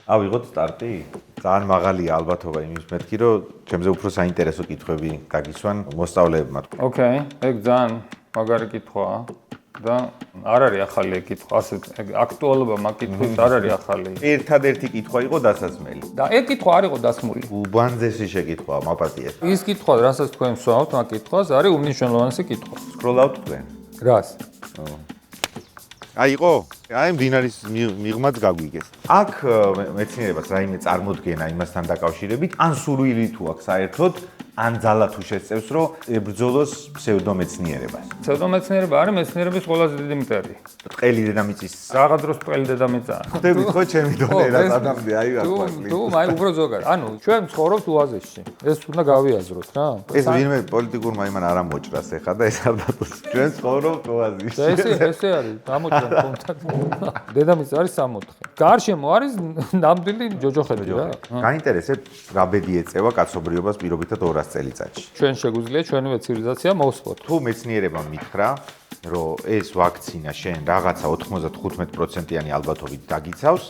ავიღოთ სტარტი. ძალიან მაღალია ალბათობა იმის მეთქი, რომ ჩემზე უფრო საინტერესო კითხვები გაგისვან მოსწავლეებმა. ოკეი, ეგ ძალიან მაგარი კითხვაა და არ არის ახალი კითხვა, ასე აქტუალობა მაგ კითხვის არ არის ახალი. ერთადერთი კითხვა იყო დასასმელი. და ეგ კითხვა არ იყო დასმული. უბანძესი შეკითხვაა, მაპატიეთ. ის კითხვა, რასაც თქვენ ვსვამთ, მაგ კითხვას არის უმნიშვნელოვანესი კითხვა. სკროლავთ თქვენ. რას? აი იყო? აი მდინარის მიღმაც გაგვიგეს. აქ მეცნიერებას რაიმე წარმოდგენა იმასთან დაკავშირებით, ან სურვილი თუ აქვს საერთოდ, ან ძალა თუ შეწევს, რომ ებრძოლოს ფსევდომეცნიერებას. ფსევდომეცნიერება არის მეცნიერების ყველაზე დიდი მტერი. ტყელი დედამიწის. რაღაც დროს ტყელი დედამიწაა. ხდებით ხო ჩემი დონე რა წადამდე აი რა ყვაკლი. თუ აი უფრო ზოგადად. ანუ ჩვენ ცხოვრობთ უაზესში. ეს უნდა გავიაზროთ რა. ეს ვინმე პოლიტიკურმა იმან არ ამოჭრას ეხა და ეს არ დაწოს. ჩვენ ცხოვრობთ ოაზისში. ესე არის, ამოჭრა კონტაქტი. დედამიწა არის 64. გარშემო არის ნამდვილი ჯოჯოხები რა. გაინტერესებს რა ბედი ეწევა კაცობრიობას პირობითად 200 წელიწადში. ჩვენ შეგვიძლია ჩვენივე ცივილიზაცია მოვსვათ. თუ მეცნიერებმა მითხრა, რომ ეს ვაქცინა შენ რაღაცა 95%-იანი ალბათობით დაგიცავს,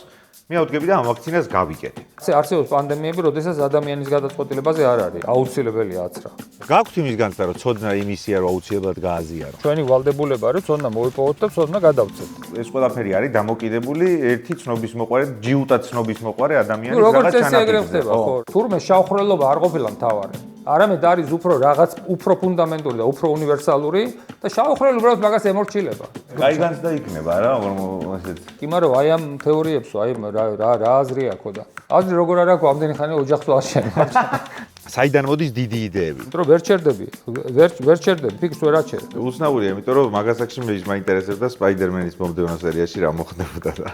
მე ავდგები და ამ ვაქცინას გავიკეთებ. არსებობს პანდემიები, როდესაც ადამიანის გადაწყვეტილებაზე არ არის აუცილებელია აცრა. გაქვთ იმის განცდა, რომ ცოდნა იმისია, რომ აუცილებლად გააზიარო. ჩვენი ვალდებულება არის ცოდნა მოვიპოვოთ და ცოდნა გადავცეთ. ეს ყველაფერი არის დამოკიდებული ერთი ცნობის მოყარე, ჯიუტად ცნობის მოყარე ადამიანის რაღაც ჩანაფიქრზე. ხო. თურმე შავხრელობა არ ყოფილა მთავარი. არამედ არის უფრო ფუნდამენტური და უფრო უნივერსალური და შავხრელი უბრალოდ მაგას ემორჩილება. კაი განცდა იქნება რა, ასეთ. კი, მაგრამ აი ამ თეორიებს, აი რა აზრი აქვს და აზრი როგორ არ აქვს ამდენი ხანი ოჯახს ვაშენ. საიდან მოდის დიდი იდეები? იმიტომ რომ ვერ ჩერდები, ფიქს ვერ აჩერ. უცნაურია, იმიტომ რომ მაგასაკში მე მაინტერესებდა სპაიდერმენის მომდევნო სერიაში რა მოხდებოდა და.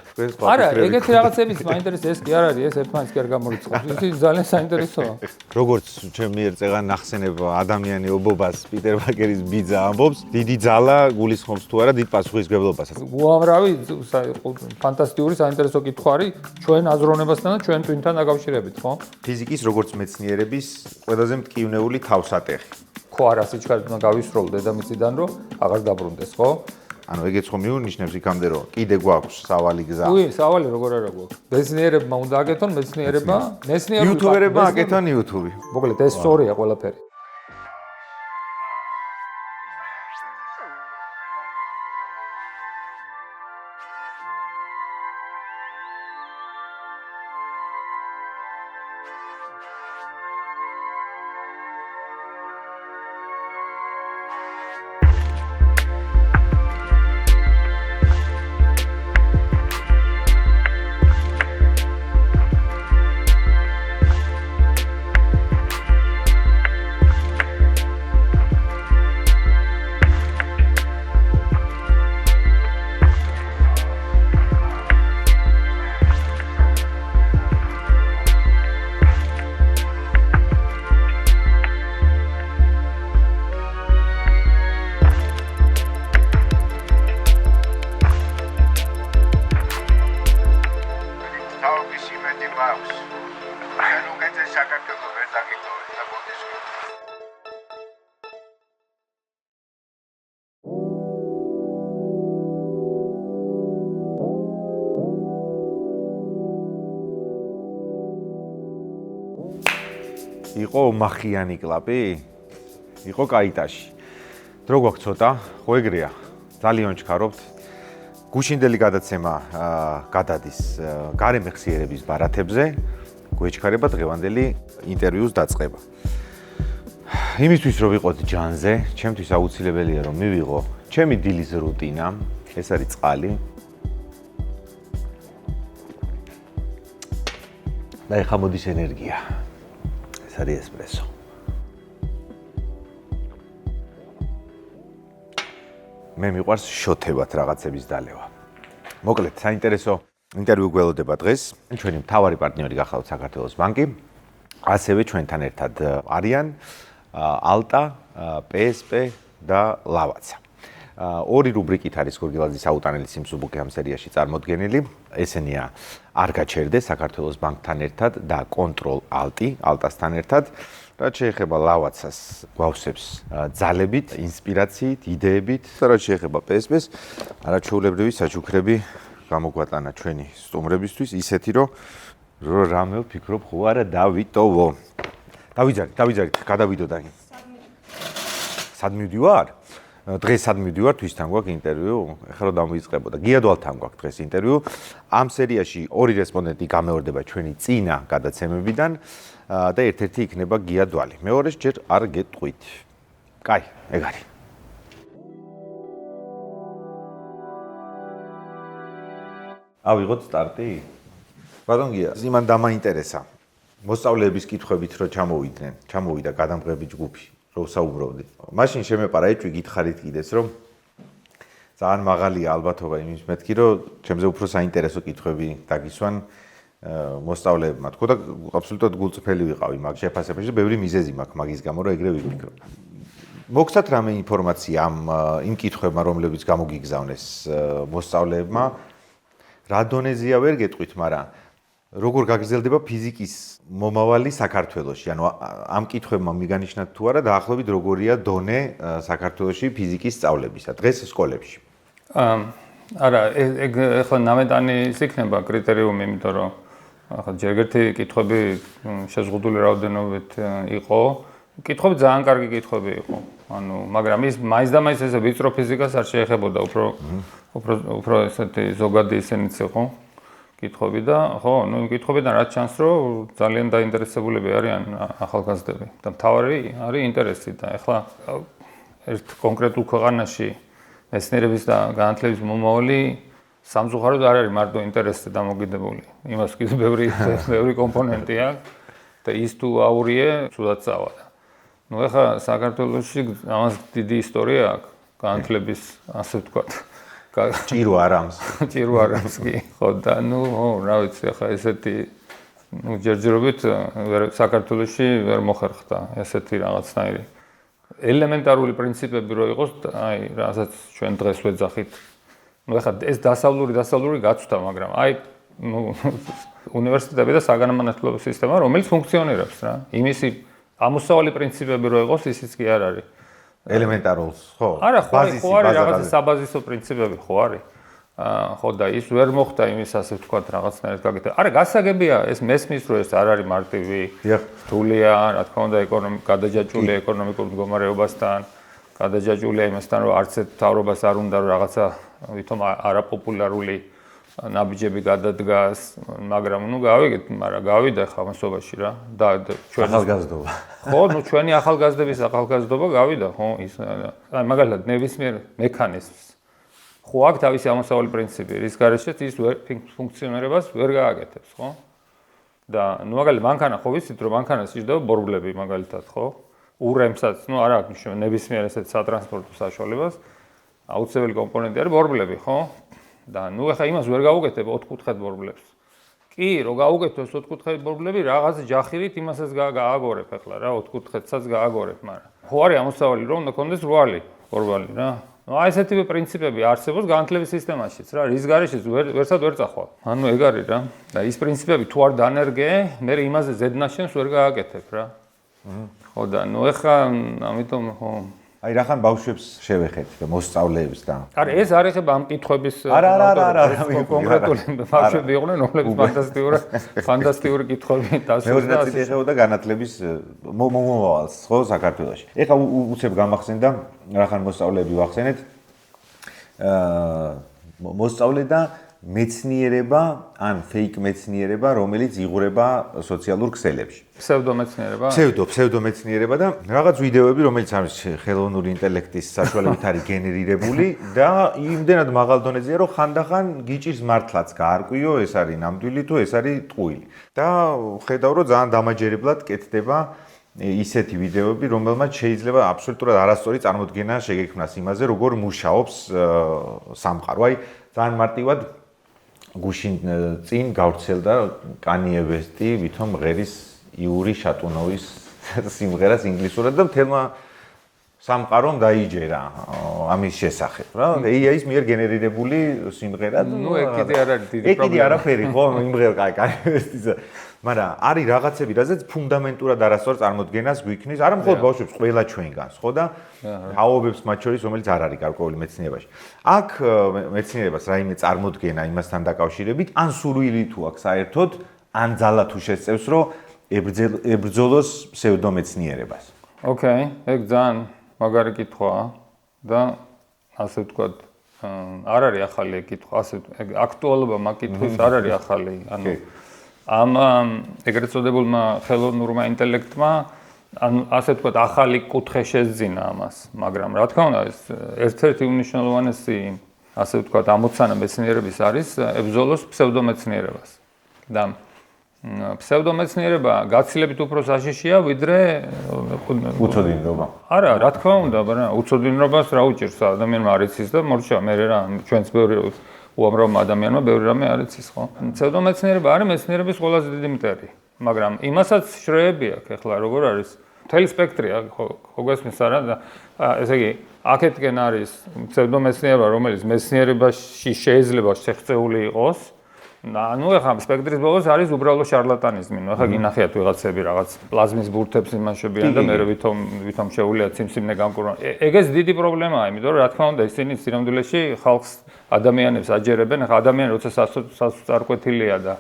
არა, ეგეთი რაღაცებიც მაინტერესებს, ეს კი არ არის, ეს ერთმანეთს კი არ გამორიცხავს. ის ძალიან საინტერესოა. როგორც ჩემ მიერ წეღან ნახსენება ადამიანი ობობას პიტერ პარკერის ბიძა ამბობს, დიდი ძალა გულისხმობს თუ არა დიდ პასუხისმგებლობასაც. უამრავი ფანტასტიკური საინტერესო კითხვა არის ჩვენ აზროვნებასთან და ჩვენ twin-თან დაკავშირებით, ხო? ფიზიკის როგორც მეცნიერების ყველაზე მტკივნეული თავსატეხი. ხო არა, სიჩქარით უნდა გავისროლო დედამიწიდან, რომ აღარ დაბრუნდეს, ხო? ანუ ეგეც ხომ მიუნიშნებს იქამდე, რომ კიდე გვაქვს სავალი გზა. უი, სავალი როგორ არა გვაქვს. მეცნიერებმა უნდა აკეთონ, მეცნიერებმა იუთუბერებმა აკეთონ YouTube. მოკლედ ეს სწორია ყველაფერი. იყო მახიანი კლაპი? იყო კაიტაში. დრო გვაქვს ცოტა, ხო ეგრეა. ძალიან ვჩქარობთ. გუშინდელი გადაცემა გადადის გარემეხსიერების ბარათებზე. გვეჩქარება დღევანდელი ინტერვიუს დაწყება. იმისთვის რომ ვიყოთ ჯანზე, ჩემთვის აუცილებელია რომ მივიღო ჩემი დილის რუტინა, ეს არის წყალი. და ეხა მოდის ენერგია. ეს არის ესპრესო. მე მიყვარს შოთებად რაღაცების დალევა. მოკლედ, საინტერესო ინტერვიუ გველოდება დღეს. ჩვენი მთავარი პარტნიორი გახავთ საქართველოს ბანკი. ასევე ჩვენთან ერთად არიან ალტა, PSP და ლავაცა. ორი რუბრიკით არის გორგილაძის აუტანელი სიმსუბუქე ამ სერიაში წარმოდგენილი. ესენია არ გაჩერდე საქართველოს ბანკთან ერთად და კონტროლ ალტი, ალტასთან ერთად. რაც შეეხება ლავაცას, გვავსებს ძალებით, ინსპირაციით, იდეებით, და რაც შეეხება PSP-ს, არაჩვეულებრივი საჩუქრები გამოგვატანა ჩვენი სტუმრებისთვის, ისეთი რომ რამე ვფიქრობ ხო არა დავიტოვო. დავიძარით, გადავიდო და სად მივდივარ? დღეს სად მივდივარ, თვისთან გვაქვს ინტერვიუ, ახლა რომ დავიწყებოდა. გიადვალთან გვაქვს დღეს ინტერვიუ. ამ სერიაში ორი რესპონდენტი გამეორდება ჩვენი წინა გადაცემებიდან და ერთ-ერთი იქნება გიადვალი. მეორეს ჯერ არ გეტყვით. კაი, ეგ არის. ავიღოთ სტარტი. ბატონ გია, იმან დამაინტერესა. მოსწავლეების კითხვებით რო ჩამოვიდა გადამღები ჯგუფი, რო საუბრობდი. მაშინ შემეპარა ეჭვი გითხარით კიდეს, რომ ძალიან მაღალია ალბათობა იმის მეთქი, რომ ჩემზე უფრო საინტერესო კითხვები დაგისვან მოსწავლეებმა. თქო და აბსოლუტურად გულწრფელი ვიყავი მაგ შეფასებაში და ბევრი მიზეზი მაქვს მაგის გამო, რომ ეგრე ვიფიქრო. მოგცათ რამე ინფორმაცია იმ კითხვებმა, რომლებიც გამოგიგზავნეს მოსწავლეებმა? რა დონეზეა ვერ გეტყვით, მაგრამ როგორ გაგრძელდება ფიზიკის მომავალი საქართველოში? ანუ ამ კითხვებმა მიგანიშნათ თუ არა დაახლოებით როგორია დონე საქართველოში ფიზიკის სწავლებისა დღეს სკოლებში? არა, ეგ ახლა ნამეტანი იქნება კრიტერიუმი, იმიტომ რომ ახლა ჯერ ერთი კითხვები შეზღუდული რაოდენობით იყო. კითხვები ძალიან კარგი კითხვები იყო. ანუ მაგრამ ის მაინც და მაინც ესე ვიწრო ფიზიკას არ შეეხებოდა, უფრო ესეთი ზოგადი ისენიც იყო კითხვები და ხო, ნუ იმ კითხვებიდან რაც ჩანს, რომ ძალიან დაინტერესებულები არიან ახალგაზრდები და მთავარი არის ინტერესი და ახლა ერთ კონკრეტულ ქვეყანაში მეცნიერების და განათლების მომავალი სამწუხაროდ არ არის მარტო ინტერესზე დამოკიდებული. იმას კიდევ ბევრი კომპონენტი აქვს და ის თუ აურიე, ცუდად წავა. ნუ ახლა საქართველოში ამას დიდი ისტორია აქვს განათლების, ასე ვთქვათ. ჭირო არამს. ჭირო არამს კი. ხო და ნუ რა ვიცი, ახლა ესეთი ჯერჯერობით საქართველოში ვერ მოხერხდა ესეთი რაღაცნაირი ელემენტარული პრინციპები რო იყოს, აი, რასაც ჩვენ დღეს ვეძახით. ნუ ახლა ეს დასავლური გაცვდა, მაგრამ აი, ნუ უნივერსიტეტები და საგანმანათლებლო სისტემა, რომელიც ფუნქციონირებს რა. იმისი ამოსავალი პრინციპები რო იყოს, ისიც კი არ არის. ელემენტარულს, ხო? არა, ხო არის რაღაცა საბაზისო პრინციპები, ხო არის. ხო და ის ვერ მოხდა იმის ასე ვთქვათ რაღაცნაირად გაკეთება. არა, გასაგებია, ეს მესმის რომ ეს არ არის მარტივი, რთულია, რა თქმა უნდა, გადაჯაჭვული ეკონომიკურ მდგომარეობასთან, გადაჯაჭვულია იმასთან, რომ არც ერთ მთავრობას არ უნდა რომ რაღაცა ვითომ არაპოპულარული ნაბიჯები გადადგას, მაგრამ ნუ გავიდა ხამასობაში რა და ჩვენ ახალგაზრდობა. ხო, ნუ ჩვენი ახალგაზრდობა გავიდა, ხო, ის აი მაგალითად ნებისმიერ მექანიზმს ხო აქვს თავისი ამოსავალი პრინციპი, რის გარეშეც ის ფუნქციონირებას ვერ გააკეთებს, ხო? და ნუ მაგალითად მანქანა ხო ვიცით რომ მანქანას ჭირდება ბორბლები მაგალითად, ხო? ურემსაც, ნუ არა აქვს მნიშვნელობა ნებისმიერ ესეთ სატრანსპორტო საშუალებას აუცილებელი კომპონენტი არის ბორბლები, ხო? და ნუ ახლა იმას ვერ გავუკეთებ ოთხკუთხედ ბორბლებს. კი, რო გავუკეთოს ოთხკუთხედ ბორბლები, რაღაც ჯახირით იმასაც გააგორებ ახლა რა, ოთხკუთხედსაც გააგორებ, მაგრამ ხო არის ამოსავალი რომ უნდა კონდეს ბორბალი რა. ნუ აი ესეთი პრინციპები არსებობს განათლების სისტემაშიც რა, რის გარეშეც ვერცად ვერ წახვალ. ანუ ეგ არის რა. და ის პრინციპები თუ არ დანერგე, მე იმაზე ზედნაშენს ვერ გააკეთებ რა. ხო და ნუ ახლა ამიტომ ხო აი რახან ბავშვებს შევეხეთ და მოსწავლეებს და არა ეს არ ეხება ამ კითხვების არა კონკრეტული ბავშვები იყვნენ რომლებიც ფანტასტიკური კითხვები დასრულდა მეორე ნაწილი ეხება განათლების მომავალს ხო საქართველოში ეხლა უცებ გამახსენდა რახან მოსწავლეები ვახსენეთ მოსწავლე და მეცნიერება ან ფეიქ მეცნიერება რომელიც იღურება სოციალურ ქსელებში ფსევდომეცნიერება და რაღაც ვიდეოები რომელიც არის ხელოვნური ინტელექტის საშუალებით არის გენერირებული და იმდენად მაღალ დონეზეა რომ ხანდახან გიჭირს მართლაც გაარკვიო ეს არის ნამდვილი თუ ეს არის ტყუილი და ხედავ რომ ძალიან დამაჯერებლად კეთდება ისეთი ვიდეოები რომელმაც შეიძლება აბსოლუტურად არასწორი წარმოდგენა შეგექმნას იმაზე როგორ მუშაობს სამყარო აი ძალიან მარტივად გუშინ წინ გავრცელდა კანიე ვესტი ვითომ ღერის იური შატუნოვის სიმღერას ინგლისურად და თელმა სამყარომ დაიჯერა ამის შესახებ რა AI-ის მიერ გენერირებული სიმღერა ნუ ეგ კიდე არ არის დიდი პრობლემა ეგ კიდე არაფერი ხო იმღერ კანიე ვესტისა მაგრამ არის რაღაცები რაზეც ფუნდამენტურად არასწორ წარმოდგენას გვიქნის არა მხოლოდ ბავშვებს ყველა ჩვენგანს ხო და თაობებს მათ შორის რომელიც არ არის გარკვეული მეცნიერებაში აქ მეცნიერებას რაიმე წარმოდგენა იმასთან დაკავშირებით ან სურვილი თუ აქვს საერთოდ ან ძალა თუ შეწევს, რომ ებრძოლოს ფსევდომეცნიერებას. ოკეი, ეგ ძალიან მაგარი კითხვაა და ასე ვთქვათ, არ არის ახალი კითხვა, ასე აქტუალობა მაგ კითხვის არ არის ახალი. ანუ ამ ეგრეთ წოდებულმა ხელოვნურმა ინტელექტმა ანუ ასე ვთქვათ, ახალი კუთხე შეძინა ამას, მაგრამ რა თქმა უნდა, ეს ერთ-ერთი უმნიშვნელოვანესი ასე ვთქვათ, ამოცანა მეცნიერების არის ებრძოლოს ფსევდომეცნიერებას. და ფსევდომეცნიერება გაცილებით უფრო საშიშია, ვიდრე უცოდინრობა. არა, რა თქმა უნდა, მაგრამ უცოდინრობას რა უჭირს ადამიანმა არ იცის და მორჩა მე რა ჩვენც ბევრი უამრავ ადამიანმა ბევრი რამე არ იცის, ხო? ფსევდომეცნიერება არის მეცნიერების ყველაზე დიდი მტერი, მაგრამ იმასაც შრეები აქვს, ეხლა როგორ არის? მთელი სპექტრი აქვს, ხო გესმის არა და ესე იგი, აქეთკენ არის ფსევდომეცნიერება, რომელიც მეცნიერებაში შეიძლება შეღწეული იყოს. ანუ ეხლა სპექტრის ბოლოს არის უბრალო შარლატანიზმი. ნუ ეხლა გინახიათ ვიღაცები რაღაც პლაზმის ბურთებს იმაშებიან და მე ვითომ შეუულია სიმსივნე გამკურნალ. ეგეც დიდი პრობლემაა, იმიტომ რომ რა თქმა უნდა ისინი სინამდვილეში ხალხს ადამიანებს აჯერებენ. ეხლა ადამიანი როცა სასწარკვეთილია და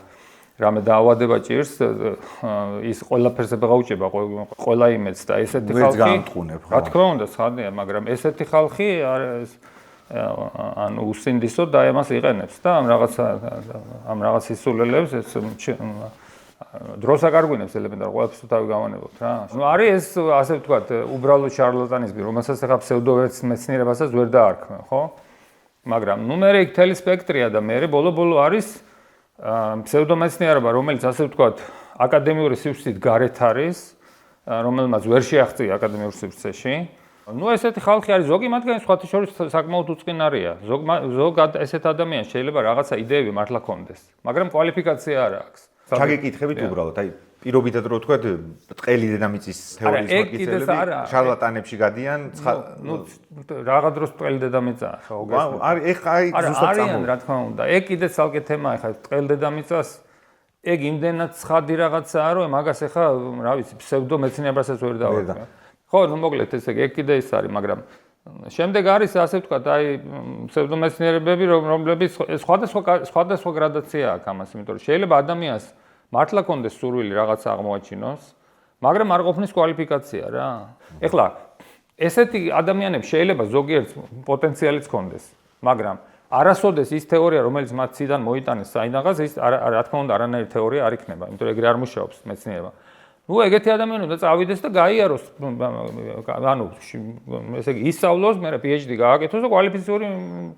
რამე დაავადება ჭირს, ის ყველაფერს ეღაუჭება, ყველა იმედს და ესეთი ხალხი რა თქმა უნდა სხდია, მაგრამ ესეთი ხალხი ანუ უსინდისოდ და ამას იყენებს და ამ რაღაც ისულელებს ეს დროს აკარგვინებს ელემენტარ ყველაფერს თავი გავანებოთ რა. ნუ არის ეს ასე ვთქვათ, უბრალო შარლატანიზმი, რომელსაც ახლა ფსევდომეცნიერებასაც ვერ დაარქმევ, ხო? მაგრამ ნუ მე იქ თელი სპექტრია და მე ბოლო-ბოლო არის ფსევდომეცნიერება, რომელიც ასე ვთქვათ, აკადემიური სივრცით გარეთ არის, რომელმაც ვერ შეაღწია აკადემიურ სივრცეში. ნუ ესეთი ხალხი არის, ზოგი მათგანი სხვათა შორის საკმაოდ უწყინარია. ზოგ ესეთ ადამიანს შეიძლება რაღაცა იდეები მართლა ქონდეს, მაგრამ კვალიფიკაცია არ აქვს. ჩაგეკითხებით უბრალოდ, აი პირობითად რო ვთქვათ, ბრტყელი დედამიწის თეორიის მოკითხველები შარლატანებში გადიან, ნუ რაღა დროს ბრტყელი დედამიწაა, ხო გესმით? აი ზუსტად არიან, რა თქმა უნდა. ეგ კიდე ცალკე თემაა, ხა ბრტყელი დედამიწას ეგ იმდენად ცხადი რაღაცაა, რომ მაგას ახლა, რა ვიცი, ფსევდომეცნიერებასაც ვერ დავარქმევ. ხო, ნუ მოკლედ ესე ეგ კიდე ის არის, მაგრამ შემდეგ არის ასე ვთქვათ, აი ფსევდომეცნიერებები, რომლებიც სხვადასხვა გრადაცია აქვს ამას, იმიტომ რომ შეიძლება ადამიანს მართლა კონდეს სურვილი რაღაცა აღმოაჩინოს, მაგრამ არ ყოფნის კვალიფიკაცია რა. ეხლა ესეთი ადამიანებს შეიძლება ზოგიერთ პოტენციალიც კონდეს, მაგრამ არასოდეს ის თეორია, რომელიც მათ ციდან მოიტანეს საინაღაც, ის რა თქმა უნდა არანაირი თეორია არ იქნება, იმიტომ რომ ეგრე არ მუშაობს მეცნიერება. ნუ ეგეთი ადამიანი უნდა წავიდეს და გაიაროს, ანუ ესე იგი ისწავლოს, მე PhD გააკეთოს და კვალიფიციური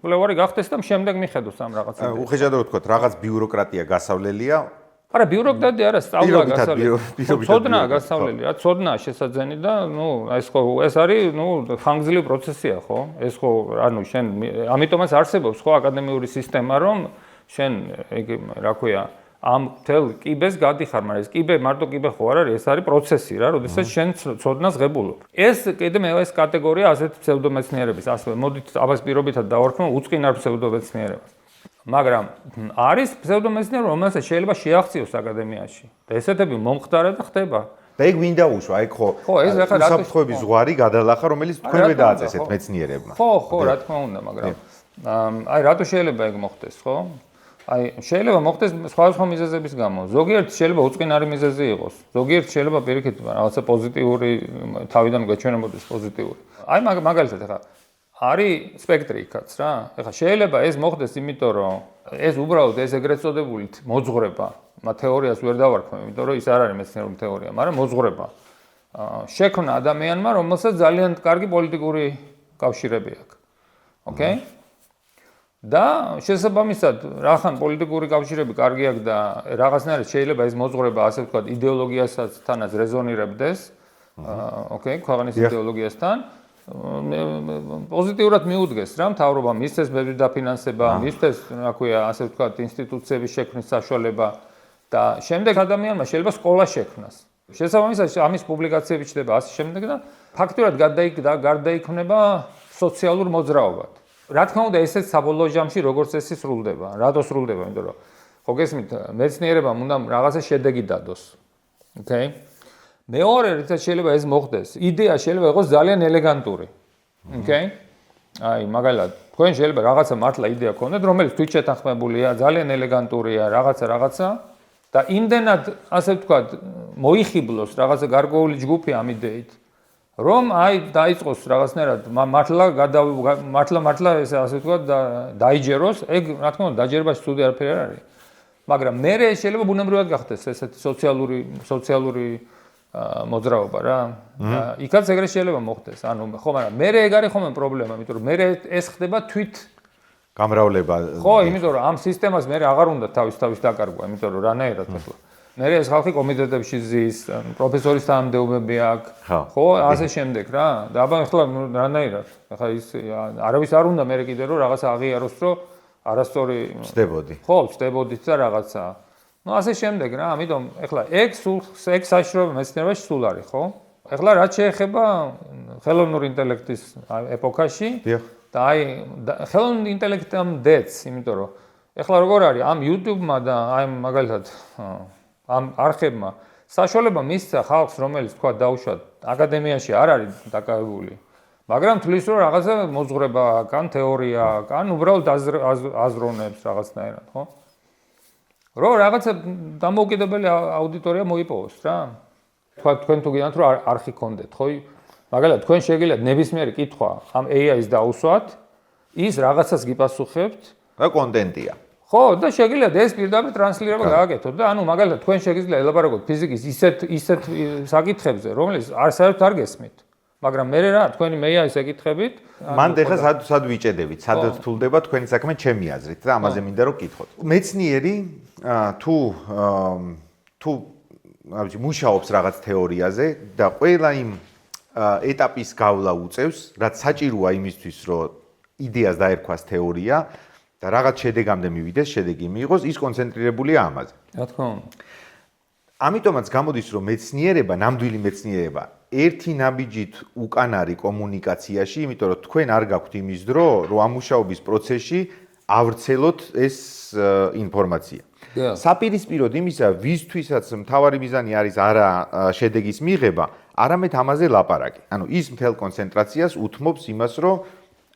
მკვლევარი გახდეს და შემდეგ მიხედოს ამ რაღაცებს. უხეშად ვთქვათ, რაღაც ბიუროკრატია გასავლელია. არა, ბიუროკრატია არა, სწავლა გასავლელი. ცოდნაა გასავლელი, რა ცოდნაა შესაძენი და ნუ ეს არის, ნუ ხანგრძლივი პროცესია, ხო? ეს ხო, ანუ შენ ამიტომაც არსებობს ხო აკადემიური სისტემა, რომ შენ ეგ რა ქვია ამ თელ კიბეს გადიხარ, მაგრამ ეს კიბე მარტო კიბე ხო არ არის, ეს არის პროცესი რა, როდესაც შენ ცოდნას ღებულობ. ეს კიდე მე ეს კატეგორია ასეთ ფსევდომეცნიერების, ასე მოდით ამას პირობითად დავარქმევ უწყინარ ფსევდომეცნიერებას. მაგრამ არის ფსევდომეცნიერება, რომელსაც შეიძლება შეაღწიოს აკადემიაში. და ესეთები მომხდარა და ხდება. და ეგ ვინ დაუშვა? ეგ ხო უსაფრთხოების ზღვარი გადალახა, რომელიც თქვენ ვერ დააწესეთ მეცნიერებმა. ხო, რა თქმა უნდა, მაგრამ აი რატო შეიძლება ეგ მოხდეს, ხო? აი შეიძლება მოხდეს სხვადასხვა მიზეზების გამო. ზოგიერთ შეიძლება უწყინარი მიზეზი იყოს. ზოგიერთ შეიძლება პირიქით რაღაცა პოზიტიური თავიდან გვეჩვენებოდეს პოზიტიური. აი მაგალითად ახლა არის სპექტრი იქაც რა. ახლა შეიძლება ეს მოხდეს იმიტომ რომ ეს უბრალოდ ეს ეგრეთ წოდებული მოძღვრება, მათ თეორიას ვერ დავარქმევ, იმიტომ რომ ის არ არის მეცნიერული თეორია, მაგრამ მოძღვრება შექმნა ადამიანმა, რომელსაც ძალიან კარგი პოლიტიკური კავშირები აქვს. ოკეი? და შესაბამისად, რახან პოლიტიკური კავშირები კარგი აქვს და რაღაცნაირად შეიძლება ეს მოძღვრება, ასე ვთქვათ, იდეოლოგიასაც თანაც რეზონირებდეს, ოკეი, ქვეყნის იდეოლოგიასთან, პოზიტიურად მიუდგეს რა, მთავრობა მისცეს ბევრი დაფინანსება, მისცეს, რა ქვია, ასე ვთქვათ, ინსტიტუციების შექმნის საშუალება და შემდეგ ადამიანმა შეიძლება სკოლა შექმნას. შესაბამისად, ამის პუბლიკაციები ჩდება ასე შემდეგ და ფაქტურად გარდაიქმნება სოციალურ მოძრაობად. რა თქმა უნდა, ესეც საბოლოო ჯამში როგორც წესი სრულდება. რატო სრულდება? იმიტომ რომ ხო გესმით, მეცნიერებამ უნდა რაღაცა შედეგი დადოს. ოკეი? მეორე რითაც შეიძლება ეს მოხდეს, იდეა შეიძლება იყოს ძალიან ელეგანტური. ოკეი? აი, მაგალითად, თქვენ შეიძლება რაღაცა მართლა იდეა გქონდეთ, რომელიც თვით შეთანხმებულია, ძალიან ელეგანტურია, რაღაცა და იმდენად ასე ვთქვათ მოიხიბლოს რაღაცა გარკვეული ჯგუფი ამ იდეით რომ აი დაიწყოს რაღაცნაირად მართლა ესე ასე ვთქვათ დაიჯეროს ეგ რა თქმა უნდა დაჯერებაში ცუდი არაფერი არ არის მაგრამ მე შეიძლება ბუნებრივად გახდეს ესეთი სოციალური მოძრაობა რა იქაც ეგრე შეიძლება მოხდეს ანუ ხო მაგრამ მე ეგ არის ხოლმე პრობლემა იმიტომ რომ მე ეს ხდება თვით გამრავლება ხო იმიტომ რომ ამ სისტემას მე აღარ უნდა თავის დაკარგვა იმიტომ რომ რანაირად ახლა მე ეს ხალხი კომიტეტებში ზის პროფესორის თანამდებობები აქვს ხო ასე შემდეგ რა და აბა ახლა რანაირად ახლა ის არავის არ უნდა მე კიდე რომ რაღაცა აღიაროს რომ არასწორი ვწდებოდი ხო ვწდებოდით და რაღაცა ну ასე შემდეგ რა ამიტომ ახლა ეგ საშუალება მეცნიერებაში სულ არის ხო ახლა რაც შეეხება ხელოვნური ინტელექტის ეპოქაში და აი ხელოვნური ინტელექტამ დეც იმიტომ რომ ახლა როგორ არის ამ YouTube-მა და აი მაგალითად ამ არხებმა საშუალება მისცა ხალხს რომელიც თქვა დაუშვათ აკადემიაში არ არის დაკავებული მაგრამ თulis რომ რაღაცა მოძღვრება კან თეორია კან უბრალოდ აზროვნებს რაღაცნაირად ხო რო რაღაცა დამოუკიდებელი აუდიტორია მოიპოვოს რა თქვა თქვენ თუ გინდათ რომ არხი გქონდეთ ხო მაგალითად თქვენ შეგიძლიათ ნებისმიერი კითხვა ამ AI-ს დაუსვათ ის რაღაცას გიპასუხებთ და კონტენტია ხო და შეგიძლიათ ეს პირდაპირ ტრანსლირება გააკეთოთ და ანუ მაგალითად თქვენ შეგიძლიათ ელაპარაკოთ ფიზიკის ისეთ საკითხებზე რომელიც საერთოდ არ გესმით მაგრამ მე რა თქვენი AI-ს ეკითხებით მან ეხლა სად ვიჭედებით სად რთულდება თქვენი საქმე ჩემი აზრით და ამაზე მინდა რომ გკითხოთ მეცნიერი თუ მუშაობს რაღაც თეორიაზე და ყველა იმ ეტაპის გავლა უწევს რაც საჭიროა იმისთვის რომ იდეას დაერქვას თეორია და რაღაც შედეგამდე მივიდეს, შედეგი მიიღოს, ის კონცენტრირებულია ამაზე. რა თქმა უნდა. ამიტომაც გამოდის, რომ მეცნიერება, ნამდვილი მეცნიერება, ერთი ნაბიჯით უკან არის კომუნიკაციაში, იმიტომ რომ თქვენ არ გაქვთ იმის დრო, რომ ამ მუშაობის პროცესში ავრცელოთ ეს ინფორმაცია. საპირისპიროდ იმისა, ვისთვისაც მთავარი მიზანი არის არა შედეგის მიღება, არამედ ამაზე ლაპარაკი. ანუ ის მთელ კონცენტრაციას უთმობს იმას, რომ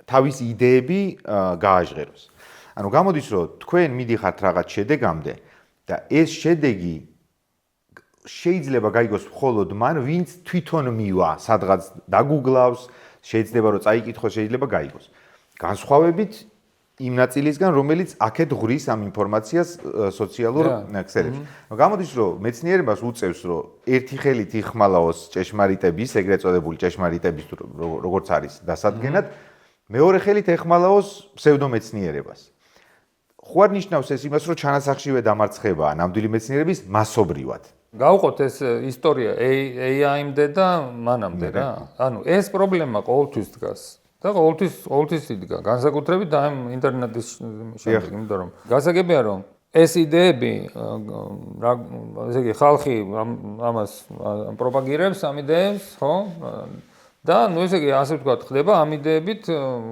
თავის იდეები გააჟღეროს. ანუ გამოდის, რომ თქვენ მიდიხართ რაღაც შედეგამდე და ეს შედეგი შეიძლება გაიგოს მხოლოდ მან, ვინც თვითონ მივა, სადღაც დაგუგლავს, შეიძლება რომ წაიკითხოს, შეიძლება გაიგოს. განსხვავებით იმ ნაწილისგან, რომელიც აქეთ ღრის ამ ინფორმაციას სოციალურ ქსელებში. გამოდის, რომ მეცნიერებას უწევს, რომ ერთი ხელით იხმალაოს ჭეშმარიტების, ეგრეთ წოდებული ჭეშმარიტების როგორც არის დასადგენად, მეორე ხელით ეხმალაოს ფსევდომეცნიერებას. ხო არ ნიშნავს ეს იმას, რომ ჩანასახშივე დამარცხებაა ნამდვილი მეცნიერების მასობრივად. გავყოთ ეს ისტორია AI-მდე და მანამდე რა. ანუ ეს პრობლემა ყოველთვის დგას. და ყოველთვის იდგა. განსაკუთრებით ამ ინტერნეტის შემდეგ, იმიტომ რომ გასაგებია რომ ეს იდეები ესე იგი ხალხი ამას პროპაგირებს ამ იდეებს, ხო? და ნუ ესე იგი ასე ვთქვათ, ხდება ამ იდეებით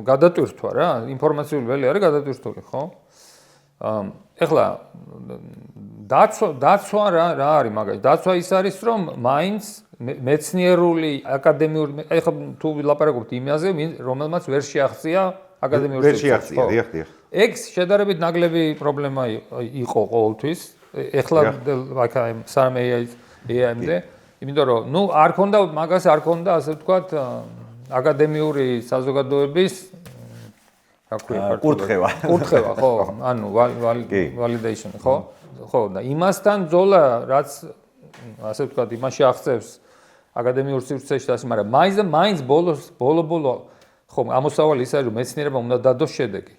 გადატვირთვა რა, ინფორმაციული ველი არის გადატვირთული, ხო? ეხლა დაცვა რა არის მაგალითად? დაცვა ის არის, რომ მაინც მეცნიერული აკადემიური ეხლა თუ ვილაპარაკობთ იმაზე, რომელმაც ვერ შეაღწია აკადემიური ვერ შეაღწია, დიახ. ეგ შედარებით ნაკლები პრობლემა იყო ყოველთვის. ეხლა სამ AI-მდე იმიტომ რომ ნუ არ ქონდა მაგას არ ქონდა ასე ვთქვათ აკადემიური საზოგადოების კურთხევა ხო ანუ validation ხო და იმასთან ზოლა რაც ასე ვთქვათ იმაში აღწევს აკადემიურ სივრცეში ასე მაგრამ მაინც ბოლო ხო ამოსავალი ის არის რომ მეცნიერება უნდა დადოს შედეგი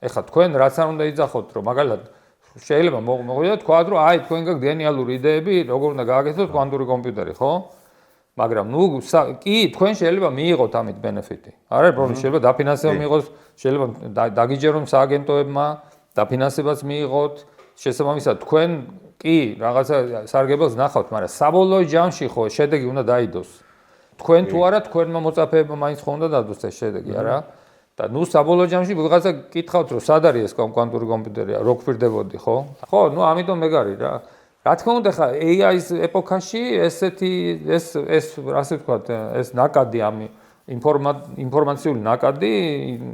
ეხლა თქვენ რაც არ უნდა იძახოთ რომ მაგალითად შეიძლება მოგვიდეთ თქვათ რომ აი თქვენ გაქვთ გენიალური იდეები როგორ უნდა გააკეთოთ კვანტური კომპიუტერი ხო მაგრამ ნუ კი თქვენ შეიძლება მიიღოთ ამით ბენეფიტი არ არის პრობლემა შეიძლება დაფინანსება მიიღოს შეიძლება დაგიჯერონ სააგენტოებმა დაფინანსებაც მიიღოთ შესაბამისად თქვენ კი რაღაცა სარგებელს ნახავთ მაგრამ საბოლოო ჯამში ხო შედეგი უნდა დაიდოს თქვენ თუ არა თქვენმა მოწაფეებმა მაინც ხო უნდა დადოს ეს შედეგი არა და ნუ საბოლოო ჯამში ვიღაცა კითხავთ რომ სად არის ეს კვანტური კომპიუტერია რო გვფრდებოდი ხო ხო ნუ ამიტომ მეგარი რა თქმა უნდა ხა AI-ის ეპოქაში ეს ასე ვთქვათ ეს ნაკადი ამ ინფორმაციული ნაკადი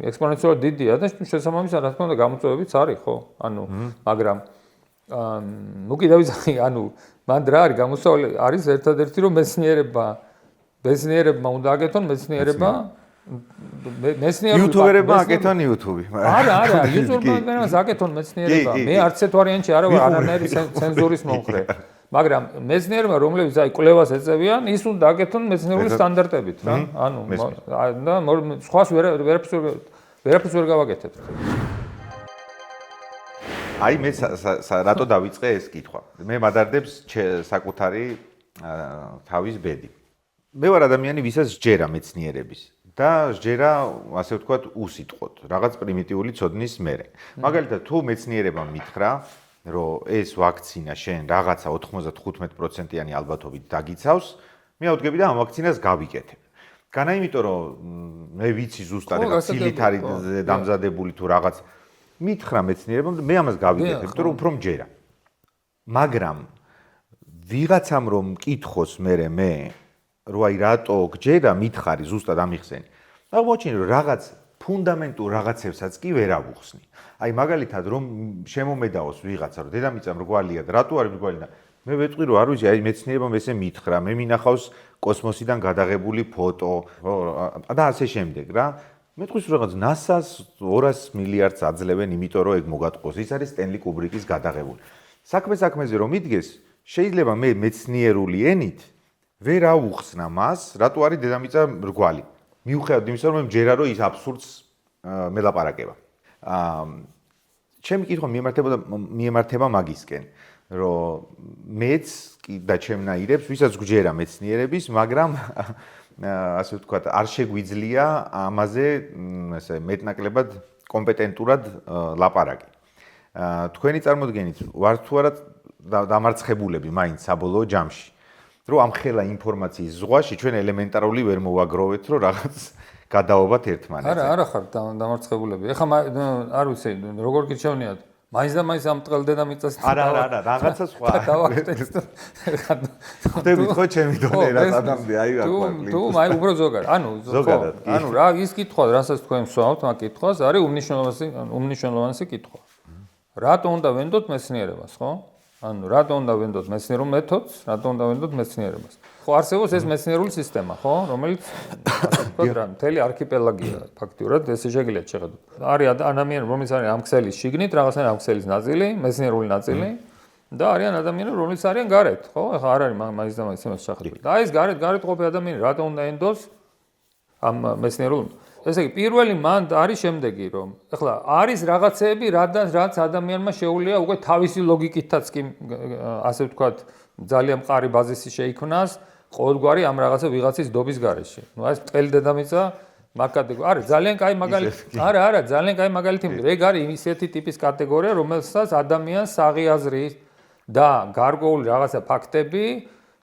ექსპონენციურად დიდია და შესაბამისად რა თქმა უნდა გამოწვევებიც არის ხო ანუ მაგრამ ნუ კიდევ ვიზახი, ანუ მან რა არის გამოსავალი არის ერთადერთი რომ მეცნიერებმა უნდა აკეთონ მეცნიერება YouTuber-ებმა აკეთონ YouTube-ი. არა, YouTuber-მა აკეთონ მეცნიერება. მე არც ეს ვარიანტი არა ვარ არანაირი ცენზურის მომხრე. მაგრამ მეცნიერებმა რომლებიც აი კვლევას ეწევიან, ის უნდა აკეთონ მეცნიერული სტანდარტებით, რა. ანუ და სხვას ვერაფერს ვერ გავაკეთებ. აი მე რატო დავიწყე ეს კითხვა. მე მადარდებს საკუთარი თავის ბედი. მე ვარ ადამიანი, ვისაც სჯერა მეცნიერების და სჯერა, ასე ვთქვათ, უსიტყვოდ, რაღაც პრიმიტიული ცოდნის მერე. მაგალითად, თუ მეცნიერებმა მითხრა, რომ ეს ვაქცინა შენ რაღაცა 95%-იანი ალბათობით დაგიცავს, მე ავდგები და ამ ვაქცინას გავიკეთებ. განა იმიტომ რომ მე ვიცი ზუსტად რა ცილით არის დამზადებული თუ რაღაც მითხრა მეცნიერებმა და მე ამას გავიკეთებ, იმიტომ რომ უფრო მჯერა. მაგრამ ვიღაცამ რომ მკითხოს მე რომ აი რატო გჯერა მითხარი ზუსტად ამიხსენი. აღმოჩინე რომ რაღაც ფუნდამენტურ რაღაცებსაც კი ვერ ავუხსნი. აი მაგალითად რომ შემომედაოს ვიღაცა რომ დედამიწა მრგვალია და რატო არის მრგვალი და მე ვეტყვი რომ არ ვიცი აი მეცნიერებმა ესე მითხრა, მე მინახავს კოსმოსიდან გადაღებული ფოტო და ასე შემდეგ რა. მეტყვის რომ რაღაც NASA-ს 200 მილიარდს აძლევენ იმიტომ რომ ეგ მოგატყოს. ის არის სტენლი კუბრიკის გადაღებული. საქმეზე რომ მიდგეს, შეიძლება მე მეცნიერული ენით ვერ აუხსნა მას, რატო არის დედამიწა მრგვალი. მიუხედავად იმისა, რომ მე მჯერა რომ ის აბსურდს მელაპარაკება. ჩემი კითხვა მიემართება მაგისკენ, რომ მეც და ჩემნაირებს, ვისაც გვჯერა მეცნიერების, მაგრამ ასე ვთქვათ, არ შეგვიძლია ამაზე ესე მეტნაკლებად კომპეტენტურად ლაპარაკი. თქვენი წარმოდგენით ვართ თუ არა დამარცხებულები მაინც საბოლოო ჯამში, რომ ამ ხელა ინფორმაციის ზღვაში ჩვენ ელემენტარული ვერ მოვაგროვეთ, რომ რაღაც გადაობათ ერთმანეთზე. არა ხარ დამარცხებულები. ეხლა არ ვიცი, როგორ გიჩვენიათ. მაინც და მაინც ამ ტყელ დედამიწას არა, რაღაცა სხვა. დავაკეთეთ. ხდებით ხო ჩემი დონე რა ადამიანები აი რა ქვია. თუ აი უბრალოდ ზოგადად. ანუ რა ის კითხვა, რასაც თქვენ მსვავთ, მაგ კითხვას არის უმნიშვნელოვანესი კითხვა. რატო უნდა ვენდოთ მეცნიერებას, ხო? ანუ რატო უნდა ვენდოთ მეცნიერულ მეთოდს, რატო უნდა ვენდოთ მეცნიერებას? ხო არსებობს ეს მეცნიერული სისტემა, ხო, რომელიც ასე ვთქვათ რა, მთელი არქიპელაგია ფაქტიურად, ესე შეგიძლიათ შეხედოთ. არის ადამიანები, რომლებიც არის ამ ქსელის შიგნით, რაღაცა ამ ქსელის ნაწილი, მეცნიერული ნაწილი და არიან ადამიანები, რომლებიც არიან გარეთ, ხო? ეხლა არ არის მაინც და მაინც იმას შეხედოთ. და ეს გარეთ ყოფილი ადამიანები რატო უნდა ენდოს ამ მეცნიერულ ესე იგი პირველი მან არის შემდეგი რომ ეხლა არის რაღაცეები რაც ადამიანმა შეუძლია უკვე თავისი ლოგიკითაც კი ასე ვთქვათ ძალიან მყარი ბაზისი შეიქმნას ყოველგვარი ამ რაღაცა ვიღაცის დობის გარეშე. ნუ ეს ტყელი დედამიწა მაგ კატეგორია არის ძალიან კაი მაგალითი. არა, ძალიან კაი მაგალითი. ეგ არის ისეთი ტიპის კატეგორია რომელსაც ადამიანს საღიაზრი და გარკვეული რაღაცა ფაქტები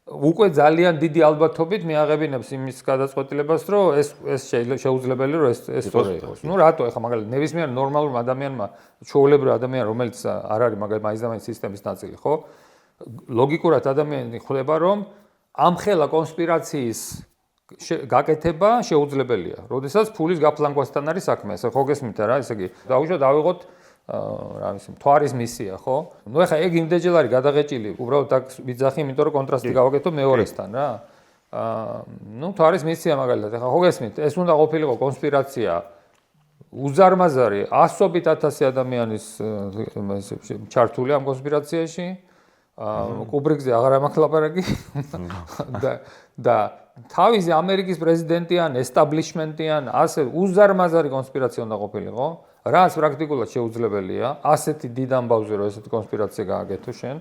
უკვე ძალიან დიდი ალბათობით მიაღებინებს იმის გადაწყვეტილებას, რომ ეს შეუძლებელი რომ ეს სწორი იყოს. ნუ რატო ეხლა მაგალითად ნებისმიერ ნორმალურ ადამიანმა, ჩვეულებრივ ადამიანს, რომელიც არ არის მაგალითად მაინც და მაინც სისტემის ნაწილი, ხო? ლოგიკურად ადამიანი ხვდება, რომ ამ ხელა კონსპირაციის გაკეთება შეუძლებელია. როდესაც ფულის გაფლანგვასთან არის საქმე, ესე ხო გესმით რა, ესე იგი დაუშვათ ავიღოთ რა ვიცი, მთვარის მისია, ხო? ნუ ეხლა ეგ იმდენჯერ არის გადაღეჭილი, უბრალოდ აქ ვიძახი, იმიტომ რომ კონტრასტი გავაკეთო მეორესთან რა. ნუ მთვარის მისია მაგალითად, ეხლა ხო გესმით, ეს უნდა ყოფილიყო კონსპირაცია უზარმაზარი 100-ობით 1000 ადამიანის ჩართული ამ კონსპირაციაში. კუბრიკზე აღარ ამაქვს ლაპარაკი და თავისი ამერიკის პრეზიდენტიან, ესტაბლიშმენტიან, ასე უზარმაზარი კონსპირაცია უნდა ყოფილიყო. რაც პრაქტიკულად შეუძლებელია, ასეთი დიდ ამბავზე რომ ესეთი კონსპირაცია გააკეთო შენ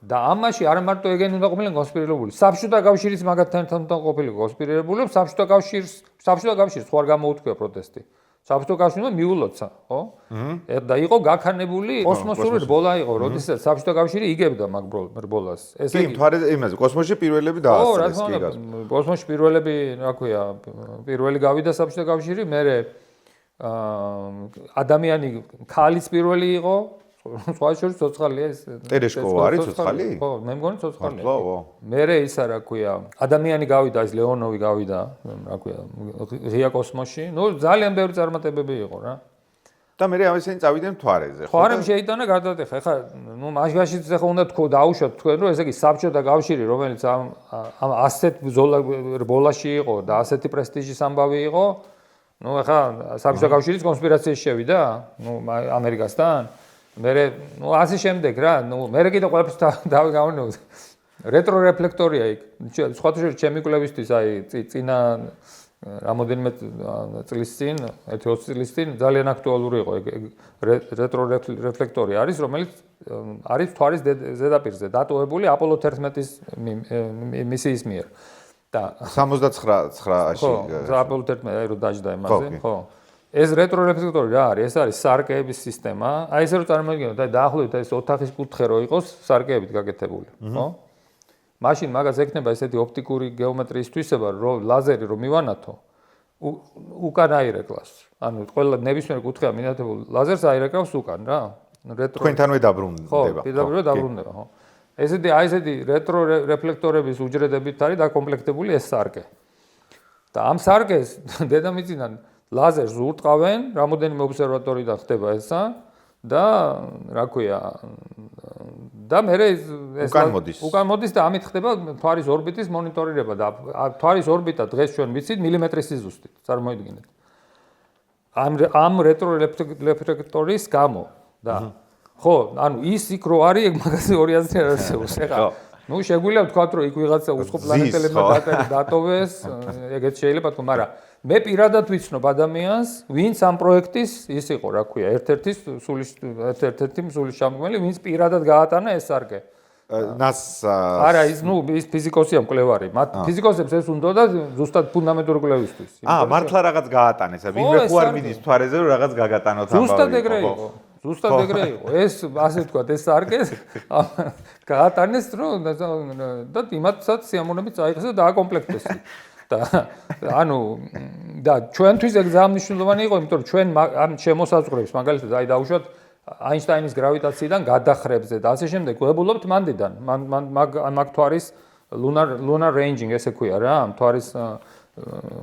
და ამაში არ მარტო ეგენი უნდა ყოფილიყო კონსპირირებული, საბჭოთა კავშირის მაგათთან ერთად უნდა ყოფილიყო კონსპირირებული, საბჭოთა კავშირს ხო არ გამოუთქვია პროტესტი. საბჭოთა კავშირმა მიულოცა, ხო? და იყო გაქანებული კოსმოსური რბოლა იყო, როდესაც საბჭოთა კავშირი იგებდა მაგ რბოლას. ესე იგი მთვარე იმაზე კოსმოსში პირველები დაასწრეს კი გას. კოსმოსში პირველები, რა ქვია, პირველი გავიდა საბჭოთა კავშირი, მერე ადამიანი ქალიც პირველი იყო, სხვა შორის ცოცხალია ეს. ტერეშკოვა არის ცოცხალი? ხო, მე მგონი ცოცხალია. მერე ისა რა ქვია, ადამიანი გავიდა, ეს ლეონოვი გავიდა, რა ქვია, ღია კოსმოსში. ნუ ძალიან ბევრი წარმატებები იყო რა. და მე ამისენი წავიდნენ მთვარეზე. მთვარემ შეიტანა გადადეხა. ეხლა ნუ მაგაშიც ეხლა უნდა თქო დაუშვათ თქვენ რომ ესე იგი საბჭოთა კავშირი რომელიც ამ ასეთ ბოლაში იყო და ასეთი პრესტიჟის ამბავი იყო, ნუ ეხლა საბჭოთა კავშირის კონსპირაციაში შევიდა, ნუ ამერიკასთან. მე ნუ ასე შემდეგ რა, ნუ მე კიდე ყველაფერს დავიგავნე. რეტრო რეფლექტორია იქ. სხვათა შორის ჩემი კვლევისთვის აი წინა რამოდენიმე წლის წინ, 1-20 წლის წინ ძალიან აქტუალური იყო რეტრო რეფლექტორი არის, რომელიც არის მთვარის ზედაპირზე დატოვებული აპოლო 11-ის მისიის მიერ. და 79-ში აპოლო 11 რო დაждდა იმაზე, ხო. ეს რეტრო რეფლექტორი რა არის? ეს არის სარკეების სისტემა. აი ესე რომ წარმოგიდგენთ, აი დაახლოებით ეს ოთახის კუთხე რო იყოს სარკეებით გაკეთებული, ხო? მაშინ მაგას ექნება ესეთი ოპტიკური გეომეტრიის თვისება, რომ ლაზერი რომ მივანათო, უკან აირეკლავს. ანუ ყველა ნებისმიერ კუთხეა მინათებულ ლაზერს აირეკლავს უკან რა. რეტრო თქვენთანვე დაბრუნდება. ხო, პირდაპირ დაბრუნდება, ხო. ესეთი რეტრო რეფლექტორების უჯრედებით არის დაკომპლექტებული ეს სარკე. და ამ სარკეს დედამიწიდან ლაზერს ურტყავენ, რამოდენიმე ობსერვატორიდან ხდება ესა და რა ქვია და მე ეს უკან მოდის და ამით ხდება მთვარის ორბიტის მონიტორირება და მთვარის ორბიტა დღეს ჩვენ ვიცით მილიმეტრის სიზუსტით, წარმოიდგინეთ. ამ რეტრო რეფლექტორის გამო და ხო, ანუ ის იქ რო არის, ეგ მაგაზე 2000 არ არსებობს. ეხლა ნუ შეგვიძლია ვთქვათ, რომ იქ ვიღაცა უცხო პლანეტელებმა დატოვეს, ეგეც შეიძლება თქო, მაგრამ მე პირადად ვიცნობ ადამიანს, ვინც ამ პროექტის ის იყო, რა ქვია, ერთ-ერთი სულის შემქმნელი, ვინც პირადად გაატანა ეს სარკე. არა, ის ფიზიკოსია მკვლევარი. მათ ფიზიკოსებს ეს უნდოდა ზუსტად ფუნდამენტური კვლევისთვის. მართლა რაღაც გაატანეს, ვინმე ხო არ მიდის მთვარეზე, რომ რაღაც გაგატანოთ ამბავი. ზუსტად ეგრე იყო. ზუსტად ეგრე იყო. ეს ასე ვთქვათ, ეს სარკე გაატანეს, რომ და იმათაც სიამოვნებით წაიღეს და დააკომპლექტეს. და ანუ და ჩვენთვის ეგ ძალიან მნიშვნელოვანი იყო, იმიტომ რომ ჩვენ ამ შემოსაზღვრებს მაგალითად აი დაუშვათ აინშტაინის გრავიტაციიდან გადახრებზე და ასე შემდეგ ვებულობთ მანდიდან. მაგ მთვარის lunar ranging ესე ქვია რა, მთვარის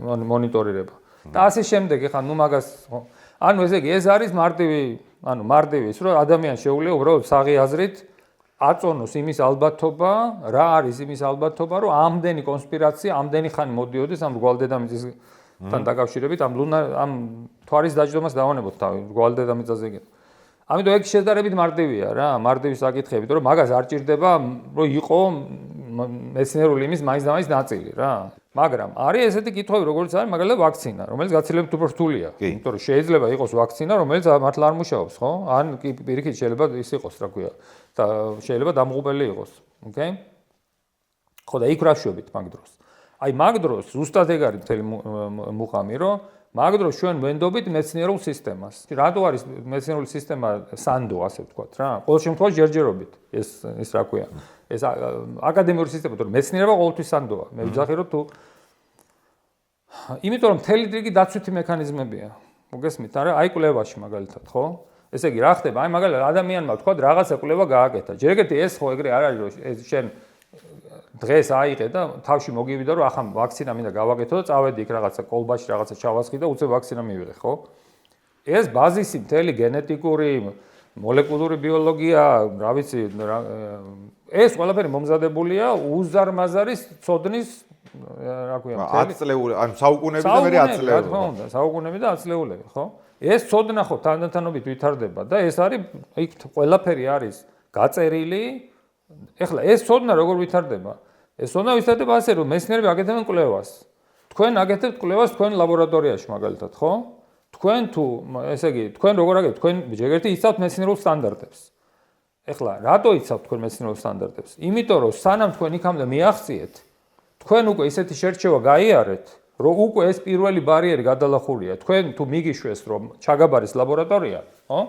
მონიტორირება. და ასე შემდეგ ეხლა ნუ მაგას ანუ ესე იგი ეს არის მარტივი ის რომ ადამიანს შეუძლია უბრალოდ საღი აზრით აწონოს იმის ალბათობა, რა არის იმის ალბათობა, რომ ამდენი კონსპირაცია, ამდენი ხანი მოდიოდეს ამ რგვალდედამიწისთან დაკავშირებით, ამ მთვარის დაჯდომას დავანებოთ თავი რგვალდედამიწაზე. ამიტომ ეგ შედარებით მარტივია რა, მარტივი საკითხებით, რომ მაგას არ ჭირდება, რომ იყო მეცნიერული იმის მაინც და მაინც ნაწილი რა. მაგრამ არის ესეთი კითხვები, როგორც არის მაგალითად ვაქცინა, რომელიც გაცილებით უფრო რთულია. იმიტომ რომ შეიძლება იყოს ვაქცინა, რომელიც მართლა არ მუშაობს, ხო? ან კი პირიქით შეიძლება ის იყოს, რა ქვია. და შეიძლება დამღუპელი იყოს. ოკეი? ხო და იქ რა შვებით მაგ დროს. აი მაგ დროს ზუსტად ეგ არის მთელი მუყამი, რომ მაგ დროს ჩვენ ვენდობით მეცნიერულ სისტემას. რატო არის მეცნიერული სისტემა სანდო, ასე ვთქვათ რა? ყოველ შემთხვევაში ჯერჯერობით ეს რა ქვია? ეს აკადემიური სისტემა, თორემ მეცნიერება ყოველთვის სანდოა. მე ვძახი რომ თუ იმიტომ რომ მთელი რიგი დაცვითი მექანიზმებია. მოგესმით, არა? აი კვლევაში მაგალითად, ხო? ესე იგი, რა ხდება? აი მაგალითად ადამიანმა ვთქვათ, რაღაცა კვლევა გააკეთა. ჯერ ეგეთი ეს ხო ეგრე არ არის, რომ შენ დღეს აიღე და თავში მოგივიდა, რომ ახლა ვაქცინა მინდა გავაკეთო და წავედი იქ რაღაცა კოლბაში რაღაცა ჩავასხი და უცებ ვაქცინა მივიღე, ხო? ეს ბაზისი მთელი გენეტიკური, მოლეკულური ბიოლოგია, რა ვიცი, ეს ყველაფერი მომზადებულია უზარმაზარი ცოდნის, რა ქვია, აწლეული, ანუ საუკუნეები და მე აწლეული. რა თქმა უნდა, საუკუნეები და აწლეულები, ხო? ეს ცოდნა ხო თანდათანობით ვითარდება და ეს არის იქ ყველაფერი არის გაწერილი. ეხლა ეს ცოდნა როგორ ვითარდება? ეს ცოდნა ვითარდება ასე, რომ მეცნიერები აკეთებენ კვლევას. თქვენ აკეთებთ კვლევას თქვენ ლაბორატორიაში მაგალითად, ხო? თქვენ თუ ესე იგი, თქვენ როგორ აკეთებთ? თქვენ ჯერჯერობით იცავთ მეცნიერულ სტანდარტებს. ეხლა რატო იცავთ თქვენ მეცნიერულ სტანდარტებს? იმიტომ რომ სანამ თქვენ იქამდე მიაღწიეთ, თქვენ უკვე ისეთი შერჩევა გაიარეთ, რომ უკვე ეს პირველი ბარიერი გადალახულია. თქვენ თუ მიგიშვეს, რომ ჩაგაბარის ლაბორატორია, ხო?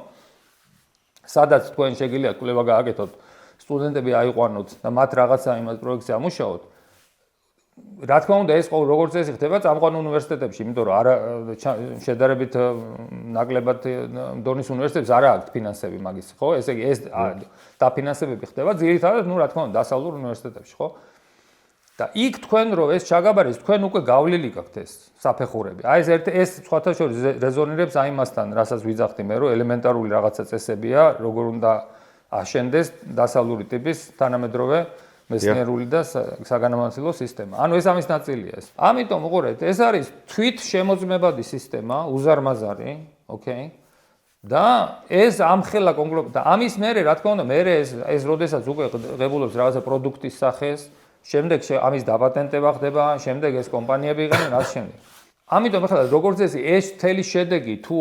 სადაც თქვენ შეგიძლიათ კვლევა გააკეთოთ, სტუდენტები აიყვანოთ და მათ რაღაცა იმას პროექტზე ამუშაოთ. რა თქმა უნდა, ეს როგორც წესი ხდება წამყვან უნივერსიტეტებში, იმიტომ რომ არა შედარებით ნაკლებად დონის უნივერსიტეტებს არ აქვს ფინანსები მაგის, ხო? ესე იგი ეს დაფინანსებები ხდება ძირითადად, რა თქმა უნდა, დასავლურ უნივერსიტეტებში, ხო? და იქ თქვენ რო ეს ჩაგაბარეს, თქვენ უკვე გავლილი გაქვთ ეს საფეხურები. აი ეს სხვათა შორის რეზონირებს აიმასთან, რასაც ვიძახდი მე, რომ ელემენტარული რაღაცა წესებია, როგორ უნდა აშენდეს დასავლური ტიპის თანამედროვე მეცნიერული და საგანმანათლებლო სისტემა. ანუ ეს ამის ნაწილია ეს. ამიტომ უყურეთ, ეს არის თვით შემოძმებადი სისტემა, უზარმაზარი, ოკეი? და ეს ამხელა კონკრეტულად და ამის მერე, რა თქმა უნდა, მერე ეს როდესაც უკვე ღებულობს რაღაცა პროდუქტის სახეს, შემდეგ ამის დაპატენტება ხდება, შემდეგ ეს კომპანიები იყენენ რაც შემდეგ. ამიტომ ახლა როგორც ეს მთელი შედეგი თუ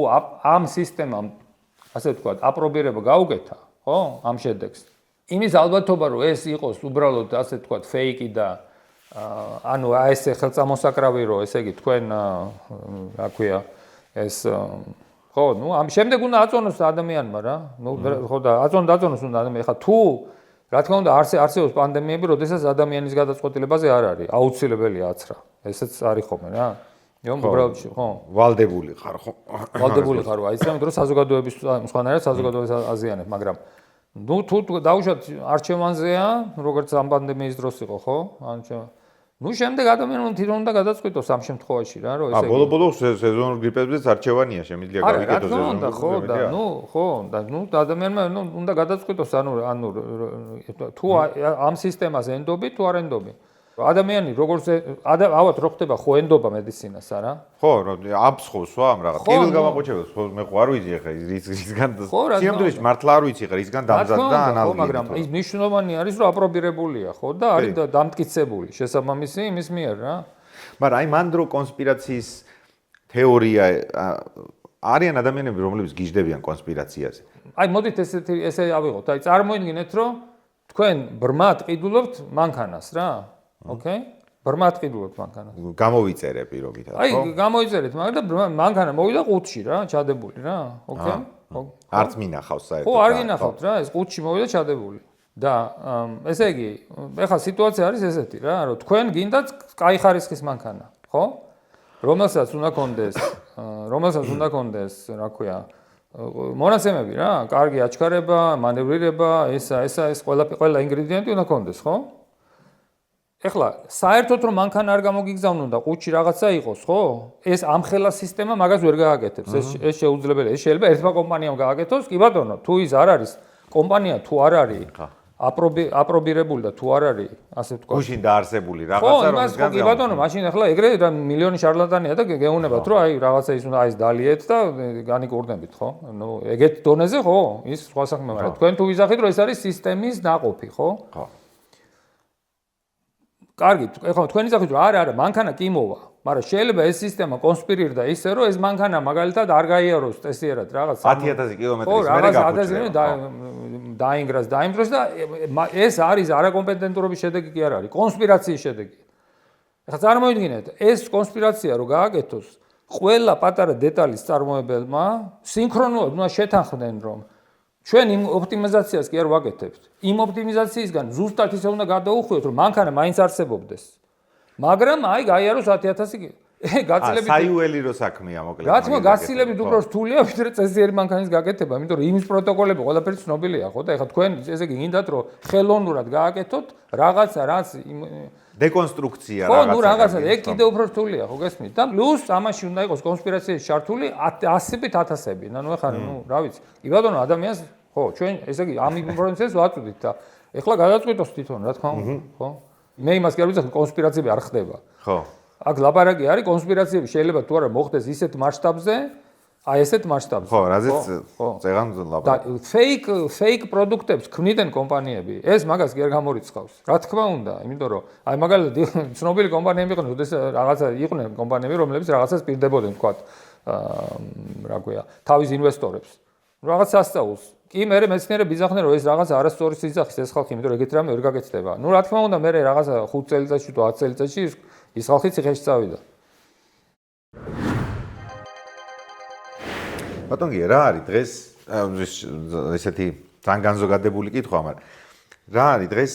ამ სისტემამ ასე ვთქვათ, აპრობირება გაუგეთა, ხო? ამ შედეგს. იმის ალბათობა რომ ეს იყოს უბრალოდ ასე ვთქვათ, ფეიკი და ანუ ეს ხელწამოსაკრავი რომ ესე იგი თქვენ რა ქვია ეს ხო, ნუ ამ შემდეგ უნდა აწონოს ადამიანმა რა. ნუ ხო და აწონოს უნდა ადამიანი. ხა თუ რა თქმა უნდა არსებობს პანდემიები, როდესაც ადამიანის გადაწყვეტილებაზე არ არის, აუცილებელია აცრა. ესეც არის ხომ რა. უბრალოდ ხო. ვალდებული ხარ ხო? ვალდებული ხარ, აი ეს რომ საზოგადოების სხვანაირად საზოგადოებას აზიანებ, მაგრამ ნუ თუ დაუშვათ არჩევანზეა, როგორც ამ პანდემიის დროს იყო, ხო? ნუ შემდეგ ადამიანმა თვითონ უნდა გადაწყვიტოს ამ შემთხვევაში რა, რომ ესე იგი. ბოლო-ბოლო სეზონურ გრიპებზეც არჩევანია, შემიძლია გავიკეთოს სეზონური. ხო, და ნუ ადამიანმა უნდა გადაწყვიტოს, ანუ თუ ამ სისტემას ენდობი, თუ არ ენდობი. ადამიანი როგორც ავად რო ხდება ხო ენდობა მედიცინას არა? ხო, აბსხოს ვა ამ რაღაც. პირველ გამაყოჩებელს ხო მე ხო არ ვიცი ხა რისგან სიამდვილეში მართლა არ ვიცი ხა რისგან დამზადდა ანალიზი. მაგრამ ის მნიშვნელოვანი არის რომ აპრობირებულია ხო და არის დამტკიცებული შესაბამისი იმის მიერ რა. მაგრამ აი მანდ რო კონსპირაციის თეორია არიან ადამიანები რომლებიც გიждდებიან კონსპირაციაზე. აი მოდით ესე ავიღოთ. აი წარმოიდგინეთ რომ თქვენ ბრმად ყიდულობთ მანქანას რა. ოკეი? ბრმად ყიდულობთ მანქანას. გამოვიწერე პირობითად, ხო? აი, გამოიწერეთ, მაგრამ მანქანა მოვიდა ყუთში რა, ჩადებული რა. ოკეი? არც მინახავს საერთოდ. ხო, არ გინახავთ რა, ეს ყუთში მოვიდა ჩადებული. და ესე იგი, ეხლა სიტუაცია არის ესეთი რა, რომ თქვენ გინდათ კაი ხარისხის მანქანა, ხო? რომელსაც უნდა კონდეს, რა ქვია, მონაცემები რა, კარგი აჩქარება, მანევრირება, ეს ყველა ინგრედიენტი უნდა კონდეს, ხო? ეხლა საერთოდ რომ მანქანა არ გამოგიგზავნონ და ყუთში რაღაცა იყოს, ხო? ეს ამხელა სისტემა მაგას ვერ გააკეთებს. ეს შეუძლებელია. ეს შეიძლება ერთმა კომპანიამ გააკეთოს, კი ბატონო, თუ ის არ არის კომპანია, თუ არ არის აპრობირებული და თუ არ არის, ასე ვთქვათ. გუშინ დაარსებული რაღაცა რომ ის კი ბატონო, მაშინ ახლა ეგრე მილიონი შარლატანია და გეუბნებათ, რომ აი რაღაცა ის უნდა ის დალიეთ და განიკურნებით, ხო? ნუ ეგეთ დონეზე ხო? ის სხვა საქმე, მაგრამ თქვენ თუ ვიზახით, რომ ეს არის სისტემის ნაყოფი, ხო? ხო. კარგი, ეხლა თქვენი სახით რომ არა, მანქანა კი მოვა, მაგრამ შეიძლება ეს სისტემა კონსპირირდა ისე რომ ეს მანქანა მაგალითად არ გაიაროს წესიერად რაღაც 10000 კილომეტრის მერე გაფუჭდა. დაინგრას დაიმდროს და ეს არის არაკომპეტენტურობის შედეგი კი არ არის, კონსპირაციის შედეგი. ეხლა წარმოიდგინეთ, ეს კონსპირაცია რო გააკეთოს, ყველა პატარა დეტალის წარმოებელმა სინქრონულად უნდა შეთანხმდნენ რომ ჩვენ იმ ოპტიმიზაციას კი არ ვაკეთებთ. იმ ოპტიმიზაციისგან ზუსტად ისე უნდა გადაუხვიოთ, რომ მანქანა მაინც არსებობდეს. მაგრამ აი გაიაროს 10000 გაცილებით საიუელი რო საქმეა მოკლედ. რა თქმა უნდა, გაცილებით უფრო რთულია, ვიდრე წესიერი მანქანის გაკეთება, იმიტომ რომ იმის პროტოკოლები ყველაფერი ცნობილია, ხო და ეხლა თქვენ ესე იგი გინდათ რომ ხელოვნურად გააკეთოთ რაღაცა რაც დეკონსტრუქცია რაღაცა. ხო, ნუ რაღაცა, ეგ კიდევ უფრო რთულია, ხო გესმით? და პლუს ამაში უნდა იყოს კონსპირაციის ჩართული ასებით 1000-ები. ნუ ეხლა ნუ რა ვიცი. კი ბატონო, ადამიანს ხო, ჩვენ ესე იგი ამ ინფორმაციას ვაწვდით და ეხლა გადაწყვიტოს თვითონ, რა თქმა უნდა, ხო? მე იმას კი არ ვიცი, კონსპირაციები არ ხდება. ხო. აქ ლაპარაკი არის კონსპირაციები შეიძლება თუ არა მოხდეს ისეთ მასშტაბზე, აი ესეთ მასშტაბზე. ხო, რაზეც წეღან ლაპარაკი. და fake პროდუქტებს ქმნიდნენ კომპანიები. ეს მაგას კი არ გამორიცხავს. რა თქმა უნდა, იმიტომ რომ აი მაგალითად ცნობილი კომპანიები იყვნენ, როდესაც რაღაცა იყვნენ კომპანიები, რომლებიც რაღაცას პირდებოდნენ, თქვათ, რა ქვია, თავის ინვესტორებს. რაღაც სასწაულს. კი მე მეცნიერები იზახნენ, რომ ეს რაღაც არასწორი სიძახის ეს ხალხი, იმიტომ რომ ეგეთ რამე ვერ გაკეთდება. ნუ რა თქმა უნდა, მე რაღაცა 5 წელიწადში თუ 10 წელიწადში ის ხალხი ციხეში წავიდა. ბატონო, რა არის დღეს ესეთი თან განზოგადებული კითხვა, მაგრამ რა არის დღეს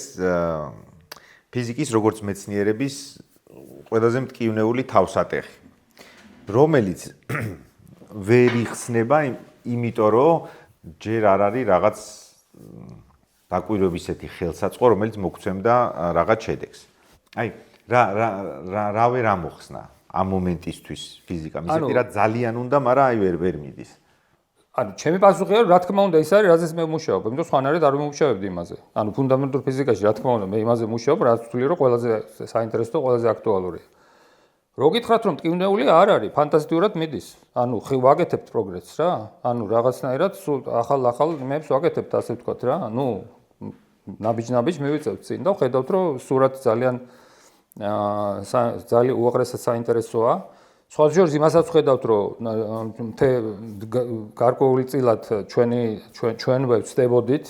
ფიზიკის როგორც მეცნიერების ყველაზე მტკივნეული თავსატეხი, რომელიც ვერ იხსნება იმიტომ რომ ჯერ არ არის რაღაც დაკვირვების ესეთი ხელსაწყო, რომელიც მოგცემდა რაღაც შედეგს. აი, რა მოხსნა ამ მომენტისთვის ფიზიკა? მისეთი რა ძალიან უნდა, მაგრამ აი ვერ მიდის. ანუ ჩემი პასუხია, რა თქმა უნდა, ის არის, რაზეც მე ვმუშაობ, იმიტომ რომ ხანარად არ ვიმუშავებდი იმაზე. ანუ ფუნდამენტურ ფიზიკაში, რა თქმა უნდა, მე იმაზე ვმუშაობ, რაც ვთვლი, რომ ყველაზე საინტერესო და ყველაზე აქტუალურია. რო გითხრათ, რომ მტკივნეული არ არის, ფანტასტიკურად მიდის. ანუ ვაკეთებთ პროგრესს რა. ანუ რაღაცნაირად სულ ახალ იმებს ვაკეთებთ, ასე ვთქვათ რა. ნუ ნაბიჯ მივიწევთ წინ და ვხედავთ, რომ სურათ ძალიან უაღრესად საინტერესოა. სხვა შორის იმასაც ვხედავთ, რომ გარკვეული წილად ჩვენ ვწდებოდით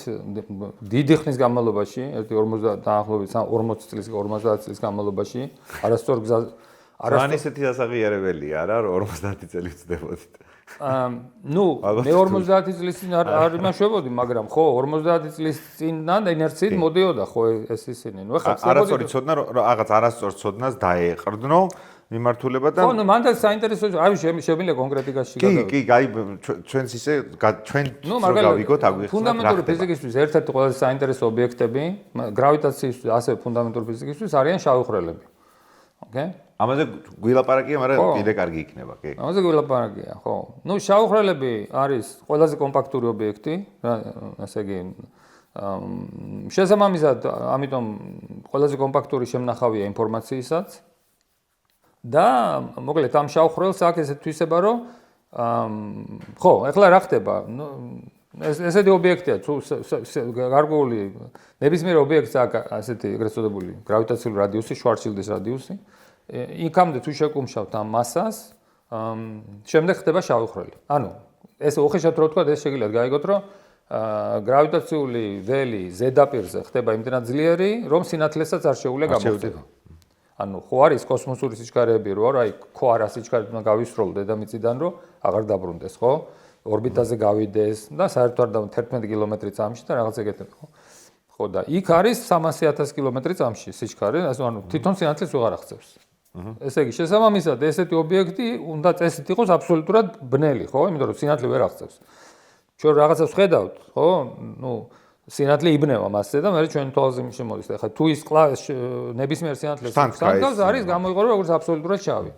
დიდი ხნის განმავლობაში, 50 დაახლოებით 40 წლის 50 წლის განმავლობაში, არასწორ ან ისეთი ასაღიარებელია რა, რომ 50 წელი ვწდებოდით. ნუ მე 50 წლის წინ არ იმაშვებოდი, მაგრამ ხო 50 წლის წინიდან ინერციით მოდიოდა ხო ეს ისინი. ნუ ეხლა არასწორი ცოდნა რომ რაღაც არასწორ ცოდნას დაეყრდნო მიმართულება და ხო, ნუ მანდ საინტერესო არის შემიძლია კონკრეტიკაში გადავიდეთ. კი, აი ჩვენს ისე ჩვენ გავიგოთ აგვიხსნა. ფუნდამენტური ფიზიკისთვის ერთ-ერთი ყველაზე საინტერესო ობიექტები, გრავიტაციის ასევე ფუნდამენტური ფიზიკისთვის არიან შავი ხვრელები. ოკეი? ამაზე გვილაპარაკია, მაგრამ კიდე კარგი იქნება, კი. ამაზე გვილაპარაკია, ხო. ნუ შავი ხვრელები არის ყველაზე კომპაქტური ობიექტი, ასე იგი შესაბამისად, ამიტომ ყველაზე კომპაქტური შემნახავია ინფორმაციისაც. და მოკლედ ამ შავ ხვრელს აქვს ესეთი თვისება, რომ ხო, ეხლა რა ხდება? ნუ ესეთი ობიექტია, თუ გარკვეული ნებისმიერ ობიექტს აქვს ასეთი ეგრეთ წოდებული გრავიტაციული რადიუსი, შვარცშილდის რადიუსი. იქამდე თუ შეკუმშავთ ამ მასას, შემდეგ ხდება შავი ხვრელი. ანუ ეს უხეშად რო ვთქვა, ეს შეგიძლიათ გაიგოთ, რომ გრავიტაციული ველი ზედაპირზე ხდება იმდენად ძლიერი, რომ სინათლესაც არ შეუძლია გამოხდება. ანუ ხო არის კოსმოსური სიჩქარეები, რომ აი ქოარა სიჩქარე უნდა გავისროლო დედამიწიდან, რომ აღარ დაბრუნდეს, ხო? ორბიტაზე გავიდეს და საერთოდ 11 კილომეტრი/წამში და რაღაც ეგეთები, ხო? ხო და იქ არის 300,000 კილომეტრი/წამში სიჩქარე, ანუ თვითონ სინათლეს ვეღარ აღწევს. ესე იგი, შესაბამისად, ესეთი ობიექტი უნდა წესით იყოს აბსოლუტურად ბნელი, ხო? იმიტომ რომ სინათლე ვერ აღწევს. ჩვენ რაღაცას ვხედავთ, ხო? ნუ სინათლე იბნევა მასზე და მე ჩვენ თვალზე შემოდის. ეხლა თუ ის ნებისმიერ სინათლეს სანთავს, არის გამოიყურება როგორც აბსოლუტურად შავი.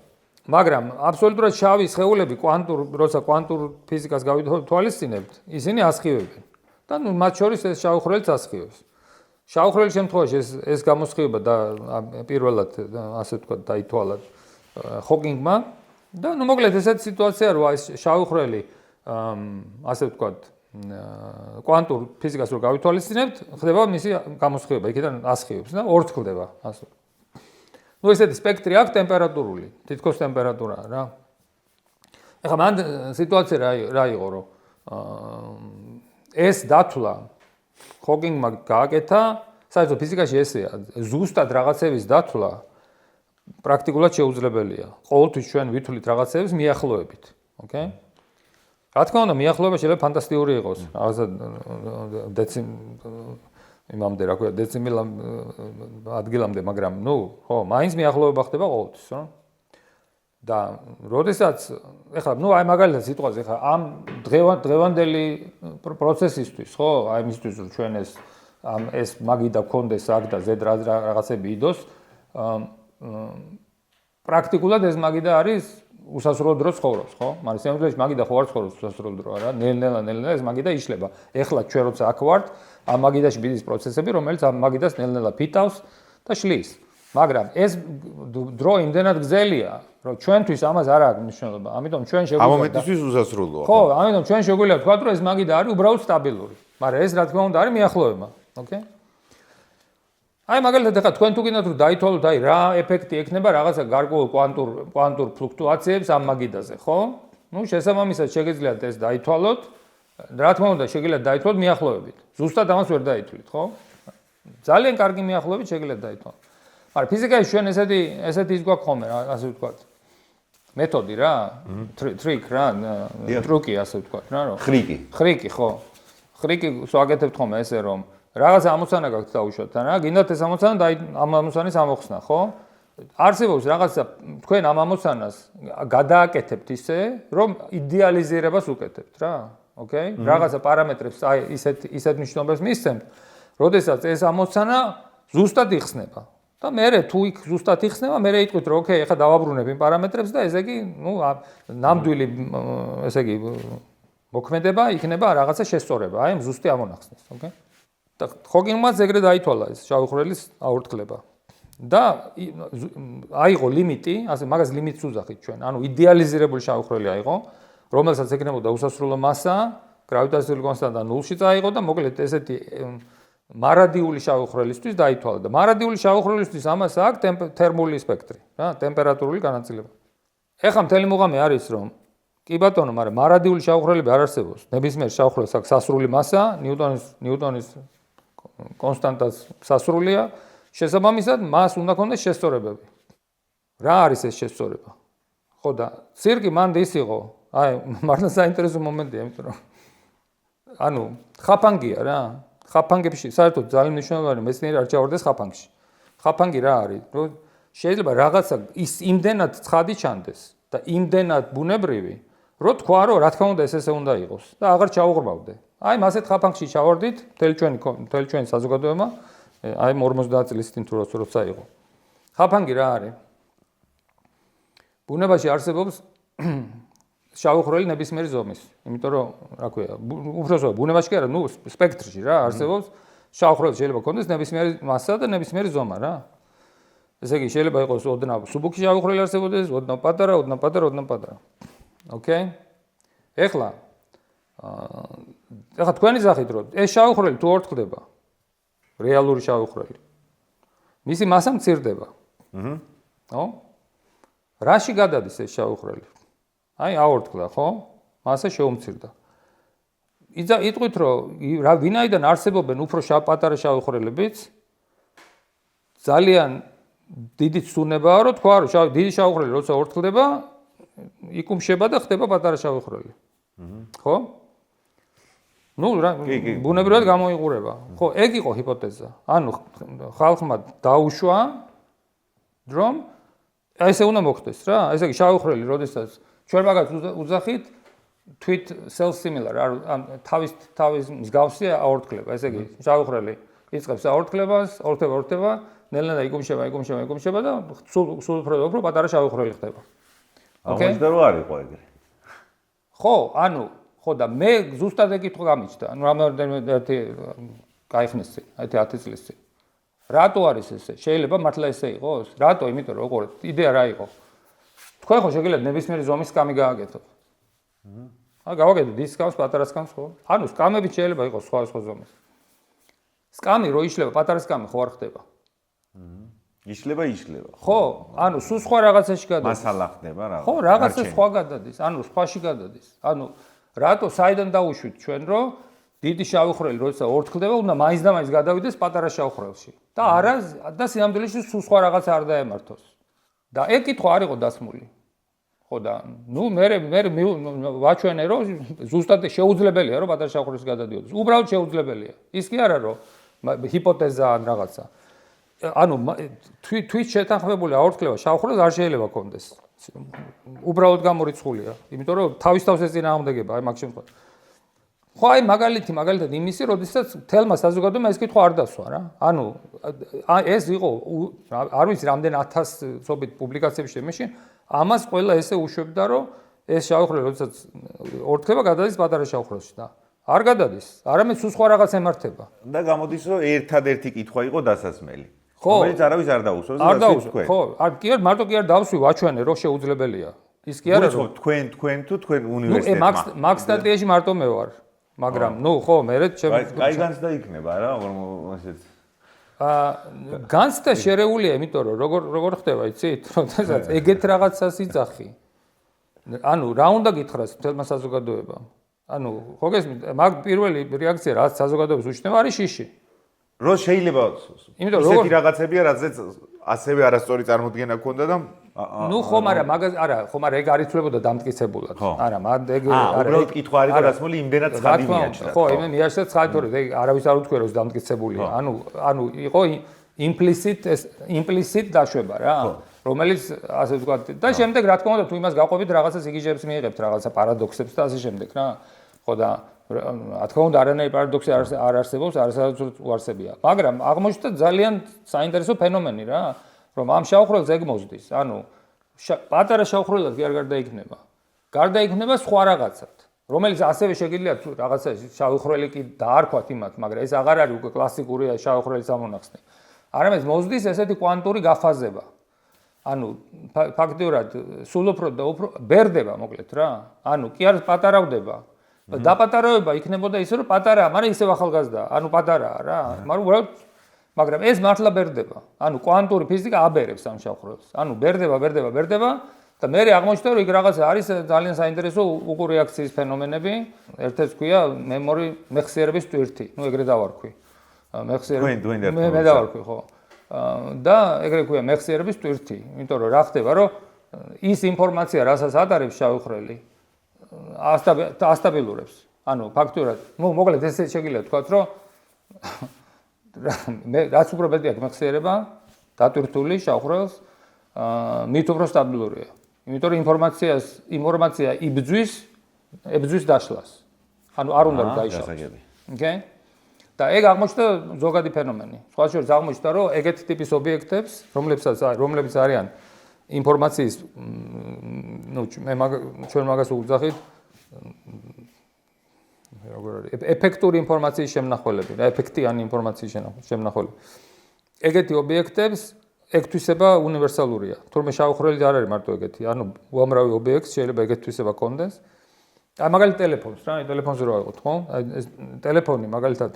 მაგრამ აბსოლუტურად შავი სხეულები როცა კვანტურ ფიზიკას გავითვალისწინებთ, ისინი ასხივებენ. და ნუ მათ შორის ეს შავი ხვრელიც ასხივებს. შავი ხვრელის შემთხვევაში ეს გამოსხივება და პირველად ასე ვთქვათ დაითვალა ჰოკინგმა და ნუ მოკლედ ესეთი სიტუაცია რომ ეს შავი ხვრელი ასე ვთქვათ კვანტურ ფიზიკას რო გავითვალისწინებთ, ხდება მისი გამოსხივება, იქიდან ასხივებს და ორს ხდება, ასე. ნუ ესეთი სპექტრი აქვს ტემპერატურული, თითქოს ტემპერატურაა რა. ეხლა მან სიტუაცია რა იყო, რომ ეს დათვლა ჰოკინგმა გააკეთა, საერთოდ ფიზიკაში ესეა, ზუსტად რაღაცების დათვლა პრაქტიკულად შეუძლებელია. ყოველთვის ჩვენ ვითვლით რაღაცებს მიახლოებით, ოკეი? რა თქმა უნდა, მიახლოება შეიძლება ფანტასტიკური იყოს, რაღაცა იმამდე რა ქვია, დეციმილ ადგილამდე, მაგრამ ნუ, ხო, მაინც მიახლოება ხდება ყოველთვის, რა. და როდესაც, ეხლა, ნუ აი მაგალითად სიტყვაზე, ეხლა ამ დღევანდელი პროცესისთვის, ხო, აი იმისთვის, რომ ჩვენ ეს მაგიდა გქონდეს აქ და ზედ რაღაცები იდოს, პრაქტიკულად ეს მაგიდა არის უსასრულო დრო ცხოვრობს, ხო? მაგრამ სიამოვნებაში მაგიდა ხო არ ცხოვრობს უსასრულო დრო, არა? ნელ-ნელა ეს მაგიდა იშლება. ეხლა ჩვენ როცა აქ ვართ, ამ მაგიდაში მიდის პროცესები, რომელიც ამ მაგიდას ნელ-ნელა ფიტავს და შლის. მაგრამ ეს დრო იმდენად გრძელია, რომ ჩვენთვის ამას არ აქვს მნიშვნელობა. ამიტომ ჩვენ შეგვიძლია ამ მომენტისთვის უსასრულოა. ხო, ამიტომ ჩვენ შეგვიძლია ვთქვათ, რომ ეს მაგიდა არის უბრალოდ სტაბილური. მაგრამ ეს რა თქმა უნდა არის მიახლოება, ოკეი? აი მაგალითად ახლა თქვენ თუ გინდათ რომ დაითვალოთ აი რა ეფექტი ექნება რაღაცა გარკვეულ კვანტურ ფლუქტუაციებს ამ მაგიდაზე, ხო? ნუ შესაბამისად შეგიძლიათ ეს დაითვალოთ. რა თქმა უნდა შეგიძლიათ დაითვალოთ მიახლოებით. ზუსტად ამას ვერ დაითვლით, ხო? ძალიან კარგი მიახლოებით შეგიძლიათ დაითვალოთ. მაგრამ ფიზიკაში ჩვენ ესეთი ის გვაქვს ხოლმე, ასე ვთქვათ. მეთოდი რა, ტრიკ რა, ტრუკი ასე ვთქვათ რა, რომ ხრიკი, ხო. ხრიკი ვაკეთებთ ხოლმე ესე რომ რაღაც ამოცანა გაქვთ დაუშვათ რა, გინდათ ეს ამოცანა და ამ ამოცანის ამოხსნა, ხო? არსებობს რაღაცა თქვენ ამ ამოცანას გადააკეთებთ ისე, რომ იდეალიზირებას უკეთებთ რა, ოკეი? რაღაცა პარამეტრებს აი ისეთ მნიშვნელობას მისცემთ, როდესაც ეს ამოცანა ზუსტად იხსნება. და მე თუ იქ ზუსტად იხსნება, მე იტყვით რომ ოკეი, ეხლა დავაბრუნებ იმ პარამეტრებს და ესე იგი, ნამდვილი ესე იგი მოქმედება იქნება რაღაცა შესწორება, აი ზუსტი ამონახსნეს, ოკეი? და ხოგინმაც ეგრე დაითვალა ეს შავი ხვრელის აორთქლება. და აიღო ლიმიტი, ასე მაგას ლიმიტს უძახით ჩვენ. ანუ იდეალიზირებული შავი ხვრელი აიღო, რომელსაც ეკნებოდა უსასრულო მასა, გრავიტაციული კონსტანტა ნულში წაიღო და მოკლედ ესეთი მარადიული შავი ხვრელისთვის დაითვალა და მარადიული შავი ხვრელისთვის ამას აქვს თერმული სპექტრი, რა, ტემპერატურული განაწილება. ეხლა მთელი მუღამი არის რომ კი ბატონო, მაგრამ მარადიული შავი ხვრელები არ არსებობს. ნებისმიერ შავ ხვრელს აქვს სასრული მასა, ნიუტონის კონსტანტაც სასრულია. შესაბამისად, მას უნდა ქონდეს შესწორებები. რა არის ეს შესწორება? ხო და ცირკი მანდ ის იყო, აი, მართლა საინტერესო მომენტია, იმიტომ რომ ანუ ხაფანგია რა. ხაფანგებში საერთოდ ძალიან მნიშვნელოვანი მეცნიერი არ ჩავარდეს ხაფანგში. ხაფანგი რა არის? რომ შეიძლება რაღაცა ის იმდენად ცხადი ჩანდეს და იმდენად ბუნებრივი, რომ თქვა რომ რა თქმა უნდა ესე უნდა იყოს და აღარ ჩაუღრმავდე. აი, მასეთ ხაფანგში ჩავარდით, მთელი ჩვენი საზოგადოება, აი 50 წლის წინ თუ როცა იყო. ხაფანგი რა არის? ბუნებაში არსებობს შავი ხვრელი ნებისმიერი ზომის, იმიტომ რომ, რა ქვია, უბრალოდ ბუნებაში კი არა, სპექტრში რა არსებობს შავი ხვრელი შეიძლება ქონდეს ნებისმიერი მასა და ნებისმიერი ზომა რა. ესე იგი შეიძლება იყოს ოდნავ სუბუქი შავი ხვრელი არსებობდეს, ოდნავ პატარა. ოკეი? ეხლა თქვენი ზახით რომ ეს შავი ხვრელი თუ ორთქლდება, რეალური შავი ხვრელი, მისი მასა მცირდება. ხო? რაში გადადის ეს შავი ხვრელი? აი, აორთქლა, ხო? მასა შეუმცირდა. იტყვით რომ ვინაიდან არსებობენ უფრო პატარა შავი ხვრელებიც, ძალიან დიდი ცუნებაა რომ თქვა რომ დიდი შავი ხვრელი როცა ორთქლდება, იკუმშება და ხდება პატარა შავი ხვრელი. ხო? ნუ ბუნებრივად გამოიყურება. ხო, ეგ იყო ჰიპოთეზა. ანუ ხალხმა დაუშვა რომ ესე უნდა მოხდეს რა. ესე იგი შავი ხვრელი, როდესაც ჩვენ მაგას უძახით თვით self similar, თავის მსგავსი აორთქლება. ესე იგი შავი ხვრელი იწყებს აორთქლებას, ორთქლება, ნელ-ნელა იკუმშება და სულ უფრო პატარა შავი ხვრელი ხდება. ოკეი? და რო არ იყო ეგრე. ხო, ანუ ხო და მე ზუსტად ეგ კითხვა გამიჩნდა. ანუ რამოდენიმე ერთი გაიხსნის წინ, აი 10 წლის წინ. რატო არის ესე? შეიძლება მართლა ესე იყოს? რატო? იმიტომ რომ როგორ იდეა რა იყო? თქვენ ხო შეგიძლიათ ნებისმიერი ზომის სკამი გააკეთოთ. გავაკეთოთ ის სკამს, პატარა სკამს, ხო? ანუ სკამები შეიძლება იყოს სხვა ზომის. სკამი რო იშლება, პატარა სკამი ხო არ ხდება? იშლება. ხო, ანუ სულ სხვა რაღაცაში გადადის. მასალა ხდება რა. ხო, რაღაცა სხვა გადადის, ანუ სხვაში გადადის. ანუ რატო საიდან დავუშვით ჩვენ რომ დიდი შავი ხვრელი როცა ორთქლდება, უნდა მაინც და მაინც გადავიდეს პატარა შავ ხვრელში. და არა და სინამდვილეში სულ სხვა რაღაცა არ დაემართოს. და ეგ კითხვა არ იყო დასმული. ხო და ნუ მე ვაჩვენე რომ ზუსტად შეუძლებელია რომ პატარა შავ ხვრელში გადადიოდეს. უბრალოდ შეუძლებელია. ის კი არა რომ ჰიპოთეზა ან რაღაცა. ანუ თვით შეთანხმებული აორთქლება შავ ხვრელს არ შეიძლება ქონდეს. უბრალოდ გამორიცხულია. იმიტომ რომ თავის ეწინააღმდეგება აი მაგ შემთხვევაში. ხო აი მაგალითად იმისი, როდესაც თელმა საზოგადოებამ ეს კითხვა არ დასვა რა. ანუ ეს იყო არ ვიცი რამდენ 1000 წობით პუბლიკაციებში შემეში, ამას ყველა ესე უშვებდა, რომ ეს შავი ხვრელი როდესაც ორთქლება გადადის პატარა შავ ხვრელში და არ გადადის. არამედ სულ სხვა რაღაც ემართება. და გამოდის რომ ერთადერთი კითხვა იყო დასასმელი. ხო, რომელიც არავის არ დაუსვას და არ დაუსვა. ხო, კი არ მარტო კი არ დავსვი, ვაჩვენე რომ შეუძლებელია. ის კი არა რომ თქვენ თუ თქვენ უნივერსიტეტმა. მაგ სტატიაში მარტო მე ვარ. მაგრამ ნუ ხო, მე კაი განცდა იქნება რა, ესეც. განცდა შერეულია, იმიტომ რომ როგორ ხდება, იცით? როდესაც ეგეთ რაღაცას იძახი. ანუ რა უნდა გითხრას მთელმა საზოგადოებამ? ანუ ხო გესმით, მაგ პირველი რეაქცია რაც საზოგადოებას უჩნდება არის შიში. რო შეიძლება ისეთი რაღაცებია, რაზეც ასევე არასწორი წარმოდგენა გქონდა და ნუ ხო, მაგრამ მაგას არა, ხო, მაგრამ ეგ არ ითვლებოდა დამტკიცებულად. არა, მაგ ეგ უბრალოდ კითხვა არის და დასმული იმდენად ცხადი მიაჩნდა. ხო, იმენ მიაჩნდა ცხადი, თორე ეგ არავის არ უთქვია რომ დამტკიცებულია. ანუ იყო implicit დაშვება რა, რომელიც ასე ვთქვათ და შემდეგ რა თქმა უნდა თუ იმას გაყვებით რაღაცას იგიჟებს მიიღებთ, რაღაცა პარადოქსებს და ასე შემდეგ რა. ხო და რა თქმა უნდა არანაირი პარადოქსი არ არსებობს, არასდროს უარსებია. მაგრამ აღმოჩნდა ძალიან საინტერესო ფენომენი რა, რომ ამ შავხრელს ეგ მოსდის. ანუ პატარა შავხრელად კი არ გარდაიქმნება. გარდაიქმნება სხვა რაღაცად, რომელიც ასევე შეგიძლია თუ რაღაცა შავხრელი კი დაარქვათ იმათ, მაგრამ ეს აღარ არის უკვე კლასიკური შავხრელის ამონახსნი. არამედ მოსდის ესეთი კვანტური გაფაზება. ანუ ფაქტიურად სულ უფრო და უფრო ბერდება მოკლედ რა. ანუ კი არ პატარავდება. დაპატარავება იქნებოდა ისე რომ პატარაა, მაგრამ ისევ ახალგაზრდაა. ანუ პატარაა რა. მაგრამ ეს მართლა ბერდება. ანუ კვანტური ფიზიკა აბერებს ამ შავხრელს. ანუ ბერდება და მე აღმოჩნდა რომ იქ რაღაცა არის ძალიან საინტერესო უყურ რეაქციის ფენომენები. ერთ-ერთს ქვია მეხსიერების ტვირთი. ნუ ეგრე დავარქვი. მე დავარქვი ხო. და ეგრე ქვია მეხსიერების ტვირთი. იმიტომ რომ რა ხდება რომ ის ინფორმაცია რასაც ატარებს შავხრელი ასტაბილურებს. ანუ ფაქტურად, მოკლედ ესე შეგიძლია თქვათ, რომ რაც უფრო მეტი აქვს მეხსიერება, დატვირთული შავხრელს, მით უფრო სტაბილურია. იმიტომ რომ ინფორმაცია იბძვის დაშლას. ანუ არ უნდა დაიშალოს. ოკეი? და ეგ აღმოჩნდა ზოგადი ფენომენი. სხვა შორის აღმოჩნდა, რომ ეგეთი ტიპის ობიექტებს, რომლებიც არიან ინფორმაციის, ჩვენ მაგას უძახით ეფექტური ინფორმაციის შემნახველები, რა ეფექტიანი ინფორმაციის შემნახველები. ეგეთი ობიექტებს ეგთვისება უნივერსალურია. თურმე შავხრელი არ არის მარტო ეგეთი, ანუ უამრავი ობიექტს შეიძლება ეგეთვისება კონდეს. აი მაგალითად ტელეფონს რა, ტელეფონზე რა ვიყოთ, ხო? აი ეს ტელეფონი მაგალითად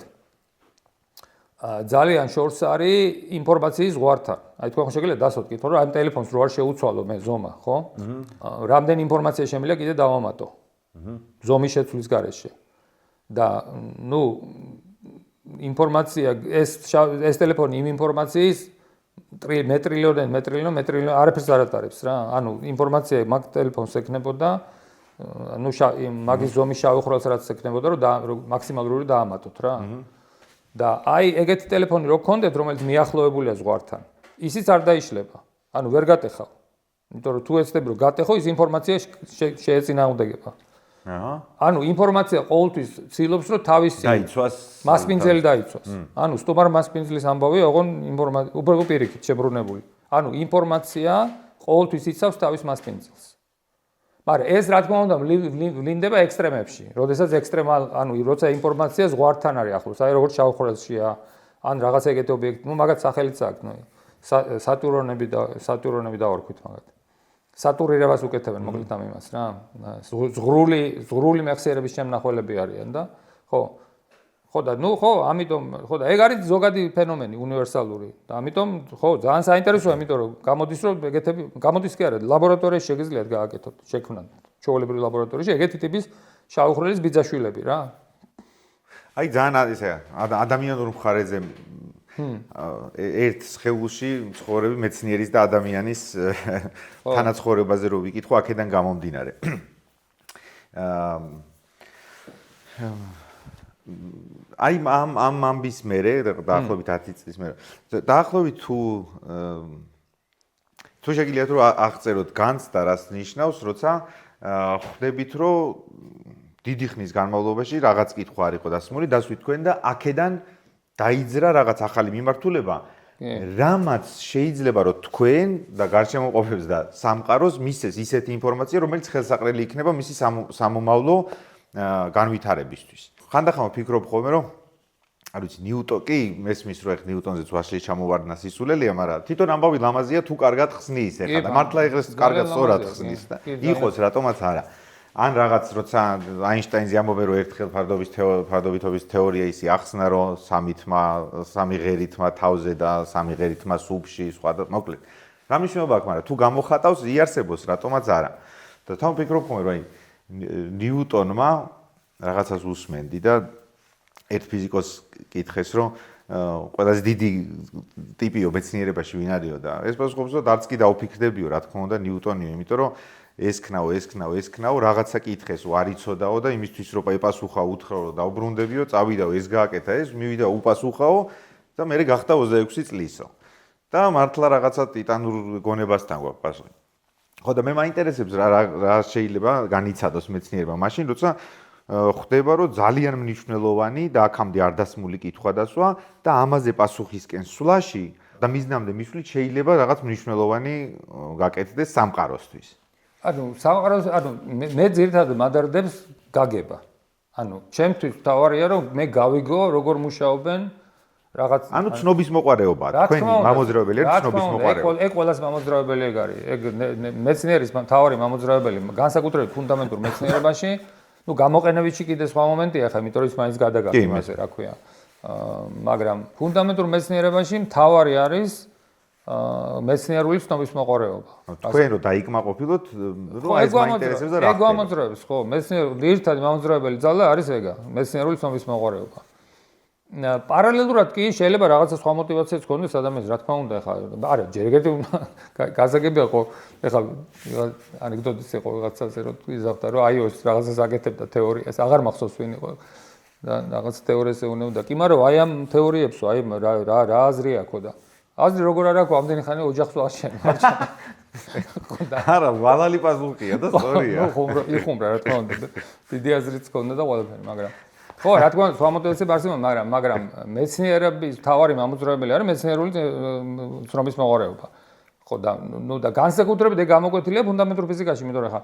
ძალიან შორს არის ინფორმაციის ზღვართან. აი თქვენ შეგიძლიათ დასვათ კითხვა, რომ ამ ტელეფონს რო არ შეუცვალო მე ზომა, ხო? რამდენი ინფორმაცია შემიძლია კიდე დავამატო. ზომის შეცვლის გარეშე. და ინფორმაცია ეს ტელეფონი იმ ინფორმაციის მეტრილიონ არაფერს არ ატარებს რა. ანუ ინფორმაცია მაგ ტელეფონს ეკნებოდა, მაგის ზომის შავხრელს რაც ეკნებოდა, რომ მაქსიმალური დაამატოთ რა. და აი ეგეთი ტელეფონი რო გქონდეთ, რომელიც მიახლოებულია ზღვართან, ისიც არ დაიშლება. ანუ ვერ გატეხავ. იმიტომ რომ თუ ეცდები რომ გატეხო, ის ინფორმაცია შეეწინააღმდეგება. ანუ ინფორმაცია ყოველთვის ცდილობს რომ თავისი მასპინძელი დაიცვას. ანუ სტუმარ მასპინძლის ამბავი ოღონ უბრალოდ პირიქით შებრუნებული. ანუ ინფორმაცია ყოველთვის იცავს თავის მასპინძელს. მაგრამ ეს რა თქმა უნდა ვლინდება ექსტრემებში. როდესაც როცა ინფორმაცია ზღვართან არის ახლოს, აი როგორც შავხრელშია, ან რაღაც ეგეთი ობიექტი, მაგათ სახელიც აქვს, სატურონები დავარქვით მაგათ. სატურირებას უკეთებენ მოკლედ ამ იმას რა. ზღრული მეხსიერების შემნახველები არიან და ხო. ხო და ამიტომ და ეგ არის ზოგადი ფენომენი უნივერსალური. და ამიტომ ძალიან საინტერესოა, იმიტომ რომ გამოდის რომ ეგეთები გამოდის კი არა, ლაბორატორიაში შეგიძლიათ გააკეთოთ, შექმნათ ჩვეულებრივ ლაბორატორიაში ეგეთი ტიპის შავხრელის ბიძაშვილები რა. აი ძალიან ისე ადამიანურ მხარეზე ერთ სხეულში ცხოვრები მეცნიერის და ადამიანის თანაცხოვრებაზე რო ვიკითხო, აქედან გამომდინარე. აი ამ ამბის მერე დაახლოებით 10 წლის მერე. დაახლოებით თუ შეგიძლიათ რომ აღწეროთ განცდა რას ნიშნავს, როცა ხვდებით რომ დიდი ხნის განმავლობაში რაღაც კითხვა არ იყო დასმული, დასვით თქვენ და აქედან დაიძრა რაღაც ახალი მიმართულება, რამაც შეიძლება რომ თქვენ და გარშემოყოფებს და სამყაროს მისცეს ისეთი ინფორმაცია, რომელიც ხელსაყრელი იქნება მისი სამომავლო განვითარებისთვის. ხანდახან ვფიქრობ ხოლმე, რომ არ ვიცი, ნიუტონი, მესმის რომ ნიუტონზეც ვაშლი ჩამოვარდნა სისულელია, მაგრამ თვითონ ამბავი ლამაზია თუ კარგად ხსნის ეხლა და მართლა იღეს კარგად სწორად ხსნის და იყოს რატომაც არა. ან რაღაც როცა აინშტაინზე ამბობენ რომ ერთხელ ფარდობითობის თეორია ისი ახსნა რომ სამი ღერითმა თავზე და სამი ღერითმა სუბში სხვა და მოკლედ რა მნიშვნელობა აქვს, მაგრამ თუ გამოხატავს იარსებოს რატომაც არა. და თან ვფიქრობ ხოლმე რომ ნიუტონმა რაღაცას უსმენდი და ერთ ფიზიკოს კითხეს რომ ყველაზე დიდი ტიპიო მეცნიერებაში ვინ არისო და ეს პასუხობს რომ არც კი დაუფიქრდებიო რა თქმა უნდა ნიუტონიო, იმიტომ რომ ესქნაო რაღაცა კითხეს არ იცოდაო და იმისთვის რომ პასუხა უთხრა რომ დაუბრუნდებიო, წავიდაო ეს გააკეთა ეს, მივიდა უპასუხაო და მე გახდა 26 წლისო. და მართლა რაღაცა ტიტანურ გონებასთან გვაქვს პასუხი. ხო და მე მაინტერესებს რა შეიძლება განიცადოს მეცნიერება მაშინ, როცა ხვდება რომ ძალიან მნიშვნელოვანი და აქამდე არ დასმული კითხვა დასვა და ამაზე პასუხისკენ სვლაში და მიზნამდე მისვლით შეიძლება რაღაც მნიშვნელოვანი გაკეთდეს სამყაროსთვის. მე ძირითადად მადარდებს გაგება. ჩემთვის თავარია რომ მე გავიგო როგორ მუშაობენ რაღაც ცნობის მოყარეობაა თქვენი მამოძრავებელი ცნობის მოყარეობა. ეგ ყველას მამოძრავებელი ეგ არის. ეგ მეცნიერის თავარი მამოძრავებელი განსაკუთრებით ფუნდამენტურ მეცნიერებაში, გამოყენებითი კიდე სხვა მომენტია ხა, იმიტომ რომ ის მაინც გადაგაკეთე იმაზე, რა ქვია. მაგრამ ფუნდამენტურ მეცნიერებაში თავარი არის მეცნიერული ცნობის მოყარეობა. თქვენ რომ დაიკმაყოფილოთ, რომ ეს მაინტერესებს და რა ხდება. ეგ გამოძრავებს, ხო, მეცნიერული ერთად მამოძრავებელი ძალა არის ეგა, მეცნიერული ცნობის მოყარეობა. პარალელურად კი შეიძლება რაღაცა სხვა мотиваციაც გქონდეს ადამიანს, რა თქმა უნდა, ხა, არა, ჯერ ეგეთი გასაგებია ხო, ეხლა ანეკდოტის იყო რაღაცაზე რომ იზავდა რომ აი ეს რაღაცას აკეთებდა თეორიას, აღარ მახსოვს ვინ იყო და რაღაც თეორიას ეუნებდა. კი, მაგრამ აი ამ თეორიებსო, აი რა აზრი აქვს და აზრი როგორ არ აქვს, ამდენი ხანი ოჯახს ვაშენ, მარჯანა. არა, ვალალი პაზულკია და სწორია. იხუმრა, რა თქმა უნდა, დიდი აზრიც ჰქონდა და ყველაფერი, მაგრამ ხო, რა თქმა უნდა, სხვა мотиваციები არსებობს, მაგრამ მეცნიერების თავარი მამოძრავებელი არის მეცნიერული ცნობის მოყარეობა. ხო და და განსაკუთრებით ეგ გამოკვეთილია ფუნდამენტურ ფიზიკაში, იმიტომ რომ ხა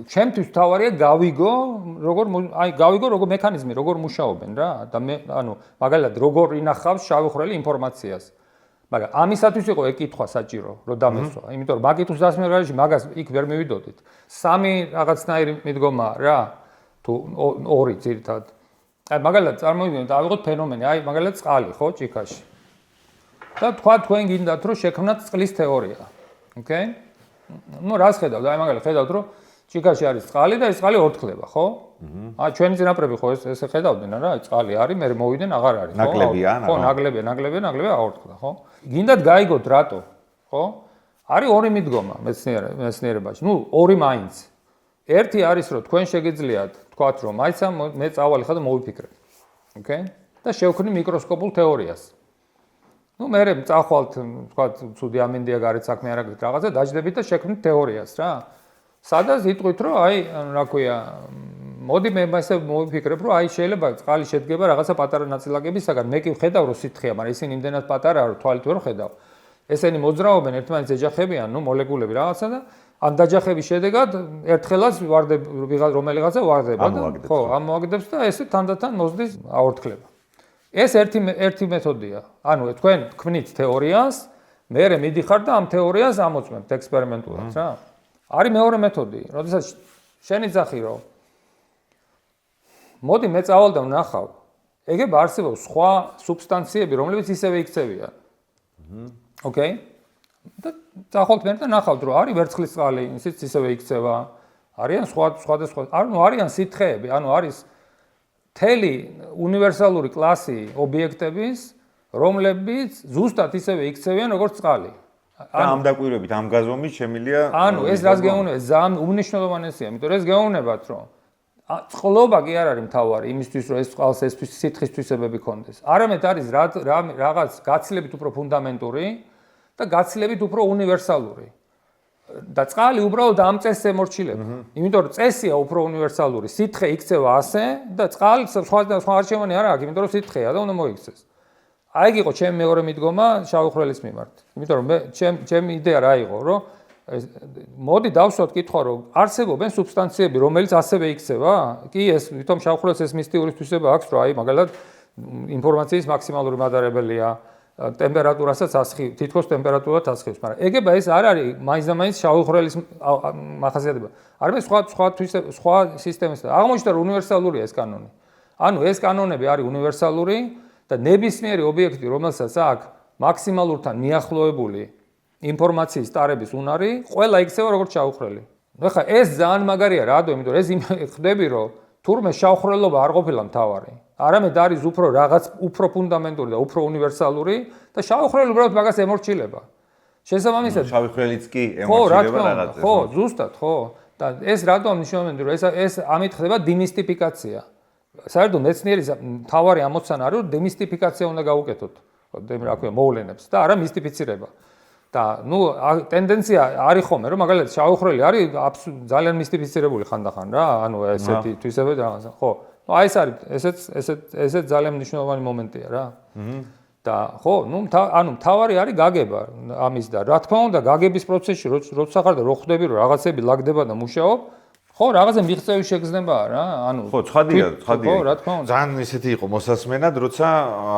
ჩემთვის თავარია გავიგო როგორ მექანიზმი, როგორ მუშაობენ რა და მე მაგალითად როგორ ინახავს შავი ხვრელი ინფორმაციას. მაგრამ ამისათვის იყო ეგ კითხვა საჭირო, რომ დამესვა. იმიტომ რომ მაგ კითხვის დასმის გარეშე მაგას იქ ვერ მივიდოდით. სამი რაღაცნაირი მიდგომა რა თუ ორი ძირითადად. აი მაგალითად წარმოვიდგინოთ, ავიღოთ ფენომენი, აი მაგალითად წყალი, ხო, ჭიქაში. და თქვა თქვენ გინდათ რომ შექმნათ წყლის თეორია. ოკეი? რას ხედავთ? აი მაგალითად ხედავთ რომ ჭიქაში არის წყალი და ეს წყალი ორთქლება, ხო? ჩვენი წინაპრები ხო ესე ხედავდნენ რა, აი წყალი არის, მე მოვიდნენ აღარ არის, ხო? ხო, ნაკლებია, აორთქლა, ხო? გინდათ გაიგოთ რატო, ხო? არის ორი მიდგომა მეცნიერებაში. ორი მაინც. ერთი არის რომ თქვენ შეგიძლიათ თქვათ რომ აიცა მე წავალ ხა და მოვიფიქრებ. ოკეი? და შევქმნი მიკროსკოპულ თეორიას. მე წახვალთ თქვათ ცუდი ამინდია გარეთ საქმე არ აქვს რაღაცა დაждებით და შექმნით თეორიას რა. სადაც იტყვით რომ აი რა ქვია მოდი მე ესე მოვიფიქრებ რომ აი შეიძლება წყალი შედგება რაღაცა პატარა ნაწილაკებისაგან მე კი ვხედავ რომ სითხეა მაგრამ ისინი იმდენად პატარაა რომ თვალით ვერ ვხედავ. ესენი მოძრაობენ ერთმანეთს ეჯახებიან მოლეკულები რაღაცა და ან დაჯახების შედეგად ერთხელაც რომელიღაცა ვარდება და ხო ამოაგდებს და ესე თანდათან მოსდის აორთქლება. ეს ერთი მეთოდია. თქვენ თქვნით თეორიას, მე მიდიხარ და ამ თეორიას ამოწმებთ ექსპერიმენტულად რა. არის მეორე მეთოდი, როდესაც შენი ძახი რომ მოდი მე წავალ და ვნახავ. ეგებ არსებობს სხვა სუბსტანციები, რომლებიც ისევე იქცევიან. ოკეი? და წახვალთ მე და ნახავთ რომ არის ვერცხლის წყალი, ისიც ისევე იქცევა. არიან სხვადასხვა, არიან სითხეები, არის მთელი უნივერსალური კლასი ობიექტების, რომლებიც ზუსტად ისევე იქცევიან როგორც წყალი. ამ დაკვირვებით, ამ გაზომით შემილია ეს რას გეუბნება, ძალიან უმნიშვნელოვანესია, იმიტომ რომ ეს გეუბნებათ, რომ წყლობა კი არ არის მთავარი იმისთვის, რომ ეს წყალს ესთვის სითხის თვისებები ქონდეს. არამედ არის რაღაც გაცილებით უფრო ფუნდამენტური და გაცილებით უფრო უნივერსალური. და წყალი უბრალოდ ამ წესს ემორჩილება. იმიტომ რომ წესია უფრო უნივერსალური, სითხე იქცევა ასე და წყალი სხვა არჩევანი არ აქვს, იმიტომ რომ სითხეა და უნდა მოიქცეს. აი ეგ იყო ჩემი მეორე მიდგომა შავი ხვრელის მიმართ. იმიტომ რომ ჩემი იდეა რა იყო, რომ მოდი დავსვათ კითხვა, რომ არსებობენ სუბსტანციები, რომელიც ასევე იქცევა? კი, ეს თვითონ შავ ხვრელს ეს მისტიური თვისება აქვს, რომ აი მაგალითად ინფორმაციის მაქსიმალური მატარებელია. ტემპერატურასაც თითქოს ტემპერატურაც ასხივს, მაგრამ ეგება ეს არ არის მაინც და მაინც შავი ხვრელის მახასიათება. არამედ სხვა სისტემის და აღმოჩნდა რომ უნივერსალურია ეს კანონი. ეს კანონები არის უნივერსალური და ნებისმიერი ობიექტი, რომელსაც აქვს მაქსიმალურთან მიახლოებული ინფორმაციის ტარების უნარი, ყველა იქცევა როგორც შავი ხვრელი. ეხლა ეს ძალიან მაგარია, რატო? იმიტომ რომ ეს ხდები რომ თურმე შავხვრელობა არ ყოფილა მთავარი. არამედ არის რაღაც უფრო ფუნდამენტური და უფრო უნივერსალური და შავი ხვრელი უბრალოდ მაგას ემორჩილება. შესაბამისად შავი ხვრელიც კი ემორჩილება რაღაცას. ხო, ზუსტად, ხო. და ეს რატომ მნიშვნელოვანია, რომ ეს ამით ხდება დინისტიფიკაცია. საერთოდ მეცნიერის მთავარი ამოცანა არის, რომ დინისტიფიკაცია უნდა გაუკეთოთ. რა ქვია, მოვლენებს და არა მისტიფიცირება. და ნუ ტენდენცია არის ხოლმე რომ მაგალითად შავხრელი არის ძალიან მისტიფიცირებული ხანდახან რა ანუ ესეთი თვისებები რაღაცა ხო ნუ აი ეს არის ესეც ძალიან მნიშვნელოვანი მომენტია რა და ხო ნუ ანუ მთავარი არის გაგება ამის და რა თქმა უნდა გაგების პროცესში როცა ხარ და რო ხვდები რომ რაღაცები ლაგდება და მუშაობ ხო რაღაცა მიღწევის შეგრძნებაა რა ანუ ხო ცხადია ხო რა თქმა უნდა ძალიან ესეთი იყო მოსასმენად როცა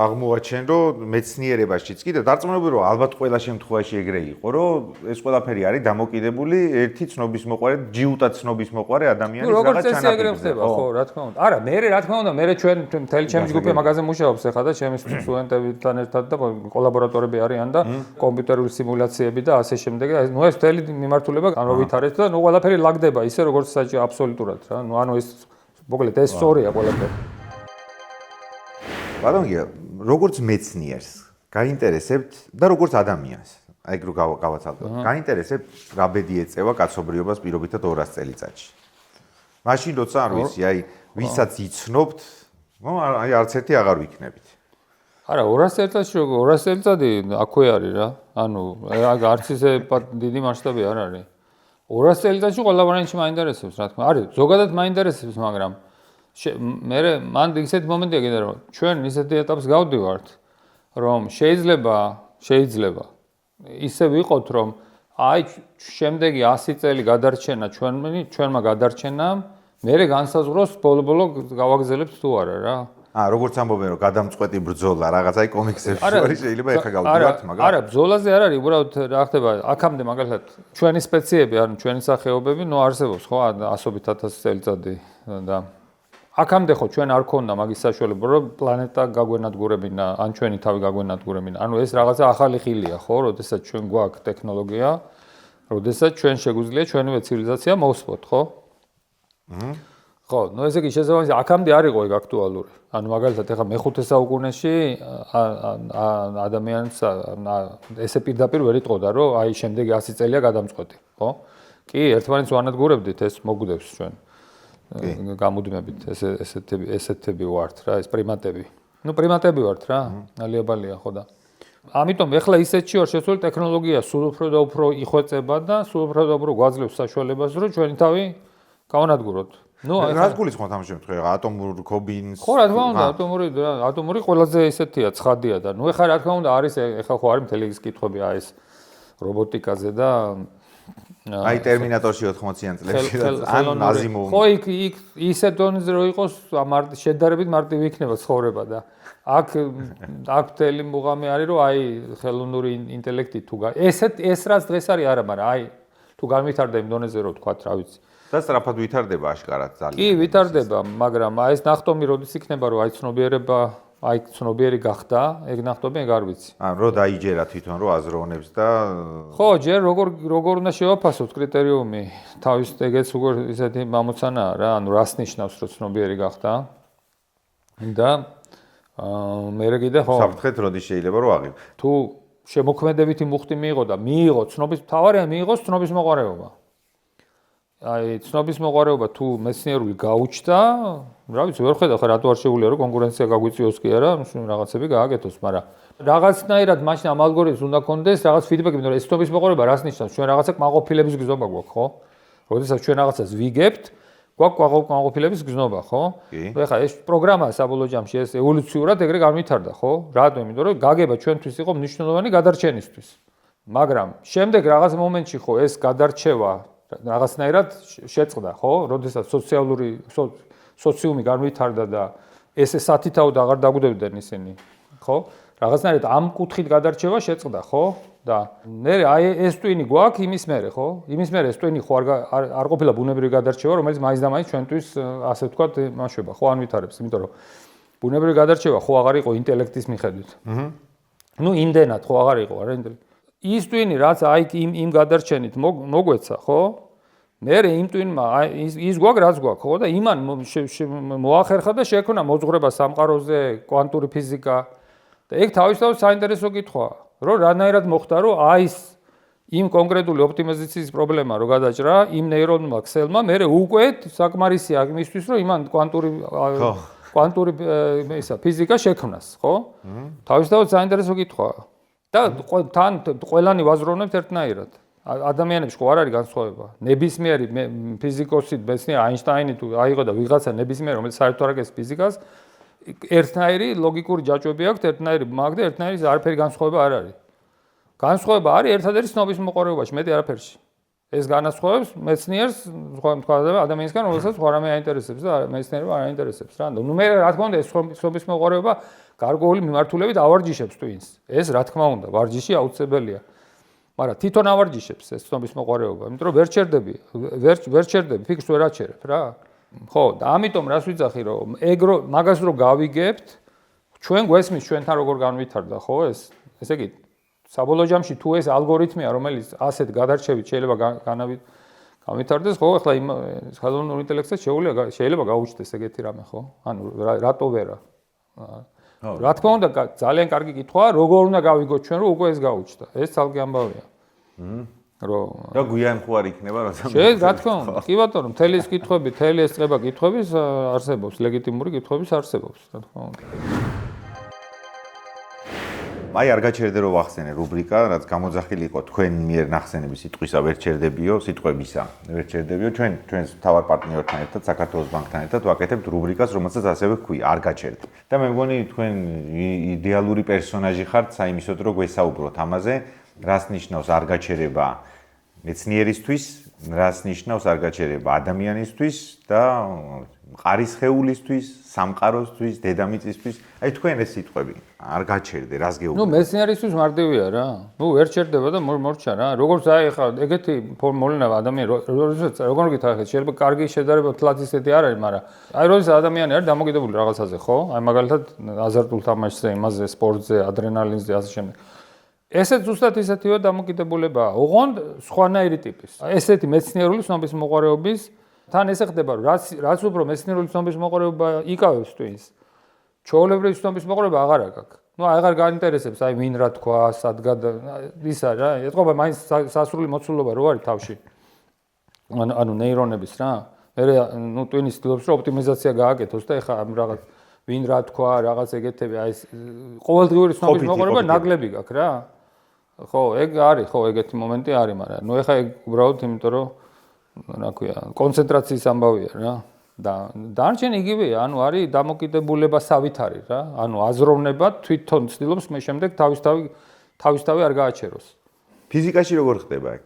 აღმოაჩენ რომ მეცნიერებაშიც კიდე დარწმუნებული რომ ალბათ ყველა შემთხვევაში ეგრე იყო რომ ეს ყველაფერი არის დამოკიდებული ერთი ცნობის მოყარე ჯიუტად ცნობის მოყარე ადამიანის რაღაც ჩანაფიქრზე ხო რა თქმა უნდა არა მე რა თქმა უნდა მე ჩვენ მთელი ჩემი ჯგუფი მაგაზე მუშაობს ახლა და ჩემი სტუდენტებთან ერთად და კოლაბორატორები არიან და კომპიუტერული სიმულაციები და ასე შემდეგ ნუ ეს მთელი მიმართულება განვითარეთ და ნუ ყველაფერი ლაგდება ისე როგორც აბსოლუტურად რა. ნუ ანუ ეს მოკლედ ეს სწორია ყველაფერი. ბატონო, როგორც მეცნიერს გაინტერესებთ და როგორც ადამიანს, აი რო გავაცალოთ. გაინტერესებთ რა ბედი ეწევა კაცობრიობას პირობითად 200 წელიწადში. მაშინ როცა არ ვიცი, აი ვისაც იცნობთ, ნუ აი არც ერთი აღარ ვიქნებით. არა 200 წელიწადში როგორ 200 წელიწადი აქვე არის რა. ანუ არც ისე დიდი მასშტაბი არ არის. 200 წელიწადში ყველა ვარიანტი მაინტერესებს, რა თქმა უნდა. არის, ზოგადად მაინტერესებს, მაგრამ მე მან ისეთი მომენტია კიდე რომ ჩვენ ისეთი ეტაპს გავდივართ, რომ შეიძლება ისე ვიყოთ, რომ აი შემდეგი 100 წელი გადარჩენა ჩვენმა გადარჩენამ, მე განსაზღვროს ბოლო-ბოლო გავაგზავნებთ თუ არა რა. როგორც ამბობენ რომ გადამწყვეტი ბრძოლა რაღაც აი კომიქსებში არის შეიძლება ეხა გავდივართ მაგრამ არა ბრძოლაზე არ არის უბრალოდ რა ხდება აქამდე მაგალითად ჩვენი სპეციები ანუ ჩვენი სახეობები ნუ არსებობს ხო ასობით 1000 წელიწადი და აქამდე ხო ჩვენ არ ქონდა მაგის საშუალება რომ პლანეტა გაგვენადგურებინა ან ჩვენი თავი გაგვენადგურებინა ანუ ეს რაღაცა ახალი ხილია ხო როდესაც ჩვენ გვაქვს ტექნოლოგია როდესაც ჩვენ შეგვიძლია ჩვენივე ცივილიზაცია მოვსვოთ ხო ხო, ნუ ესე იგი შესაბამისად აქამდე არ იყო ეგ აქტუალური. ანუ მაგალითად ეხლა მე-5 საუკუნეში ადამიანს ესე პირდაპირ ვერ იტყოდა, რომ აი შემდეგი 100 წელია გადამწყვეტი, ხო? კი, ერთმანეთს ვანადგურებდით, ეს მოგვდებს ჩვენ. გამუდმებით ესეთები ვართ რა, ეს პრიმატები. ნუ პრიმატები ვართ რა, ალიაბალია ხო და. ამიტომ ეხლა ისეთში ვარ შესული ტექნოლოგია სულ უფრო და უფრო იხვეწება და სულ უფრო და უფრო გვაძლევს საშუალებას, რომ ჩვენი თავი გავანადგუროთ. ნუ რა გულისხმობთ ამ შემთხვევაში ატომურ ქობინს ხო რა თქმა უნდა ატომური ყველაზე ისეთია ცხადია და ნუ ეხლა რა თქმა უნდა არის ეხლა ხო არის მთელი ის კითხვები აი ეს რობოტიკაზე და აი ტერმინატორში 80-იან წლებში ან ნაზიმოვი ხო იქ ისე დონეზე რო იყოს შედარებით მარტივი იქნება ცხოვრება და აქ მთელი მუღამი არის რომ აი ხელოვნური ინტელექტი თუ ეს რაც დღეს არის არა მაგრამ აი თუ განვითარდა იმ დონეზე რო თქვა რა ვიცი და სწრაფად ვითარდება აშკარად ძალიან. კი, ვითარდება, მაგრამ აი ეს ნახტომი როდის იქნება, რომ აი ცნობიერი გახდა, ეგ ნახტომი ეგ არ ვიცი. რო დაიჯერა თვითონ რო აზროვნებს და ხო, ჯერ როგორ უნდა შევაფასოთ კრიტერიუმი, თავის ეგეც როგორ ისეთი მომოცანაა რა, ანუ რას ნიშნავს რომ ცნობიერი გახდა. და მე კიდე ხო საფრთხეთ როდის შეიძლება რომ აღიქვ. თუ შემოქმედებითი მუხტი მიიღო და მიიღო ცნობის თავარია მიიღოს ცნობის მოყარეობა. აი ცნობის მოყარეობა თუ მეცნიერული გაუჩნდა, რა ვიცი, ვერ ხედავ ხა რატო არ შეუძლია რომ კონკურენცია გაგვიწიოს კი არა, რაღაცები გააკეთოს, მაგრამ რაღაცნაირად მაშინ ამ ალგორითმს უნდა კონდეს რაღაც ფიდბექი, იმიტომ რომ ეს ცნობის მოყარეობა რას ნიშნავს? ჩვენ რაღაცა კმაყოფილების გზნობა გვაქვს, ხო? როდესაც ჩვენ რაღაცას ვიგებთ, გვაქვს კმაყოფილების გზნობა, ხო? ნუ ეხლა ეს პროგრამა საბოლოო ჯამში ეს ევოლუციურად ეგრე განვითარდა, ხო? რატომ? იმიტომ რომ გაგება ჩვენთვის იყო მნიშვნელოვანი გადარჩენისთვის. მაგრამ შემდეგ რაღაც მომენტში ხო ეს გადარჩევა რაღაცნაირად შეწყდა, ხო? როდესაც სოციუმი განვითარდა და ესე სათითაოდ აღარ დაგვდებდნენ ისინი, ხო? რაღაცნაირად ამ კუთხით გადარჩევა შეწყდა, ხო? და მე აი ეს ტვინი გვაქვს იმის მერე, ხო? იმის მერე ეს ტვინი ხო არ ყოფილა ბუნებრივი გადარჩევა, რომელიც მაინც და მაინც ჩვენთვის ასე ვთქვათ, მაშვება, ხო, ანვითარებს, იმიტომ რომ ბუნებრივი გადარჩევა ხო აღარ იყო ინტელექტის მიხედვით. ნუ იმდენად ხო აღარ იყო, არა ინტელექტი. ის ტვინი რაც აი იმ გადარჩენით მოგვეცა, ხო? მე იმ ტვინმა ის გვაქვს რაც გვაქვს, ხო? და იმან მოახერხა და შექმნა მოძღვრება სამყაროზე, კვანტური ფიზიკა და ეგ თავისთავად საინტერესო კითხვაა, რომ რანაირად მოხდა, რომ აი ეს იმ კონკრეტული ოპტიმიზაციის პრობლემა რო გადაჭრა იმ ნეირონულმა ქსელმა, მე უკვე საკმარისია იმისთვის, რომ იმან კვანტური ფიზიკა შექმნას, ხო? თავისთავად საინტერესო კითხვაა. და თან ყველანი ვაზროვნებთ ერთნაირად. ადამიანებში ხო არ არის განსხვავება. ნებისმიერი ფიზიკოსი, მეცნიერი აინშტაინი თუ აიღო და ვიღაცა ნებისმიერი რომელიც საერთოდ არ აკეთებს ფიზიკას, ერთნაირი ლოგიკური ჯაჭვები აქვს, ერთნაირი მაგ და ერთნაირი არაფერი განსხვავება არ არის. განსხვავება არის ერთადერთი ცნობის მოყარეობაში, მეტი არაფერში. ეს განასხვავებს მეცნიერს, სხვა ადამიანისგან, რომელსაც სხვა რამე აინტერესებს და მეცნიერება არ აინტერესებს რა. ნუ მე რა თქმა უნდა ეს ცნობის მოყარეობა გარკვეული მიმართულებით ავარჯიშებს twins. ეს რა თქმა უნდა, ვარჯიში აუცილებელია. მაგრამ თვითონ ავარჯიშებს ეს ცნობის მოყარეობა, იმიტომ რომ ვერ ჩერდები, ფიქრს ვერ აჩერებ რა. ხო, და ამიტომ რას ვიცახი რომ მაგას რო გავიგებთ, ჩვენ გვესმის ჩვენთან როგორ განვითარდა, ხო ეს? ესე იგი საბოლოო ჯამში თუ ეს ალგორითმია, რომელიც ასეთ გადარჩევით შეიძლება განვითარდეს, ხო, ახლა იმ ხელოვნურ ინტელექტსაც შეიძლება გაუჩნდეს ეგეთი რამე, ხო? ანუ რატო ვერა? რა თქმა უნდა, ძალიან კარგი კითხვაა, როგორ უნდა გავიგოთ ჩვენ, რომ უკვე ეს გაუჩნდა. ეს ცალკე ამბავია. რომ და გვიან ხო არ იქნება როცა რა თქმა უნდა, კი ბატონო, მთელი ეს კითხვები, მთელი ეს წება კითხვების არსებობს, ლეგიტიმური კითხვების არსებობს, რა თქმა უნდა. აი არ გაჩერდე რომ ვახსენე რუბრიკა, რაც გამოძახილი იყო თქვენ მიერ ნახსენების სიტყვისა ვერ ჩერდებიო, სიტყვებისა ვერ ჩერდებიო, ჩვენს მთავარ პარტნიორთან ერთად, საქართველოს ბანკთან ერთად ვაკეთებთ რუბრიკას, რომელსაც ასევე ჰქვია, არ გაჩერდე. და მე მგონი თქვენ იდეალური პერსონაჟი ხართ საიმისოდ, რომ გვესაუბროთ ამაზე, რას ნიშნავს არ გაჩერება მეცნიერისთვის, რას ნიშნავს არ გაჩერება ადამიანისთვის და ყარისხეულისთვის, სამყაროსთვის, დედამიწისთვის. აი თქვენ ეს სიტყვები არ გაჩერდე, რას გეუბნები? ნუ მეცნიერისთვის მარტივია რა. ნუ ვერ ჩერდება და მორჩა რა. როგორც აი ხა ეგეთი მოვლენა ადამიანი როგორ გითხრათ, შეიძლება კარგი შედარება თლაც ისეთი არ არის, მაგრამ აი როდესაც ადამიანი არის დამოკიდებული რაღაცაზე, ხო? აი მაგალითად აზარტულ თამაშზე, იმაზე, სპორტზე, ადრენალინზე, ასე შემდეგ. ესეც ზუსტად ისეთივე დამოკიდებულებაა. ოღონდ სხვანაირი ტიპის. ესეთი მეცნიერული ცნობის მოყარეობის თან ესე ხდება, რაც უფრო მეცნიერული ცნობის მოყარეობა იკავებს twins. ჩვეულებრივი ცნობის მოყარეობა აღარ აქვს. ნუ აღარ გაინტერესებს, აი ვინ რა თქვა, სადგა ისა რა. ეთყობა მაინც სასრული მოცულობა რო არის თავში. ანუ ნეირონების რა. მე ნუ twins ცდილობს რომ ოპტიმიზაცია გააკეთოს და ეხა ამ რაღაც ვინ რა თქვა, რაღაც ეგეთები, აი ეს ყოველდღიური ცნობის მოყარეობა ნაკლები გაქვს რა. ხო, ეგ არის, ხო, ეგეთი მომენტი არის, მაგრამ ნუ ეხა ეგ უბრალოდ იმიტომ რომ რა ქვია, კონცენტრაციის ამბავია რა. და დარჩენი იგივეა, ანუ არის დამოკიდებულებასავით არის რა. ანუ აზროვნება თვითონ ცდილობს მე შემდეგ თავისთავი არ გააჩეროს. ფიზიკაში როგორ ხდება ეგ?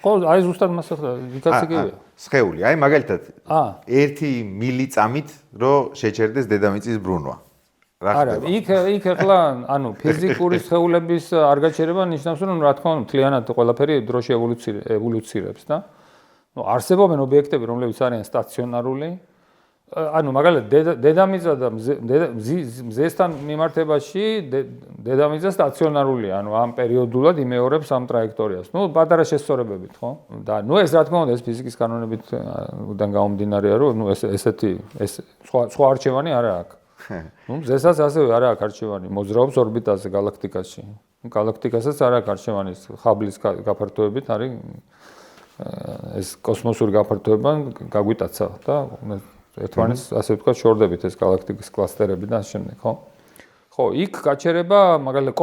ხო, აი ზუსტად მასე იქაც იგივეა. სხეული, აი მაგალითად 1 მილიწამით რო შეჩერდეს დედამიწის ბრუნვა. რა ხდება? არა, იქ ახლა ანუ ფიზიკური სხეულების არ გაჩერება ნიშნავს რომ რა თქმა უნდა მთლიანად ყველაფერი დროში ევოლუცირებს და ნუ არსებობენ ობიექტები, რომლებიც არიან სტაციონარული. ანუ მაგალითად დედამიწა და მზესთან მიმართებაში დედამიწა სტაციონარულია, ანუ ამ პერიოდულად იმეორებს ამ ტრაექტორიას. ნუ პატარა შესწორებებით, ხო? და ნუ ეს რა თქმა უნდა ეს ფიზიკის კანონებიდან გამომდინარეა, რომ ნუ ესეთი სხვა არჩევანი არ აქვს. ნუ მზესაც ასევე არ აქვს არჩევანი, მოძრაობს ორბიტაზე გალაქტიკაში. გალაქტიკასაც არ აქვს არჩევანი, ხაბლის გაფართოებით არის ეს კოსმოსური გაფართოება გაგვიტაცა და ერთმანეთს ასე ვთქვათ შორდებით ეს გალაქტიკის კლასტერები და ამ შემდეგ, ხო? ხო, იქ გაჩერება, მაგალითად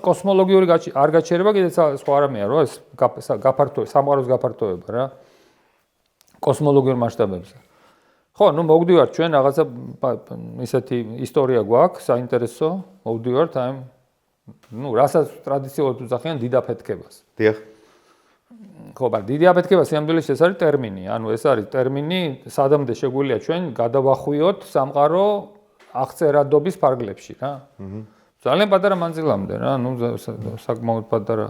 კოსმოლოგიური არ გაჩერება კიდეც სხვა რამეა, რომ ეს გაფართოება, სამყაროს გაფართოება რა. კოსმოლოგიურ მასშტაბებზე. ხო, ნუ მოვდივართ ჩვენ რაღაცა ისეთი ისტორია გვაქვს, საინტერესო, მოვდივართ აი ნუ რასაც ტრადიციულად უძახიან დიდ აფეთქებას. დიახ. ხო, მაგრამ დიდი აფეთქება სიამდვილეში ეს არის ტერმინი. ანუ ეს არის ტერმინი, სადამდე შეგვიძლია ჩვენ გადავახვიოთ სამყარო აღწერადობის ფარგლებში რა. ძალიან პატარა მანძილამდე რა, ნუ საკმაოდ პატარა.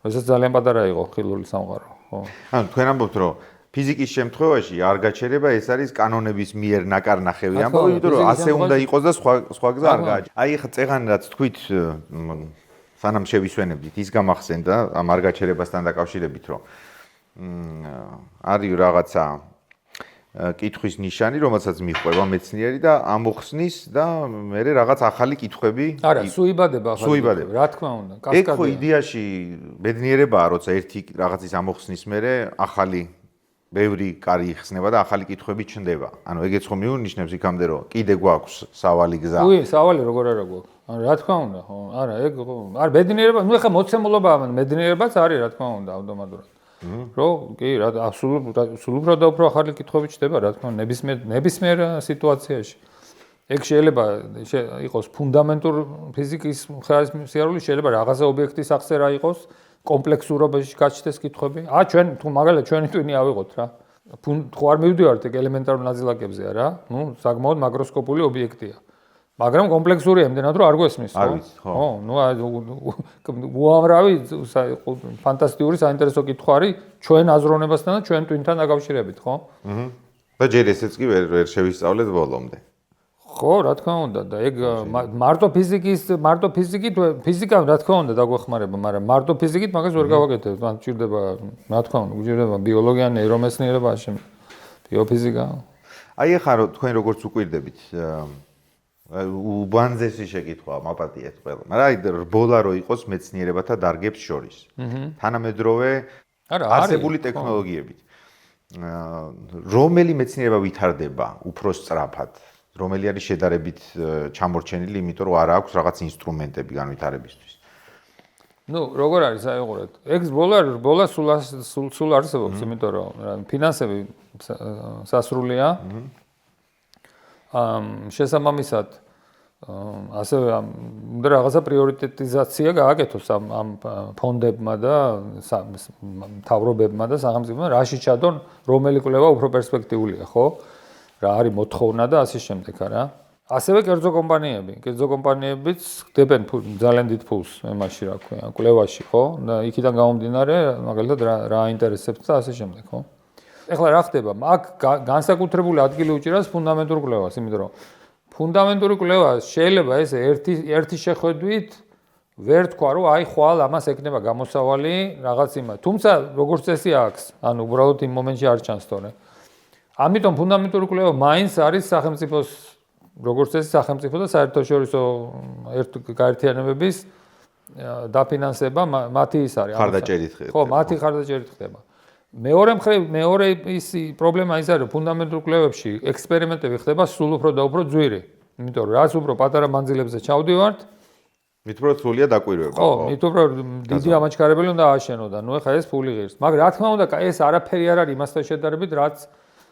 როდესაც ძალიან პატარა იყო ხილული სამყარო, ხო. ანუ თქვენ ამბობთ, რომ ფიზიკის შემთხვევაში არ გაჩერება, ეს არის კანონების მიერ ნაკარნახევი ამბავი, იმიტომ რომ ასე უნდა იყოს და სხვა გზა არ გააჩერება. აი ხა წეღან რაც თქვით სანამ შევისვენებდით, ის გამახსენდა ამ არ გაჩერებასთან დაკავშირებით, რომ არის რაღაცა კითხვის ნიშანი, რომელსაც მიყვება მეცნიერი და ამოხსნის და მე რაღაც ახალი კითხვები. არა, სუიბადება ახალი. რა თქმა უნდა, კასკადია. ეგ ხო იდეაში ბედნიერებაა, როცა ერთი რაღაცის ამოხსნის მერე ახალი ბევრი კარი იხსნება და ახალი კითხვები ჩნდება. ანუ ეგეც ხომ მიუნიშნებს იქამდე რომ კიდე გვაქვს სავალი გზა. უი, სავალი როგორ არა გვაქვს. ანუ რა თქმა უნდა, ხო, არა, ეგ არ ბედნიერება, ნუ ეხლა მოცემულობაა, ბედნიერებაც არის, რა თქმა უნდა, ავტომატურად. რომ კი, რა სულ უფრო და უფრო ახალი კითხვები ჩდება, რა თქმა უნდა, ნებისმიერ სიტუაციაში. ეგ შეიძლება იყოს ფუნდამენტურ ფიზიკის მხარესმისიარული, შეიძლება რაღაცა ობიექტის აღწერა იყოს, კომპლექსურობაში გაჩნდეს კითხვები. ჩვენ თუ მაგალითად ჩვენი ტვინი ავიღოთ რა. ხო არ მივდივართ ეგ ელემენტარულ ნაწილაკებზე რა. ნუ საკმაოდ მაკროსკოპული ობიექტია. მაგრამ კომპლექსურია იმდენად რომ არ გვესმის, ხო? ხო, ნუ უამრავი ფანტასტიკური საინტერესო კითხვა არის ჩვენ აზროვნებასთან და ჩვენ ტვინთან დაკავშირებით, ხო? და ჯერ ესეც კი ვერ შევისწავლეთ ბოლომდე. ხო, რა თქმა უნდა და ეგ მარტო ფიზიკა რა თქმა უნდა დაგვეხმარება, მაგრამ მარტო ფიზიკით მაგას ვერ გავაკეთებ. მან ჭირდება, რა თქმა უნდა, გვჭირდება ბიოლოგია, ნეირომეცნიერება, ბიოფიზიკა. აი ახლა თქვენ როგორც უკვირდებით, უბანძესი შეკითხვა მაპატიეთ ყველა. მაგრამ აი რბოლა რო იყოს მეცნიერებათა დარგებს შორის. თანამედროვე არსებული ტექნოლოგიებით. რომელი მეცნიერება ვითარდება უფრო სწრაფად? რომელი არის შედარებით ჩამორჩენილი, იმიტომ რომ არ აქვს რაღაც ინსტრუმენტები განვითარებისთვის. ნუ, როგორ არის, აიღურეთ. ეგ ბოლა სულ არსებობს, იმიტომ რომ ფინანსები სასრულია. შესაბამისად, ასევე უნდა რაღაცა პრიორიტეტიზაცია გააკეთოს ამ ფონდებმა და მთავრობებმა და სახელმწიფოებმა, რაში ჩადონ, რომელი კვლევა უფრო პერსპექტიულია, ხო? რა არის მოთხოვნა და ასე შემდეგ, რა. ასევე კერძო კომპანიებიც ხდებენ ძალიან დიდ ფულს იმაში, რა ქვია, კვლევაში, ხო? და იქიდან გამომდინარე, მაგალითად რა აინტერესებს და ასე შემდეგ, ხო? ეხლა რა ხდება? აქ განსაკუთრებული ადგილი უჭირავს ფუნდამენტურ კვლევას, იმიტომ რომ ფუნდამენტური კვლევა შეიძლება ეს ერთი შეხედვით ვერ თქვა, რომ აი ხვალ ამას ეკნება გამოსავალი რაღაც იმას. თუმცა როგორც წესი აქვს, ანუ უბრალოდ იმ მომენტში არ ჩანს თორე. ამიტომ ფუნდამენტური კვლევა მაინც არის სახელმწიფოს როგორც წესი სახელმწიფო და საერთაშორისო გაერთიანებების დაფინანსება მათი ის არის. ხარდაჭერით ხდება. ხო, მათი ხარდაჭერით ხდება. მეორე ის პრობლემა ის არის, რომ ფუნდამენტურ კვლევებში ექსპერიმენტები ხდება სულ უფრო და უფრო ძვირი. იმიტომ რომ რაც უფრო პატარა მანძილებზე ჩავდივართ, მით უფრო სულია დაკვირვება. ხო, მით უფრო დიდი ამაჩქარებელი უნდა ააშენო და ნუ ეხლა ეს ფული ღირს. მაგრამ რა თქმა უნდა, ეს არაფერი არ არის იმასთან შედარებით, რაც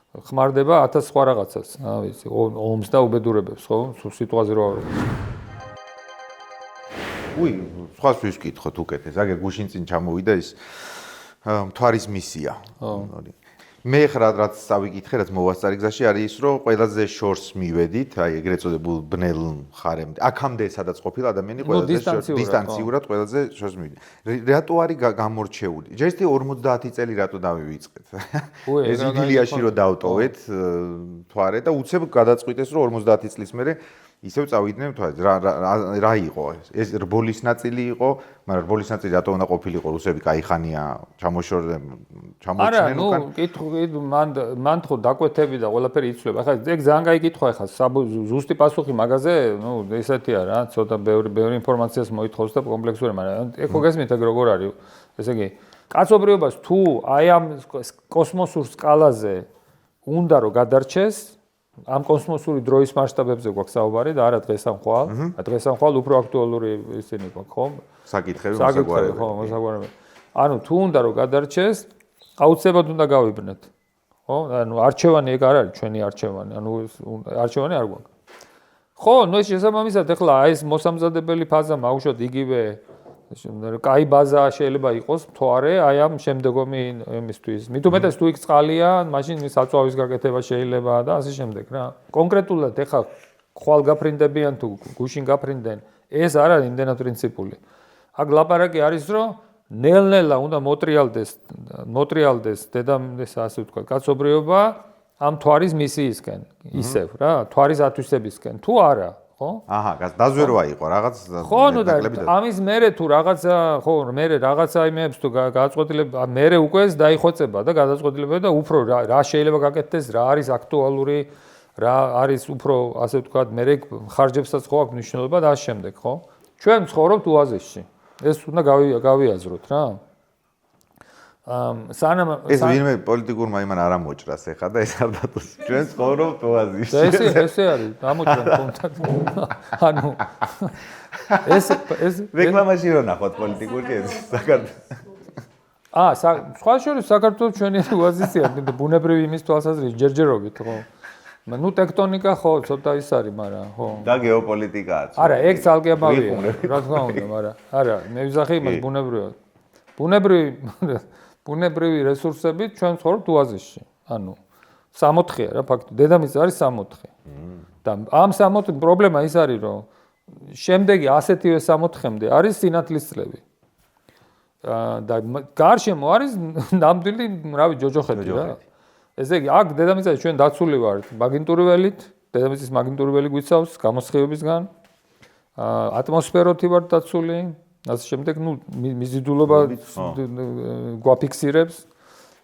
ხმარდება 1000 სხვა რაღაცას, ვიცი, ომს და უბედურებებს, ხო? სიტყვაზე რო ავიღო. უი, სხვას ვისკითხოთ უკეთეს, აგერ გუშინ წინ ჩამოვიდა ის მთვარის მისია. მე ხარ რაც წავიკითხე, რაც მოვასწარი გზაში არის ის, რომ ყველაზე შორს მივედით, აი ეგრეთ წოდებულ ბნელ მხარემდე. აქამდე სადაც ყოფილი ადამიანი ყველაზე დისტანციურად ყველაზე შორს მივიდა. რატო არის გამორჩეული? ჯერ 50 წელი რატო დავივიწყეთ? ეს იდილიაში რომ დავტოვეთ მთვარე და უცებ გადაწყვიტეს, რომ 50 წლის მერე ისევ წავიდნენ მთვარე. რა იყო ეს? ეს რბოლის ნაწილი იყო, მაგრამ რბოლის ნაწილი რატო უნდა ყოფილიყო? რუსები кайხანია ჩამოშორდნენ უკან. მან ხო დაკვეთები და ყველაფერი იცვლება. ახლა ეგ ძალიან კაი კითხვა ახლა ზუსტი პასუხი მაგაზე, ნუ ესეთია რა, ცოტა ბევრი ინფორმაციას მოითხოვს და კომპლექსური, მაგრამ ეგ ხო გესმით ეგ როგორ არის? ესე იგი, კაცობრიობას თუ აი ამ კოსმოსურ სკალაზე უნდა რომ გადარჩეს, ამ კოსმოსური დროის მასშტაბებზე გვაქვს საუბარი და არა დღესამხვალ. დღესამხვალ უფრო აქტუალური ისინი გვაქვს, ხო? საკითხები, მოსაგვარებელი. ანუ თუ უნდა რომ გადარჩეს, აუცილებლად უნდა გავიბნეთ. ხო? ანუ არჩევანი ეგ არ არის ჩვენი არჩევანი. ანუ არჩევანი არ გვაქვს. ხო, ნუ ეს შესაბამისად ეხლა აი ეს მოსამზადებელი ფაზა მაუშოთ იგივე კაი ბაზა შეიძლება იყოს მთვარე აი ამ შემდეგომი იმისთვის. მით უმეტეს თუ იქ წყალია, მაშინ საწვავის გაკეთება შეიძლება და ასე შემდეგ რა. კონკრეტულად ეხლა ხვალ გაფრინდებიან თუ გუშინ გაფრინდნენ, ეს არ არის იმდენად პრინციპული. აქ ლაპარაკი არის, რომ ნელ-ნელა უნდა მოტრიალდეს დედამის ასე ვთქვა, კაცობრიობა ამ მთვარის მისიისკენ, ისევ რა, მთვარის ათვისებისკენ. თუ არა, ხო? აჰა, დაზვერვა იყო რაღაც ხო, ნუ და ამის მერე თუ რაღაცა, ხო, მერე რაღაცა იმებს თუ გადაწყვეტილება, მერე უკვე ეს დაიხოცება და გადაწყვეტილება და უფრო რა შეიძლება გაკეთდეს, რა არის აქტუალური, რა არის უფრო ასე ვთქვა, მერე ხარჯებსაც ხო აქვს მნიშვნელობა და ამ შემდეგ, ხო? ჩვენ ცხოვრობთ ოაზისში. ეს უნდა გავიაზროთ რა. სანამ ეს ვინმე პოლიტიკურმა იმან არ ამოჭრას ეხა და ეს არ დატოს. ჩვენ ცხოვრობთ ოაზისში. ესე არის, ამოჭრა კონტაქტ. ანუ ეს რეკლამაში რო ნახოთ პოლიტიკური ეს საქართველოს. სხვა შორის საქართველოს ჩვენი ოაზისია, ბუნებრივი იმის თვალსაზრისით ჯერჯერობით, ხო? ნუ ტექტონიკა ხო, ცოტა ის არის, მაგრამ ხო. და გეოპოლიტიკაა. არა, ეგ ძალკე აბავია, რა თქმა უნდა, მაგრამ არა, მე ვიზახი იმას ბუნებრივად. ბუნებრივი რესურსებით ჩვენ ცხოვრობთ ოაზისში. ანუ 64-ია რა ფაქტი. დედამიწა არის 64. და ამ 64 პრობლემა ის არის, რომ შემდეგი ასეთივე 64-მდე არის სინათლის წლები. და გარშემო არის ნამდვილი, რავი, ჯოჯოხეთი რა. ესე იგი, აქ დედამიწაში ჩვენ დაცული ვართ მაგნიტური ველით, დედამიწის მაგნიტური ველი გვიცავს გამოსხივებისგან. ატმოსფეროთი ვართ დაცული, ასე შემდეგ, ნუ მიზიდულობა გვაფიქსირებს,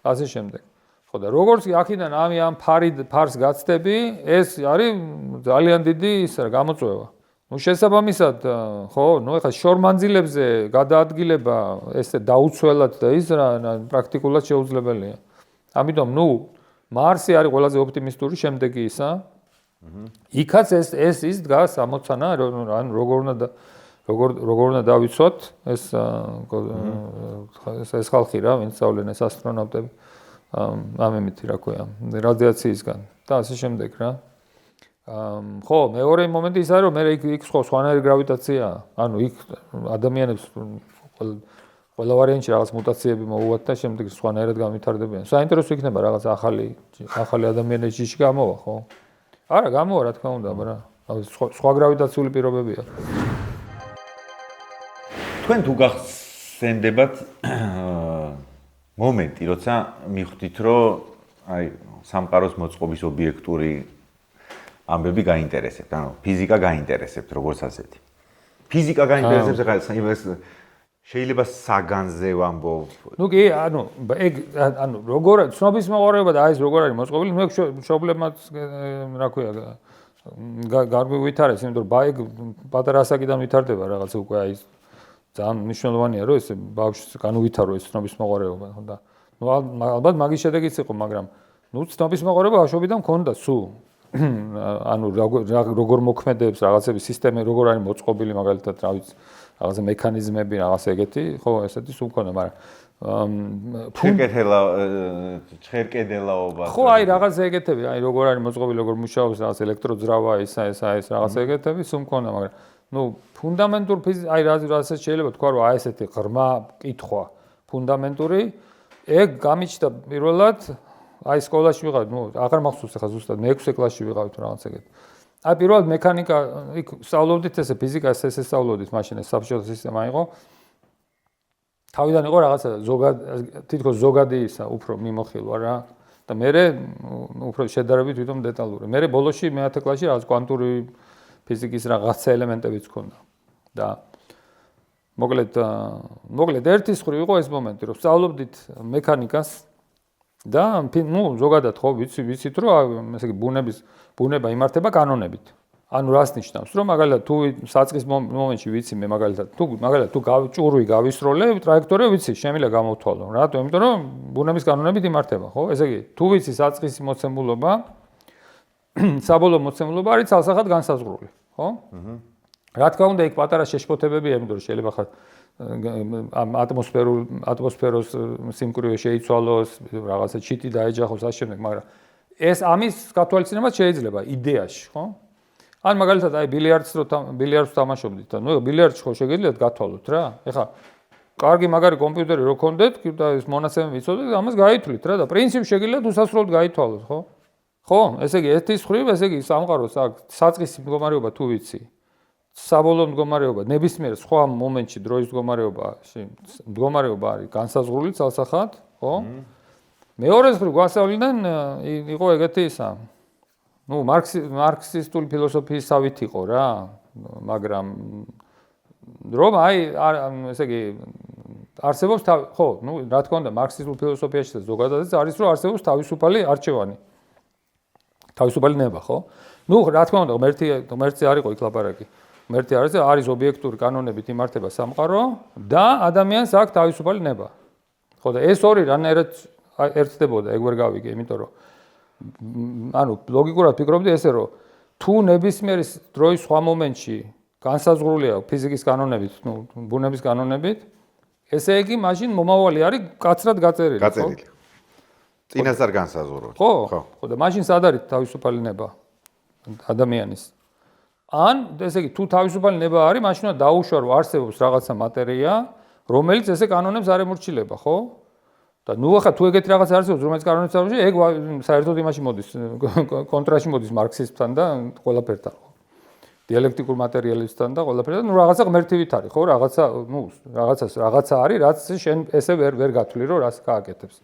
ასე შემდეგ. ხო და როგორც კი აქედან ამ ფარს გაცდები, ეს არის ძალიან დიდი ის რა გამოწვევა. ნუ შესაბამისად, ხო, ნუ ეხლა შორმანძილებზე გადაადგილება ესე დაუცველად და ის რა პრაქტიკულად შეუძლებელია. ამიტომ ნუ მარსი არის ყველაზე ოპტიმისტური შემდეგი ისა. იქაც ეს ის დგას ამოცანა, ან როგორ უნდა დავიცვათ ეს ხალხი რა, ვინც სწავლენ ეს ასტრონავტები ამ ემითი რა ქვია, რადიაციისგან და ასე შემდეგ რა. ხო, მეორე მომენტი ის არის, რომ მე იქ სხვანაირი გრავიტაციაა. ანუ იქ ადამიანებს ყველა ვარიანტში რაღაც მუტაციები მოუვათ და შემდეგ სხვანაირად განვითარდებიან. საინტერესო იქნება რაღაც ახალი ადამიანების ჯიში გამოვა, ხო? არა, გამოვა რა თქმა უნდა, მაგრამ სხვა გრავიტაციული პირობებია. თქვენ თუ გახსენდებათ მომენტი, როცა მიხვდით, რომ აი სამყაროს მოწყობის ობიექტური ამბები გაინტერესებთ, ანუ ფიზიკა გაინტერესებთ, როგორც ასეთი. ფიზიკა გაინტერესებს ახლა შეიძლება საგანზე ვამბობ. ნუ კი, ანუ როგორ ცნობის მოყარეობა და აი ეს როგორ არის მოწყობილი, ნუ ეგ პრობლემაც რა ქვია, გარკვეულებით არის, იმიტომ რომ ეგ პატარა ასაკიდან ვითარდება რაღაცა უკვე აი ძალიან მნიშვნელოვანია, რომ ეს ბავშვს განუვითარო ეს ცნობის მოყარეობა, ხო და ნუ ალბათ მაგის შედეგიც იყო, მაგრამ ნუ ცნობის მოყარეობა ბავშვობიდან მქონდა სულ. ანუ როგორ მოქმედებს რაღაცების სისტემა, როგორ არის მოწყობილი მაგალითად, რა ვიცი, რაღაცა მექანიზმები, რაღაცა ეგეთი, ხო, ესეთი სულ მქონდა, მაგრამ ჩხერკედელაობა. ხო, აი რაღაცა ეგეთები, აი როგორ არის მოწყობილი, როგორ მუშაობს, რაღაც ელექტროძრავა, ეს რაღაცა ეგეთები სულ მქონდა, მაგრამ ნუ ფუნდამენტურ აი რასაც შეიძლება თქვა, რომ აი ესეთი ღრმა კითხვა, ფუნდამენტური, ეგ გამიჩნდა პირველად აი სკოლაში ვიყავით, ნუ აღარ მახსოვს ახლა ზუსტად, მე 6 კლასში ვიყავით რაღაც ეგეთ. აი პირველად მექანიკა, იქ სწავლობდით ესე ფიზიკას ესე სწავლობდით, მაშინ ეს საბჭოთა სისტემა იყო. თავიდან იყო რაღაცა თითქოს ზოგადი ისა, უფრო მიმოხილვა რა. და მე უფრო შედარებით თვითონ დეტალური. მე ბოლოში მე-10 კლასში რაღაც კვანტური ფიზიკის რაღაცა ელემენტებიც ჰქონდა. და მოკლედ ერთის ხრი იყო ეს მომენტი, რომ სწავლობდით მექანიკას და ნუ ზოგადად ხო ვიცით რომ ესე იგი ბუნება იმართება კანონებით. ანუ რას ნიშნავს, რომ მაგალითად თუ საწყის მომენტში ვიცი მე მაგალითად თუ ჭურვი გავისროლე, ტრაექტორია ვიცი, შემიძლია გამოვთვალო. რატო? იმიტომ რომ ბუნების კანონებით იმართება, ხო? ესე იგი, თუ ვიცი საწყის მოცემულობა, საბოლოო მოცემულობა არის ცალსახად განსაზღვრული, ხო? რა თქმა უნდა, იქ პატარა შეშფოთებებია, იმიტომ რომ შეიძლება ხარ ამ ატმოსფეროს სიმკვრივე შეიცვალოს, რაღაცა ჩიტი დაეჯახოს ასე შემდეგ, მაგრამ ეს ამის გათვალისწინებაც შეიძლება იდეაში, ხო? ან მაგალითად აი ბილიარდს თამაშობდით და ნუ ბილიარდში ხო შეგიძლიათ გათვალოთ რა. ეხლა კარგი მაგარი კომპიუტერი რო გქონდეთ და ეს მონაცემები იცოდეთ, ამას გაითვლით რა და პრინციპში შეგიძლიათ უსასრულოდ გაითვალოთ, ხო? ხო? ესე იგი ერთის ხრივ, ესე იგი სამყაროს აქ საწყისი მდგომარეობა თუ ვიცი. საბოლოო მდგომარეობა, ნებისმიერ სხვა მომენტში დროის მდგომარეობა არის განსაზღვრული ცალსახად, ხო? მეორეს ხრივ გვასწავლიდან იყო ეგეთი ისა. ნუ მარქსისტული ფილოსოფიის სავით იყო რა, მაგრამ რომ აი ესე იგი არსებობს ხო, ნუ რა თქმა უნდა მარქსისტულ ფილოსოფიაში და ზოგადადაც არის რომ არსებობს თავისუფალი არჩევანი. თავისუფალი ნება, ხო? ნუ რა თქმა უნდა ღმერთი არ იყო იქ ლაპარაკი. ღმერთი არის ობიექტური კანონებით იმართება სამყარო და ადამიანს აქვს თავისუფალი ნება. ხო და ეს ორი რანაირად ერთდებოდა, ეგ ვერ გავიგე, იმიტომ რომ ანუ ლოგიკურად ფიქრობდი ესე რომ თუ ნებისმიერი დროის სხვა მომენტში განსაზღვრულია ფიზიკის კანონებით, ბუნების კანონებით, ესე იგი მაშინ მომავალი არის კაცრად გაწერილი, ხო? გაწერილი. წინასწარ განსაზღვროთ. ხო და მაშინ სად არის თავისუფალი ნება ადამიანის? ან ესე იგი თუ თავისუფალი ნება არის, მაშინ უნდა დაუშვა რომ არსებობს რაღაცა მატერია, რომელიც ესე კანონებს არ ემორჩილება, ხო? და ნუ ახლა თუ ეგეთი რაღაც არსებობს, რომელიც კანონებს არ ემორჩილება, ეგ საერთოდ იმაში მოდის, კონტრასტში მოდის მარქსიზმთან და ყველაფერთან, ხო? დიალექტიკურ მატერიალიზმთან და ყველაფერთან, ნუ რაღაცა ღმერთივით არის, ხო? რაღაცა არის, რაც შენ ესე ვერ გათვლი, რომ რას გააკეთებს.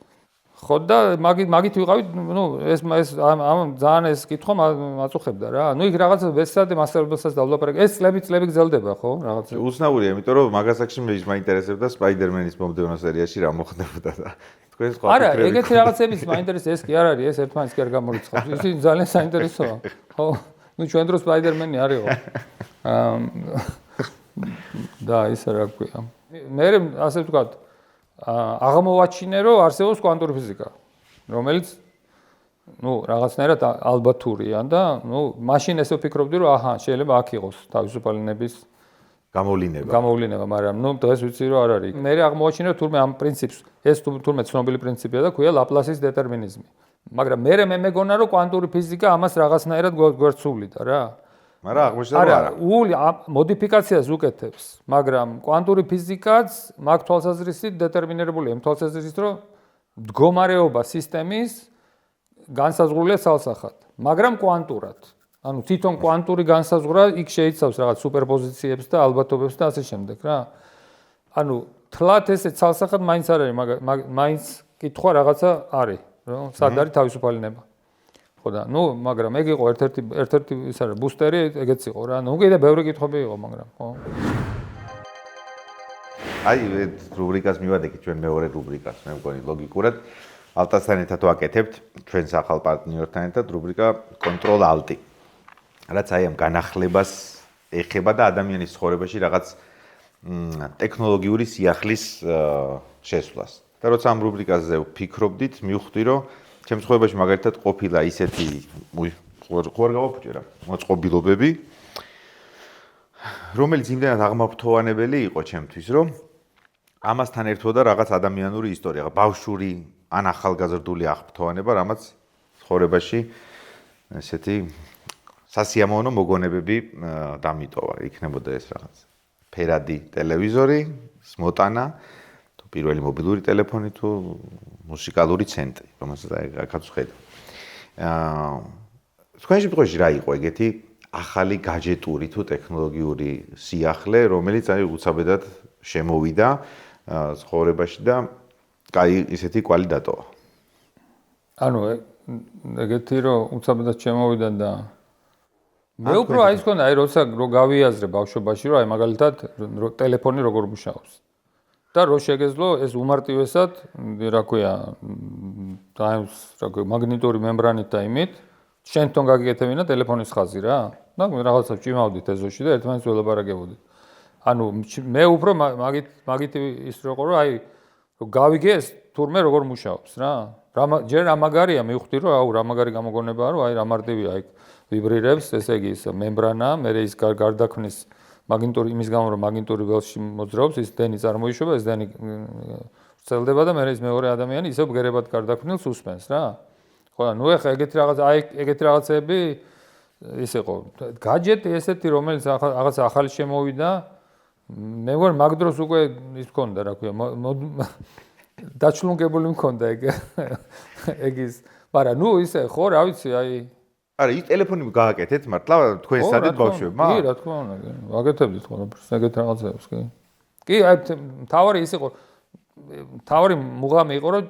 ხო და მაგით ვიყავით, ნუ ეს ამ ძალიან ეს კითხვა მაწუხებდა რა. ნუ იქ რაღაცა ვესადე მასწავლებელსაც დავლაპარაკე. ეს წლები გრძელდება, ხო? რაღაცა. უცნაურია, იმიტომ რომ მაგასაკში მე მაინტერესებდა სპაიდერმენის მომდევნო სერიაში რა მოხდებოდა და თქვენ სხვა არა, ეგეთი რაღაცების მაინტერესებს ეს კი არ არის, ეს ერთმანეთს კი არ გამორიცხავს. ისინი ძალიან საინტერესოა. ხო? ნუ ჩვენ დროს სპაიდერმენი არისო. და ისა რა ქვია. მე ასე ვთქვათ აღმოვაჩინე რომ არსებობს კვანტური ფიზიკა, რომელიც რაღაცნაირად ალბათურია და მაშინ ესე ვფიქრობდი რომ აჰა, შეიძლება აქ იყოს თავისუფალი ნების გამოვლინება, მაგრამ დღეს ვიცი რომ არ არის. მე აღმოვაჩინე რომ თურმე ამ პრინციპს, ეს თურმე ცნობილი პრინციპია და ქვია ლაპლასის დეტერმინიზმი. მაგრამ მე მეგონა რომ კვანტური ფიზიკა ამას რაღაცნაირად გვერდსუვლიდა რა. მაგრამ აღმოჩნდა რომ არა, მოდიფიკაციას უკეთებს, მაგრამ კვანტური ფიზიკაც მაგ თვალსაზრისით დეტერმინირებულია, იმ თვალსაზრისით, რომ მდგომარეობა სისტემის განსაზღვრულია ცალსახად, მაგრამ კვანტურად. ანუ თვითონ კვანტური განსაზღვრა იქ შეიცავს რაღაც სუპერპოზიციებს და ალბათობებს და ასე შემდეგ რა. ანუ თლათ ესე ცალსახად მაინც არ არის, მაინც კითხვა რაღაცა არის, რომ სად არის თავისუფალი ნება. ხო და მაგრამ ეგ იყო ერთ-ერთი ის არის ბუსტერი, ეგეც იყო რა. კიდე ბევრი კითხვები იყო, მაგრამ ხო. აი, რუბრიკას მივადექით ჩვენ მეორე რუბრიკას, მე მგონი ლოგიკურად. ალტასთან ერთად ვაკეთებთ ჩვენს ახალ პარტნიორთან ერთად რუბრიკა კონტროლ ალტი. რაც აი ამ განახლებას ეხება და ადამიანის ცხოვრებაში რაღაც ტექნოლოგიური სიახლის შესვლას. და როცა ამ რუბრიკაზე ვფიქრობდით, მივხვდი რომ ჩემს ცხოვრებაში მაგალითად ყოფილა ისეთი ხوار გავაფუჭერა მოწყობილობები, რომელიც იმდენად აღმაფრთოვანებელი იყო ჩემთვის, რომ ამასთან ერთვოდა რაღაც ადამიანური ისტორია, ბავშვური ან ახალგაზრდული აღფრთოვანება, რამაც ცხოვრებაში ესეთი სასიამოვნო მოგონებები დამიტოვა. იქნებოდა ეს რაღაც ფერადი ტელევიზორი, მოტანა, თუ პირველი მობილური ტელეფონი, თუ მუსიკალური ცენტრი, რომელსაც აქაც ვხედავ. თქვენ შემთხვევაში რა იყო ეგეთი ახალი გაჯეტური თუ ტექნოლოგიური სიახლე, რომელიც აი უცაბედად შემოვიდა ცხოვრებაში და კაი ისეთი კვალი დატოვა. ანუ ეგეთი რომ უცაბედად შემოვიდა და მე უფრო აი ეს ქონდა, აი როცა გავიაზრე ბავშვობაში, რომ აი მაგალითად ტელეფონი როგორ მუშაობს. და რო შეგეძლო ეს უმარტივესად, რა ქვია, მაგნიტური მემბრანით და იმით, შენთან გაგიკეთებინა ტელეფონის ხაზი რა. და რაღაცა ვჭიმავდით ეზოში და ერთმანეთს ველაპარაკებოდით. ანუ მე უფრო მაგით ის როგორ რომ აი გავიგე ეს თურმე როგორ მუშაობს რა. ჯერ რა მაგარია მივხვდი რომ აუ რა მაგარი გამოგონებაა რომ აი რა მარტივია აი ვიბრირებს, ესე იგი ის მემბრანა, მე ის გარდაქმნის მაგნიტური იმის გამო რომ მაგნიტური ველში მოძრაობს, ის დენი წარმოიშვება, ეს დენი ვრცელდება და მე ის მეორე ადამიანი ისევ ბგერებად გარდაქმნილს უსმენს რა. ხო და ნუ ეხა ეგეთი რაღაცები ის იყო. გაჯეტი ესეთი რომელიც რაღაც ახალი შემოვიდა, მე მგონი მაგ დროს უკვე ის მქონდა, რა ქვია, დაჩლუნგებული მქონდა ეგ ის, მაგრამ ნუ ისე ხო, რა ვიცი, აი არა, ის ტელეფონი გააკეთეთ მართლა თქვენ სადეთ ბავშვებმა? კი, რა თქმა უნდა, ვაკეთებდით ყველაფერს, ეგეთ რაღაცებს, კი. კი, აი თავარი ის იყო, თავარი მუღამი იყო, რომ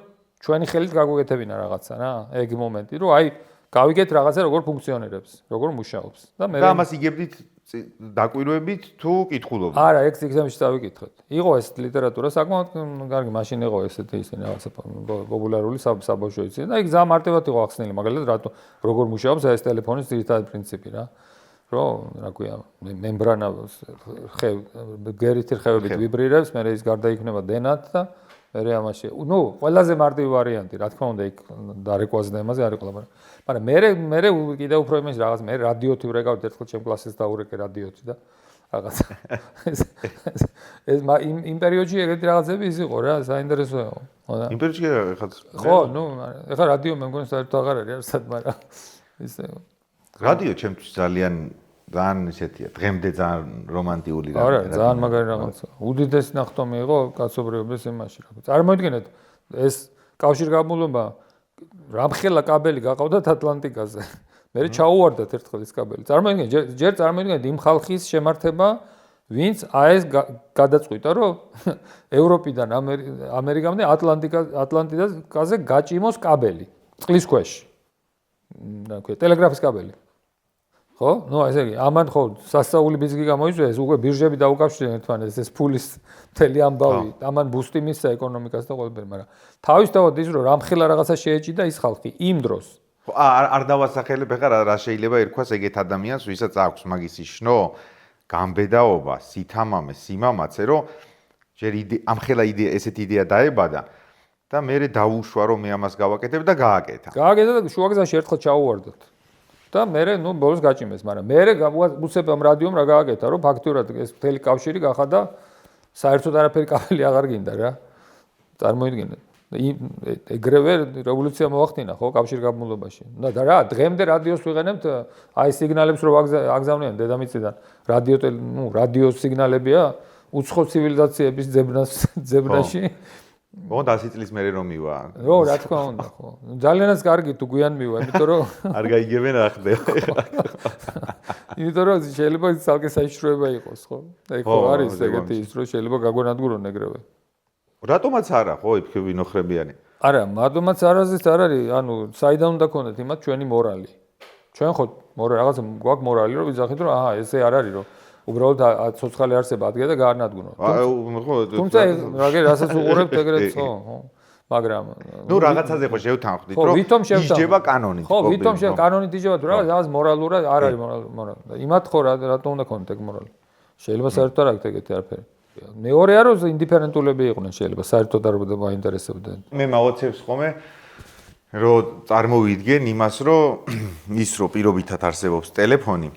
ჩვენი ხელით გაგვეკეთებინა რაღაცა რა, ეგ მომენტი, რომ აი გავიგეთ რაღაცა როგორ ფუნქციონირებს, როგორ მუშაობს და მე და ამას იგებდით დაკვირვებით თუ კითხულობთ? არა, ეგ ეგზამენში დავიკითხეთ. იყო ეს ლიტერატურა საკმაოდ კარგი, მაშინ იყო ესეთი ისინი რაღაცა პოპულარული საბავშვო იცი და ეგ ძალიან მარტივად იყო ახსნილი, მაგალითად როგორ მუშაობს ეს ტელეფონის ძირითადი პრინციპი რა. რომ რა ქვია, მემბრანა გერითი რხევებით ვიბრირებს, მე ის გარდაიქმნება დენად და მე ამაში. ნუ ყველაზე მარტივი ვარიანტი, რა თქმა უნდა, იქ დარეკვაზე და იმაზე არ იყო, მაგრამ მე კიდევ უფრო იმას რაღაც მე რადიოთი ვრეკავდი ერთხელ ჩემ კლასეს დაურეკე რადიოთი და რაღაც ეს იმ პერიოდში ეგეთი რაღაცები ის იყო რა, საინტერესო იყო. იმ პერიოდში ხო, ნუ ეხლა რადიო მე მგონი საერთოდ აღარ არის არცად, მაგრამ ისე რადიო ჩემთვის ძალიან ისეთია, დღემდე ძალიან რომანტიკული რაღაცა. არა, ძალიან მაგარი რაღაცა. უდიდესი ნახტომი იყო კაცობრიობის იმაში რა. წარმოიდგინეთ, ეს კავშირგაბმულობა რამხელა კაბელი გაყავდათ ატლანტიკაზე. მე ჩაუვარდათ ერთხელ ეს კაბელი. წარმოიდგინეთ, ჯერ წარმოიდგინეთ იმ ხალხის შემართება, ვინც აეს გადაწყვიტა, რომ ევროპიდან ამერიკამდე ატლანტიკაზე გაჭიმოს კაბელი წყლის ქვეშ. რა ქვია, ტელეგრაფის კაბელი. ხო? ნუ ესე იგი, ამან ხო სასწაული ბიზნესი გამოიწვია, უკვე ბირჟები დაუკავშირდნენ ერთმანეთს, ეს ფულის მთელი ამბავი, ამან ბუსტი მისცა ეკონომიკას და ყველაფერი, მაგრამ თავისთავად ის რომ რამხელა რაღაცა შეეჭიდა ის ხალხი იმ დროს. არ დავასახელებ ეხლა რა შეიძლება ერქვას ეგეთ ადამიანს, ვისაც აქვს მაგისი შნო, გამბედაობა, სითამამე, სიმამაცე, რომ ჯერ ამხელა ესეთი იდეა დაებადა და მე დაუშვა რომ მე ამას გავაკეთებ და გააკეთა. გააკეთა და შუაგზაში ერთხელ ჩაუვარდოთ. და მე ნუ ბოლოს გაჭიმეს, მაგრამ მე უცებ ამ რადიომ რა გააკეთა, რომ ფაქტურად ეს მთელი კავშირი გახადა საერთოდ არაფერი კაბელი აღარ გინდა რა. წარმოიდგინეთ. ეგრევე რევოლუცია მოახდინა ხო კავშირგაბმულობაში. და რა, დღემდე რადიოს ვიღენებთ, აი სიგნალებს რო აგზავნიან დედამიწიდან. რადიო სიგნალებია უცხო ცივილიზაციების ძებნაში. ოღონდ 100 წლის მერე რომ მივა. რო, რა თქმა უნდა, ხო. ძალიანაც კარგი თუ გვიან მივა, იმიტომ რომ არ გაიგებენ ახლა. იმიტომ რომ შეიძლება ცალკე საჭიროება იყოს, ხო? ეგ ხო არის ეგეთი ის რომ შეიძლება გაგვანადგურონ ეგრევე. რატომაც არა, ხო, იქ ვინოხრებიანი. არა, მადლობაც არაზეც არ არის, ანუ საიდან უნდა გქონდეთ იმათ ჩვენი მორალი. ჩვენ ხო რაღაცა გვაქვს მორალი, რომ ვიზახით რომ აჰა, ესე არ არის რომ უბრალოდ ცოცხალი არსება ადგა და გაანადგუროთ. ხო, თუმცა რასაც უყურებთ ეგრეც ხო, მაგრამ ნუ რაღაცაზე ხო შევთანხმდით, რომ იჯება კანონით. ხო, ვითომ კანონით იჯება თუ რაღაც მორალურად არ არის მორალი. იმათ ხო რატომ უნდა გქონდეთ ეგ მორალი? შეიძლება საერთოდ არ აქვს ეგეთი არაფერი. მეორე არის რომ ინდიფერენტულები იყვნენ შეიძლება საერთოდ არ მაინტერესებდნენ. მე მავოცებს ხომ რომ წარმოვიდგენ იმას რომ ის რომ პირობითად არსებობს ტელეფონი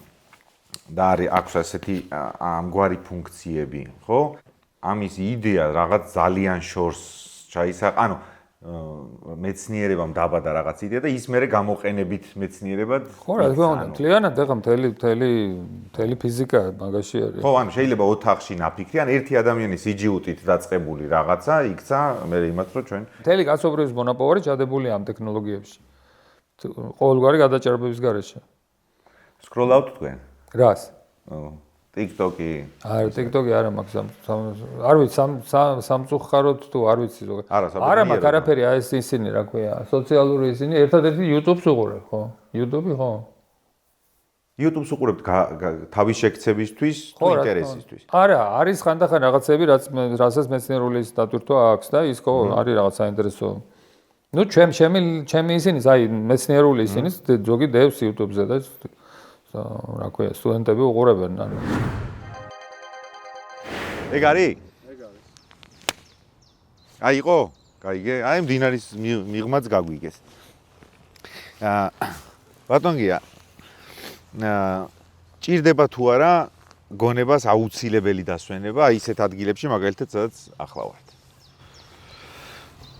და აქვს ასეთი ამგვარი ფუნქციები, ხო? ამის იდეა რაღაც ძალიან შორს ჩაისახა, ანუ მეცნიერებამ დაბადა რაღაც იდეა და ის მერე გამოყენებით მეცნიერებად. ხო, რა თქმა უნდა, მთლიანად ეხა მთელი ფიზიკა მაგაში არის. ხო, ანუ შეიძლება ოთახში ნაფიქრი, ან ერთი ადამიანის იჯიუტით დაწყებული რაღაცა იქცა მე იმათ რომ ჩვენ მთელი კაცობრიობის მონაპოვარი ჩადებული ამ ტექნოლოგიებში. ყოველგვარი გადაჭარბების გარეშე. სკროლავთ თქვენ? რას? TikTok-ი. არა, TikTok-ი არა მაქვს არ ვიცი სამწუხაროდ თუ არ ვიცი ზოგადად. არა მაქვს არაფერი, აი ეს ისინი რა ქვია, სოციალური ისინი, ერთადერთი YouTube-ს უყურებ, ხო? YouTube-ი ხო? YouTube-ს უყურებთ თავის შექცებისთვის თუ ინტერესისთვის? არა, არის ხანდახან რაღაცები, რასაც მეცნიერული სტატურთვა აქვს და ის ხო არის რაღაც საინტერესო. ნუ ჩემი ისინი, აი მეცნიერული ისინი ზოგი დევს YouTube-ზე და რა ქვია, სტუდენტები უყურებენ. ეგ არის? ეგ არის. აიყო? გაიგე? აი მდინარის მიღმაც გაგვიგეს. ბატონგია. ჭირდება თუ არა გონებას აუცილებელი დასვენება აი ისეთ ადგილებში, მაგალითად, სადაც ახლა ვართ.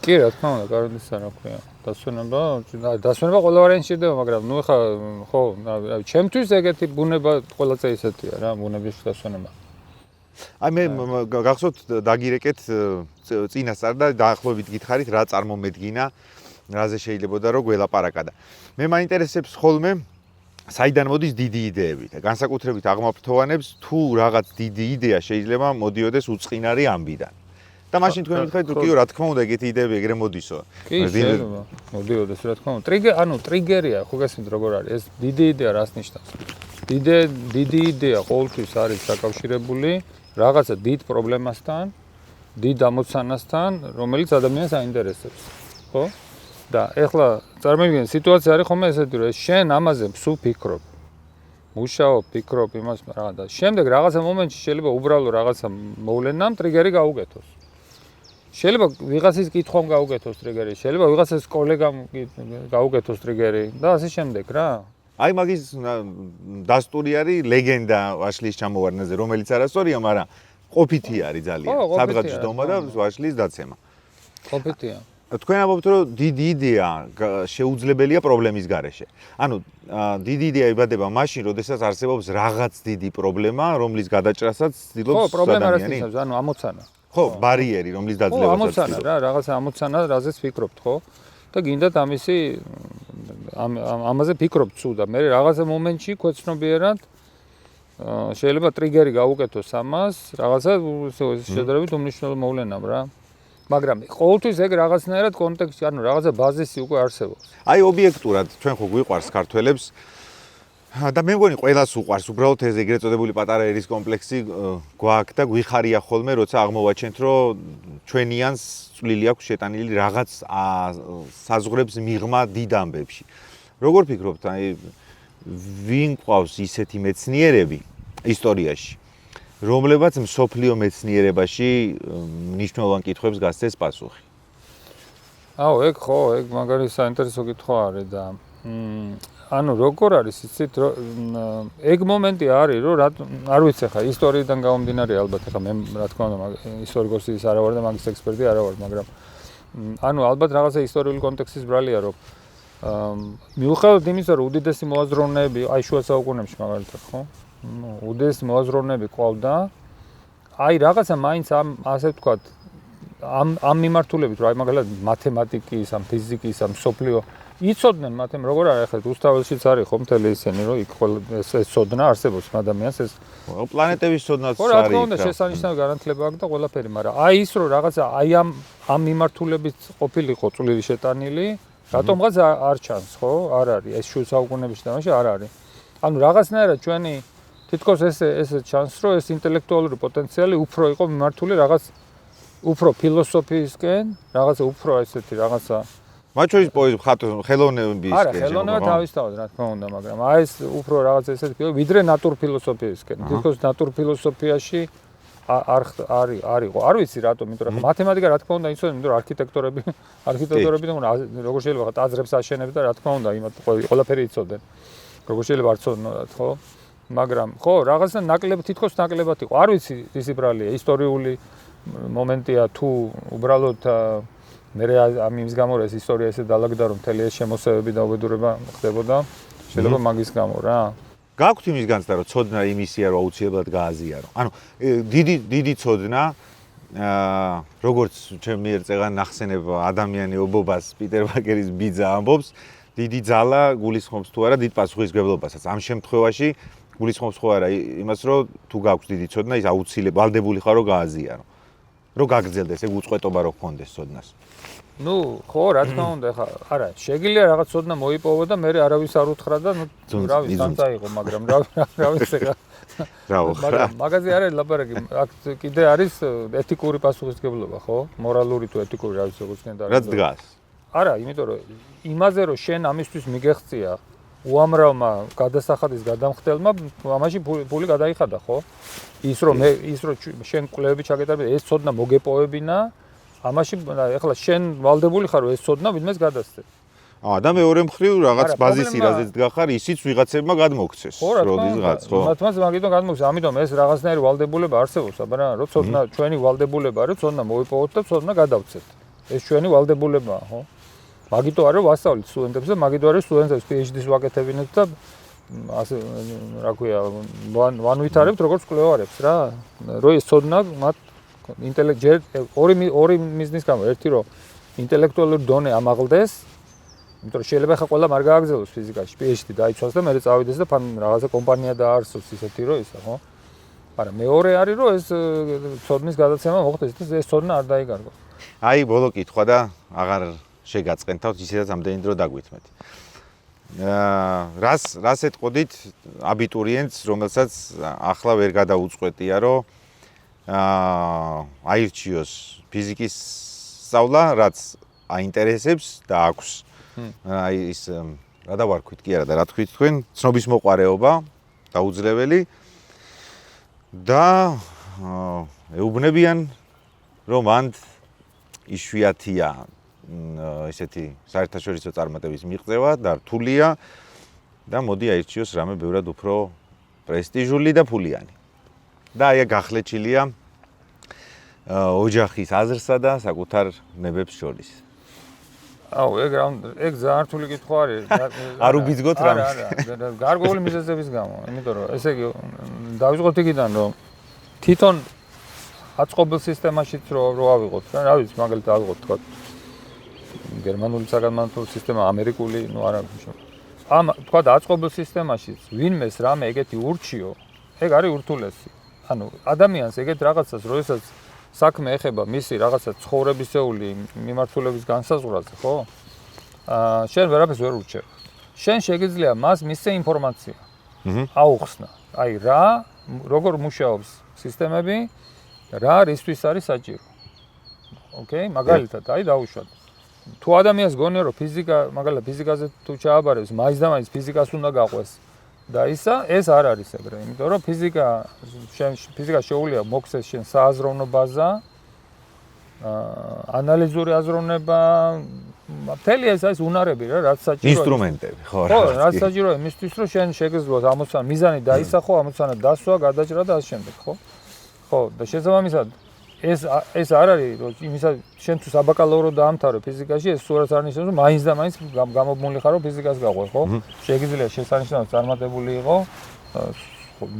კი, რა თქმა უნდა, კაროდის რა ქვია. დასვენება ყველა ვარიანტი შეიძლება, მაგრამ ნუ ხა ხო, ჩემთვის ეგეთი ბუნება ყველაზე ისეთია რა, ბუნების დასვენება. აი მე გახსოვთ დაგირეკეთ წინასწარ და დაახლოებით გითხარით რა წარმომედგინა, რაზე შეიძლებოდა რომ გველაპარაკა და მე მაინტერესებს ხოლმე საიდან მოდის დიდი იდეები და განსაკუთრებით აღმაფრთოვანებს თუ რაღაც დიდი იდეა შეიძლება მოდიოდეს უწყინარი ამბიდან. და მაშინ თქვენ მითხარით რომ კიო რა თქმა უნდა ეგეთი იდეები ეგრე მოდისო. კი, შეიძლება მოდიოდეს რა თქმა უნდა. ტრიგერია, ხო გასმით როგორ არის? ეს დიდი იდეა რას ნიშნავს? დიდი იდეა ყოველთვის არის დაკავშირებული რაღაცა დიდ პრობლემასთან, დიდ ამოცანასთან, რომელიც ადამიანს აინტერესებს. ხო? და ეხლა წარმოიდგინე სიტუაცია არის ხომ ესეთი რომ შენ ამაზე სულ ფიქრობ. მუშაობ, ფიქრობ იმას რაღაცა. შემდეგ რაღაცა მომენტში შეიძლება უბრალო რაღაცა მოვლენამ ტრიგერი გაუგეთოს. შეიძლება ვიღაცის კითხვამ გაუკეთოს ტრიგერი, შეიძლება ვიღაცის კოლეგამ გაუკეთოს ტრიგერი და ასე შემდეგ რა. აი მაგის დასტური არის ლეგენდა ვაშლის ჩამოვარდნაზე, რომელიც არასწორია, მაგრამ ყოფითი არის ძალიან. სადღაც ჯდომა და ვაშლის დაცემა. ყოფითია. თქვენ ამბობთ, რომ დიდი იდეა შეუძლებელია პრობლემის გარეშე. ანუ დიდი იდეა იბადება მაშინ, როდესაც არსებობს რაღაც დიდი პრობლემა, რომლის გადაჭრასაც ცდილობს ადამიანი. ხო, პრობლემა რას ადამიანი. ნიშნავს? ანუ ამოცანა. ხო, ბარიერი, რომლის დაძლევასაც ამოცანა ცდილობს. რა, რაღაცა ამოცანა, რაზეც ფიქრობთ, ხო? და გინდათ ამისი ამაზე ფიქრობთ სულ და მე რაღაცა მომენტში ქვეცნობიერად შეიძლება ტრიგერი გაუკეთოს ამას, რაღაცა შედარებით უმნიშვნელო მოვლენამ რა. მაგრამ ყოველთვის ეგ რაღაცნაირად კონტექსტი, ანუ რაღაცა ბაზისი უკვე არსებობს. აი ობიექტურად ჩვენ ხო გვიყვარს ქართველებს და მე მგონი ყველას უყვარს უბრალოდ ეს ეგრეთ წოდებული პატარა ერის კომპლექსი გვაქვს და გვიხარია ხოლმე როცა აღმოვაჩენთ რომ ჩვენიანს წვლილი აქვს შეტანილი რაღაც საზღვრებს მიღმა დიდ ამბებში. როგორ ფიქრობთ, აი ვინ ყავს ისეთი მეცნიერები ისტორიაში, რომლებაც მსოფლიო მეცნიერებაში მნიშვნელოვან კითხვებს გასცეს პასუხი? აუ, ეგ ხო, ეგ მაგარი საინტერესო კითხვა არის და ანუ როგორ არის იცით, ეგ მომენტი არის, რომ არ ვიცი ხა ისტორიიდან გამომდინარე ალბათ ხა მე რა თქმა უნდა ისტორიკოსი ის არა ვარ და მაგის ექსპერტი არა ვარ, მაგრამ ანუ ალბათ რაღაცა ისტორიული კონტექსტის ბრალია, რომ მიუხედავად იმისა, რომ უდიდესი მოაზროვნეები აი შუა საუკუნეებში მაგალითად ხო? უდიდესი მოაზროვნეები ყავდა, აი რაღაცა მაინც ამ ასე ვთქვათ ამ მიმართულებით, რომ აი მაგალითად მათემატიკის, ამ ფიზიკის, ამ სოფლიო იცოდნენ მათემ როგორ არის ახლა უსტაველშიც არის ხო მთელი ისინი რომ იქ ეს ცოდნა არსებობს ადამიანს ეს პლანეტების ცოდნაც არის. რა თქმა უნდა შესანიშნავი განათლება აქვს და ყველაფერი, მაგრამ აი ის რომ რაღაცა აი ამ მიმართულებით ყოფილიყო წვლილი შეტანილი, რატომღაც არ ჩანს ხო? არ არის ეს შუა საუკუნეებში და მაშინ არ არის. ანუ რაღაცნაირად ჩვენი თითქოს ეს ჩანს რომ ეს ინტელექტუალური პოტენციალი უფრო იყო მიმართული რაღაც უფრო ფილოსოფიისკენ, რაღაცა უფრო ესეთი რაღაცა მათ შორის ხელოვნებისკენ. არა, ხელოვნება თავისთავად, რა თქმა უნდა, მაგრამ აი ეს უფრო რაღაც ესეთი ვიდრე ნატურფილოსოფიისკენ. თითქოს ნატურფილოსოფიაში არისო. არ ვიცი რატომ, იმიტომ რომ მათემატიკა რა თქმა უნდა იცოდნენ, იმიტომ რომ არქიტექტორები და როგორ შეიძლება ტაძრებს აშენებს და რა თქმა უნდა იმათ ყველაფერი იცოდნენ. როგორ შეიძლება არ ცოდნოდათ, ხო? მაგრამ ხო, რაღაცა თითქოს ნაკლებად იყო. არ ვიცი დისციპლინარია, ისტორიული მომენტია თუ უბრალოდ მე ამის გამო ეს ისტორია ესე დაალაგდა რომ მთელი ეს შემოსევები და უბედურება ხდებოდა შეიძლება მაგის გამო რა. გაქვთ იმის განცდა რომ ცოდნა იმისია რომ აუცილებლად გააზიარო. ანუ დიდი ცოდნა როგორც ჩემ მიერ წეგან ნახსენებ ადამიანობობას პიტერ პარკერის ბიძა ამბობს, დიდი ძალა გულისხმობს თუ არა დიდ პასუხისმგებლობასაც. ამ შემთხვევაში გულისხმობს ხო არა იმას რომ თუ გაქვს დიდი ცოდნა ის აუცილებლად ვალდებული ხარ რომ გააზიარო. რომ გაგრძელდეს ეგ უწყვეტობა რო გქონდეს ცოდნას. ნუ ხო რა თქმა უნდა ხა არა შეგიძლია რაღაც ცოდნა მოიპოვო და მე არავის არ უთხრა და ნუ რა ვიცი სამცა იყო მაგრამ რა ვიცი ხა მაგრამ მაგაზე არ არის ლაპარაკი აქ კიდე არის ეთიკური პასუხისმგებლობა ხო მორალური თუ ეთიკური რა ვიცი როგორც გენდა რაც დგას არა იმიტომ რომ იმაზე რომ შენ ამისთვის მიგეღწია უამრავმა გადასახადის გადამხდელმა ამაში ფული გადაიხადა ხო ის რომ შენ კვლევები ჩაგეტარებია ეს ცოდნა მოგეპოვებინა ამაში ეხლა შენ ვალდებული ხარ რომ ეს ცოდნა ვინმეს გადასცე. და მეორე მხრივ რაღაც ბაზისი რაზეც დგახარ, ისიც ვიღაცებმა გადმოგცეს. როდის რაც ხო? მათმაც მაგიტომ გადმოგცეს, ამიტომ ეს რაღაცნაირი ვალდებულება არსებობს, აბა რომ ცოდნა ჩვენი ვალდებულებაა, რომ ცოდნა მოიპოვოთ და ცოდნა გადავცეთ. ეს ჩვენი ვალდებულებაა, ხო? მაგიტო არის რომ ვასწავლით სტუდენტებს და მაგიტო არის სტუდენტებს PhD-ს ვაკეთებინებთ და ასე რა ქვია, ვანვითარებთ როგორც კვლევარებს რა. რომ ეს ცოდნა მათ ორი მიზნის გამო, ერთი რომ ინტელექტუალური დონე ამაღლდეს, იმიტომ რომ შეიძლება ხა ყველა არ გააგრძელოს ფიზიკაში, PhD დაიცვას და მერე წავიდეს და რაღაცა კომპანია დაარსოს ისეთი რომ ისა, ხო? მაგრამ მეორე არის რომ ეს ცოდნის გადაცემა მოხდეს და ეს ცოდნა არ დაიგარგო. აი ბოლო კითხვა და აღარ შეგაწყენთავთ, ისედაც ამდენი დრო დაგვითმეთ. რას ეთყოდით აბიტურიენტს, რომელსაც ახლა ვერ გადაუწყვეტია, რომ აირჩიოს ფიზიკის სწავლა, რაც აინტერესებს და აქვს. აი ის რა დავარქვით კი არა და რა თქვით თქვენ, ცნობის მოყარეობა დაუძლეველი და ეუბნებიან რომ მანდ იშვიათია ესეთი საერთაშორისო წარმატების მიღწევა და რთულია და მოდი აირჩიოს რამე ბევრად უფრო პრესტიჟული და ფულიანი. და აი გახლეჩილია ოჯახის აზრსა და საკუთარ ნებებს შორის. აუ, ეგ ძალიან რთული კითხვა არის. არ უბიძგოთ რამე. არა, გარკვეული მიზეზების გამო, იმიტომ რომ ესე იგი დავიწყოთ იქიდან რომ თვითონ აწყობილ სისტემაშიც რო ავიღოთ, რა ვიცი, მაგალითად ავიღოთ თქვა გერმანული საგანმანათლებლო სისტემა, ამერიკული, ნუ არა ამ თქვა აწყობილ სისტემაშიც ვინმეს რამე ეგეთი ურჩიო, ეგ არის ურთულესი. ანუ ადამიანს ეგეთ რაღაცას, როდესაც საქმე ეხება მისი რაღაცა ცხოვრებისეული მიმართულების განსაზღვრაზე, ხო? შენ ვერაფერს ვერ ურჩევ. შენ შეგიძლია მას მისცე ინფორმაცია. აუხსნა. აი რა, როგორ მუშაობს სისტემები, რა რისთვის არის საჭირო. ოკეი, მაგალითად, აი დავუშვათ. თუ ადამიანს გონია რომ ფიზიკა, მაგალითად ფიზიკაზე თუ ჩააბარებს, მაინც და მაინც ფიზიკას უნდა გაყვეს. და ისა ეს არ არის ეგრე, იმიტომ რომ ფიზიკა შეუძლია მოქცეს შენ სააზროვნო ბაზა, ანალიზური აზროვნება, მთელი ეს უნარები რა, რაც საჭიროა. ინსტრუმენტები, ხო, რა. ხო, რაც საჭიროა იმისთვის, რომ შენ შეგეძლოს ამოცანა, მიზანი დაისახო, ამოცანა დასვა, გადაჭრა და ასე შემდეგ, ხო? ხო, და შესაბამისად ეს არ არის, რომ იმისა შენ თუ საბაკალავრო დაამთავრე ფიზიკაში, ეს სულაც არ ნიშნავს, რომ მაინც და მაინც გამომული ხარო ფიზიკას გაყვე, ხო? შეგიძლია შესანიშნავად წარმატებული იყო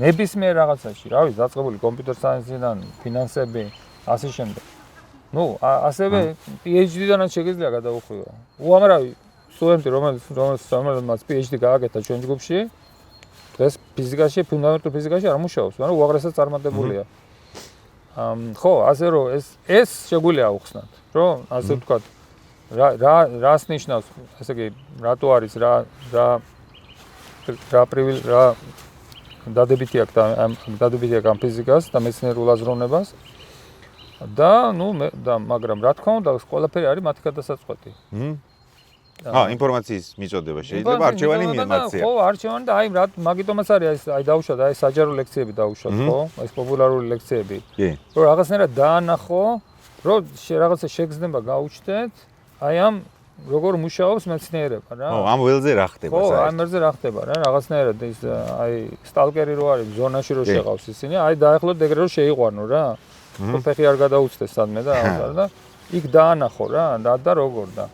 ნებისმიერ რაღაცაში, რა ვიცი, დაწყებული კომპიუტერ საინსიდან, ფინანსები, ასე შემდეგ. ნუ, ასევე PhD-დანაც შეგიძლია გადაუხვიო. უამრავი სტუდენტი, რომელმაც PhD გააკეთა ჩვენ ჯგუფში, დღეს ფიზიკაში, ფუნდამენტურ ფიზიკაში არ მუშაობს, მაგრამ უაღრესად წარმატებულია. ხო, ასე რომ ეს შეგვიძლია აუხსნათ, რომ ასე ვთქვათ, რას ნიშნავს, ესე იგი, რატო არის რა დადებითი აქვს ამ ფიზიკას და მეცნიერულ აზროვნებას და მაგრამ რა თქმა უნდა, ყველაფერი არის მათი გადასაწყვეტი. ინფორმაციის მიწოდება შეიძლება არჩევანი მიმართია. ხო, არჩევანი და აი მაგიტომაც არის აი დაუშვათ, აი საჯარო ლექციები დაუშვათ, ხო? ეს პოპულარული ლექციები. კი. რომ რაღაცნაირად დაანახო, რომ რაღაცა შეგრძნება გაუჩნდეთ, აი ამ როგორ მუშაობს მეცნიერება, რა. ხო, ამ ველზე რა ხდება საერთოდ? ხო, ამ ველზე რა ხდება, რა, რაღაცნაირად ის აი სტალკერი რო არის, ზონაში რო შეყავს ისინი, აი დაახლოებით ეგრე რო შეიყვანო რა. რომ ფეხი არ გადაუწდეს სადმე და ამბარ და იქ დაანახო რა, და როგორ და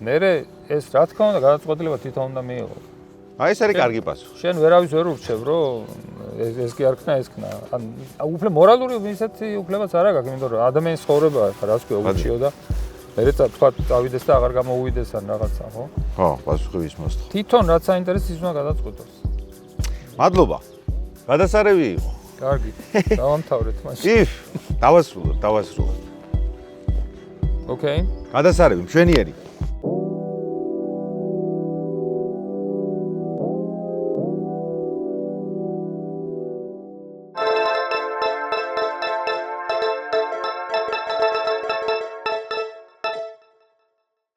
მერე ეს რა თქმა უნდა გადაწყვეტილება თვითონ უნდა მიიღო. აი ეს არის კარგი პასუხი. შენ ვერავის ვერ ურჩევ, რომ ეს კი არ ქნა, ეს ქნა. ან უფლე მორალური ისეთი უფლებაც არ აქვს, იმიტომ რომ ადამიანის ცხოვრება ხა რას ქვია ურჩიო და მერე თქვა წავიდეს და აღარ გამოუვიდეს ან რაღაცა, ხო? ხო, პასუხი ვის მოსთხოვ. თვითონ რაც საინტერესო ის უნდა გადაწყვეტოს. მადლობა. გადასარევი იყო. კარგი. დავამთავრეთ მაშინ. დავასრულოთ. ოკეი. გადასარევი მშვენიერი.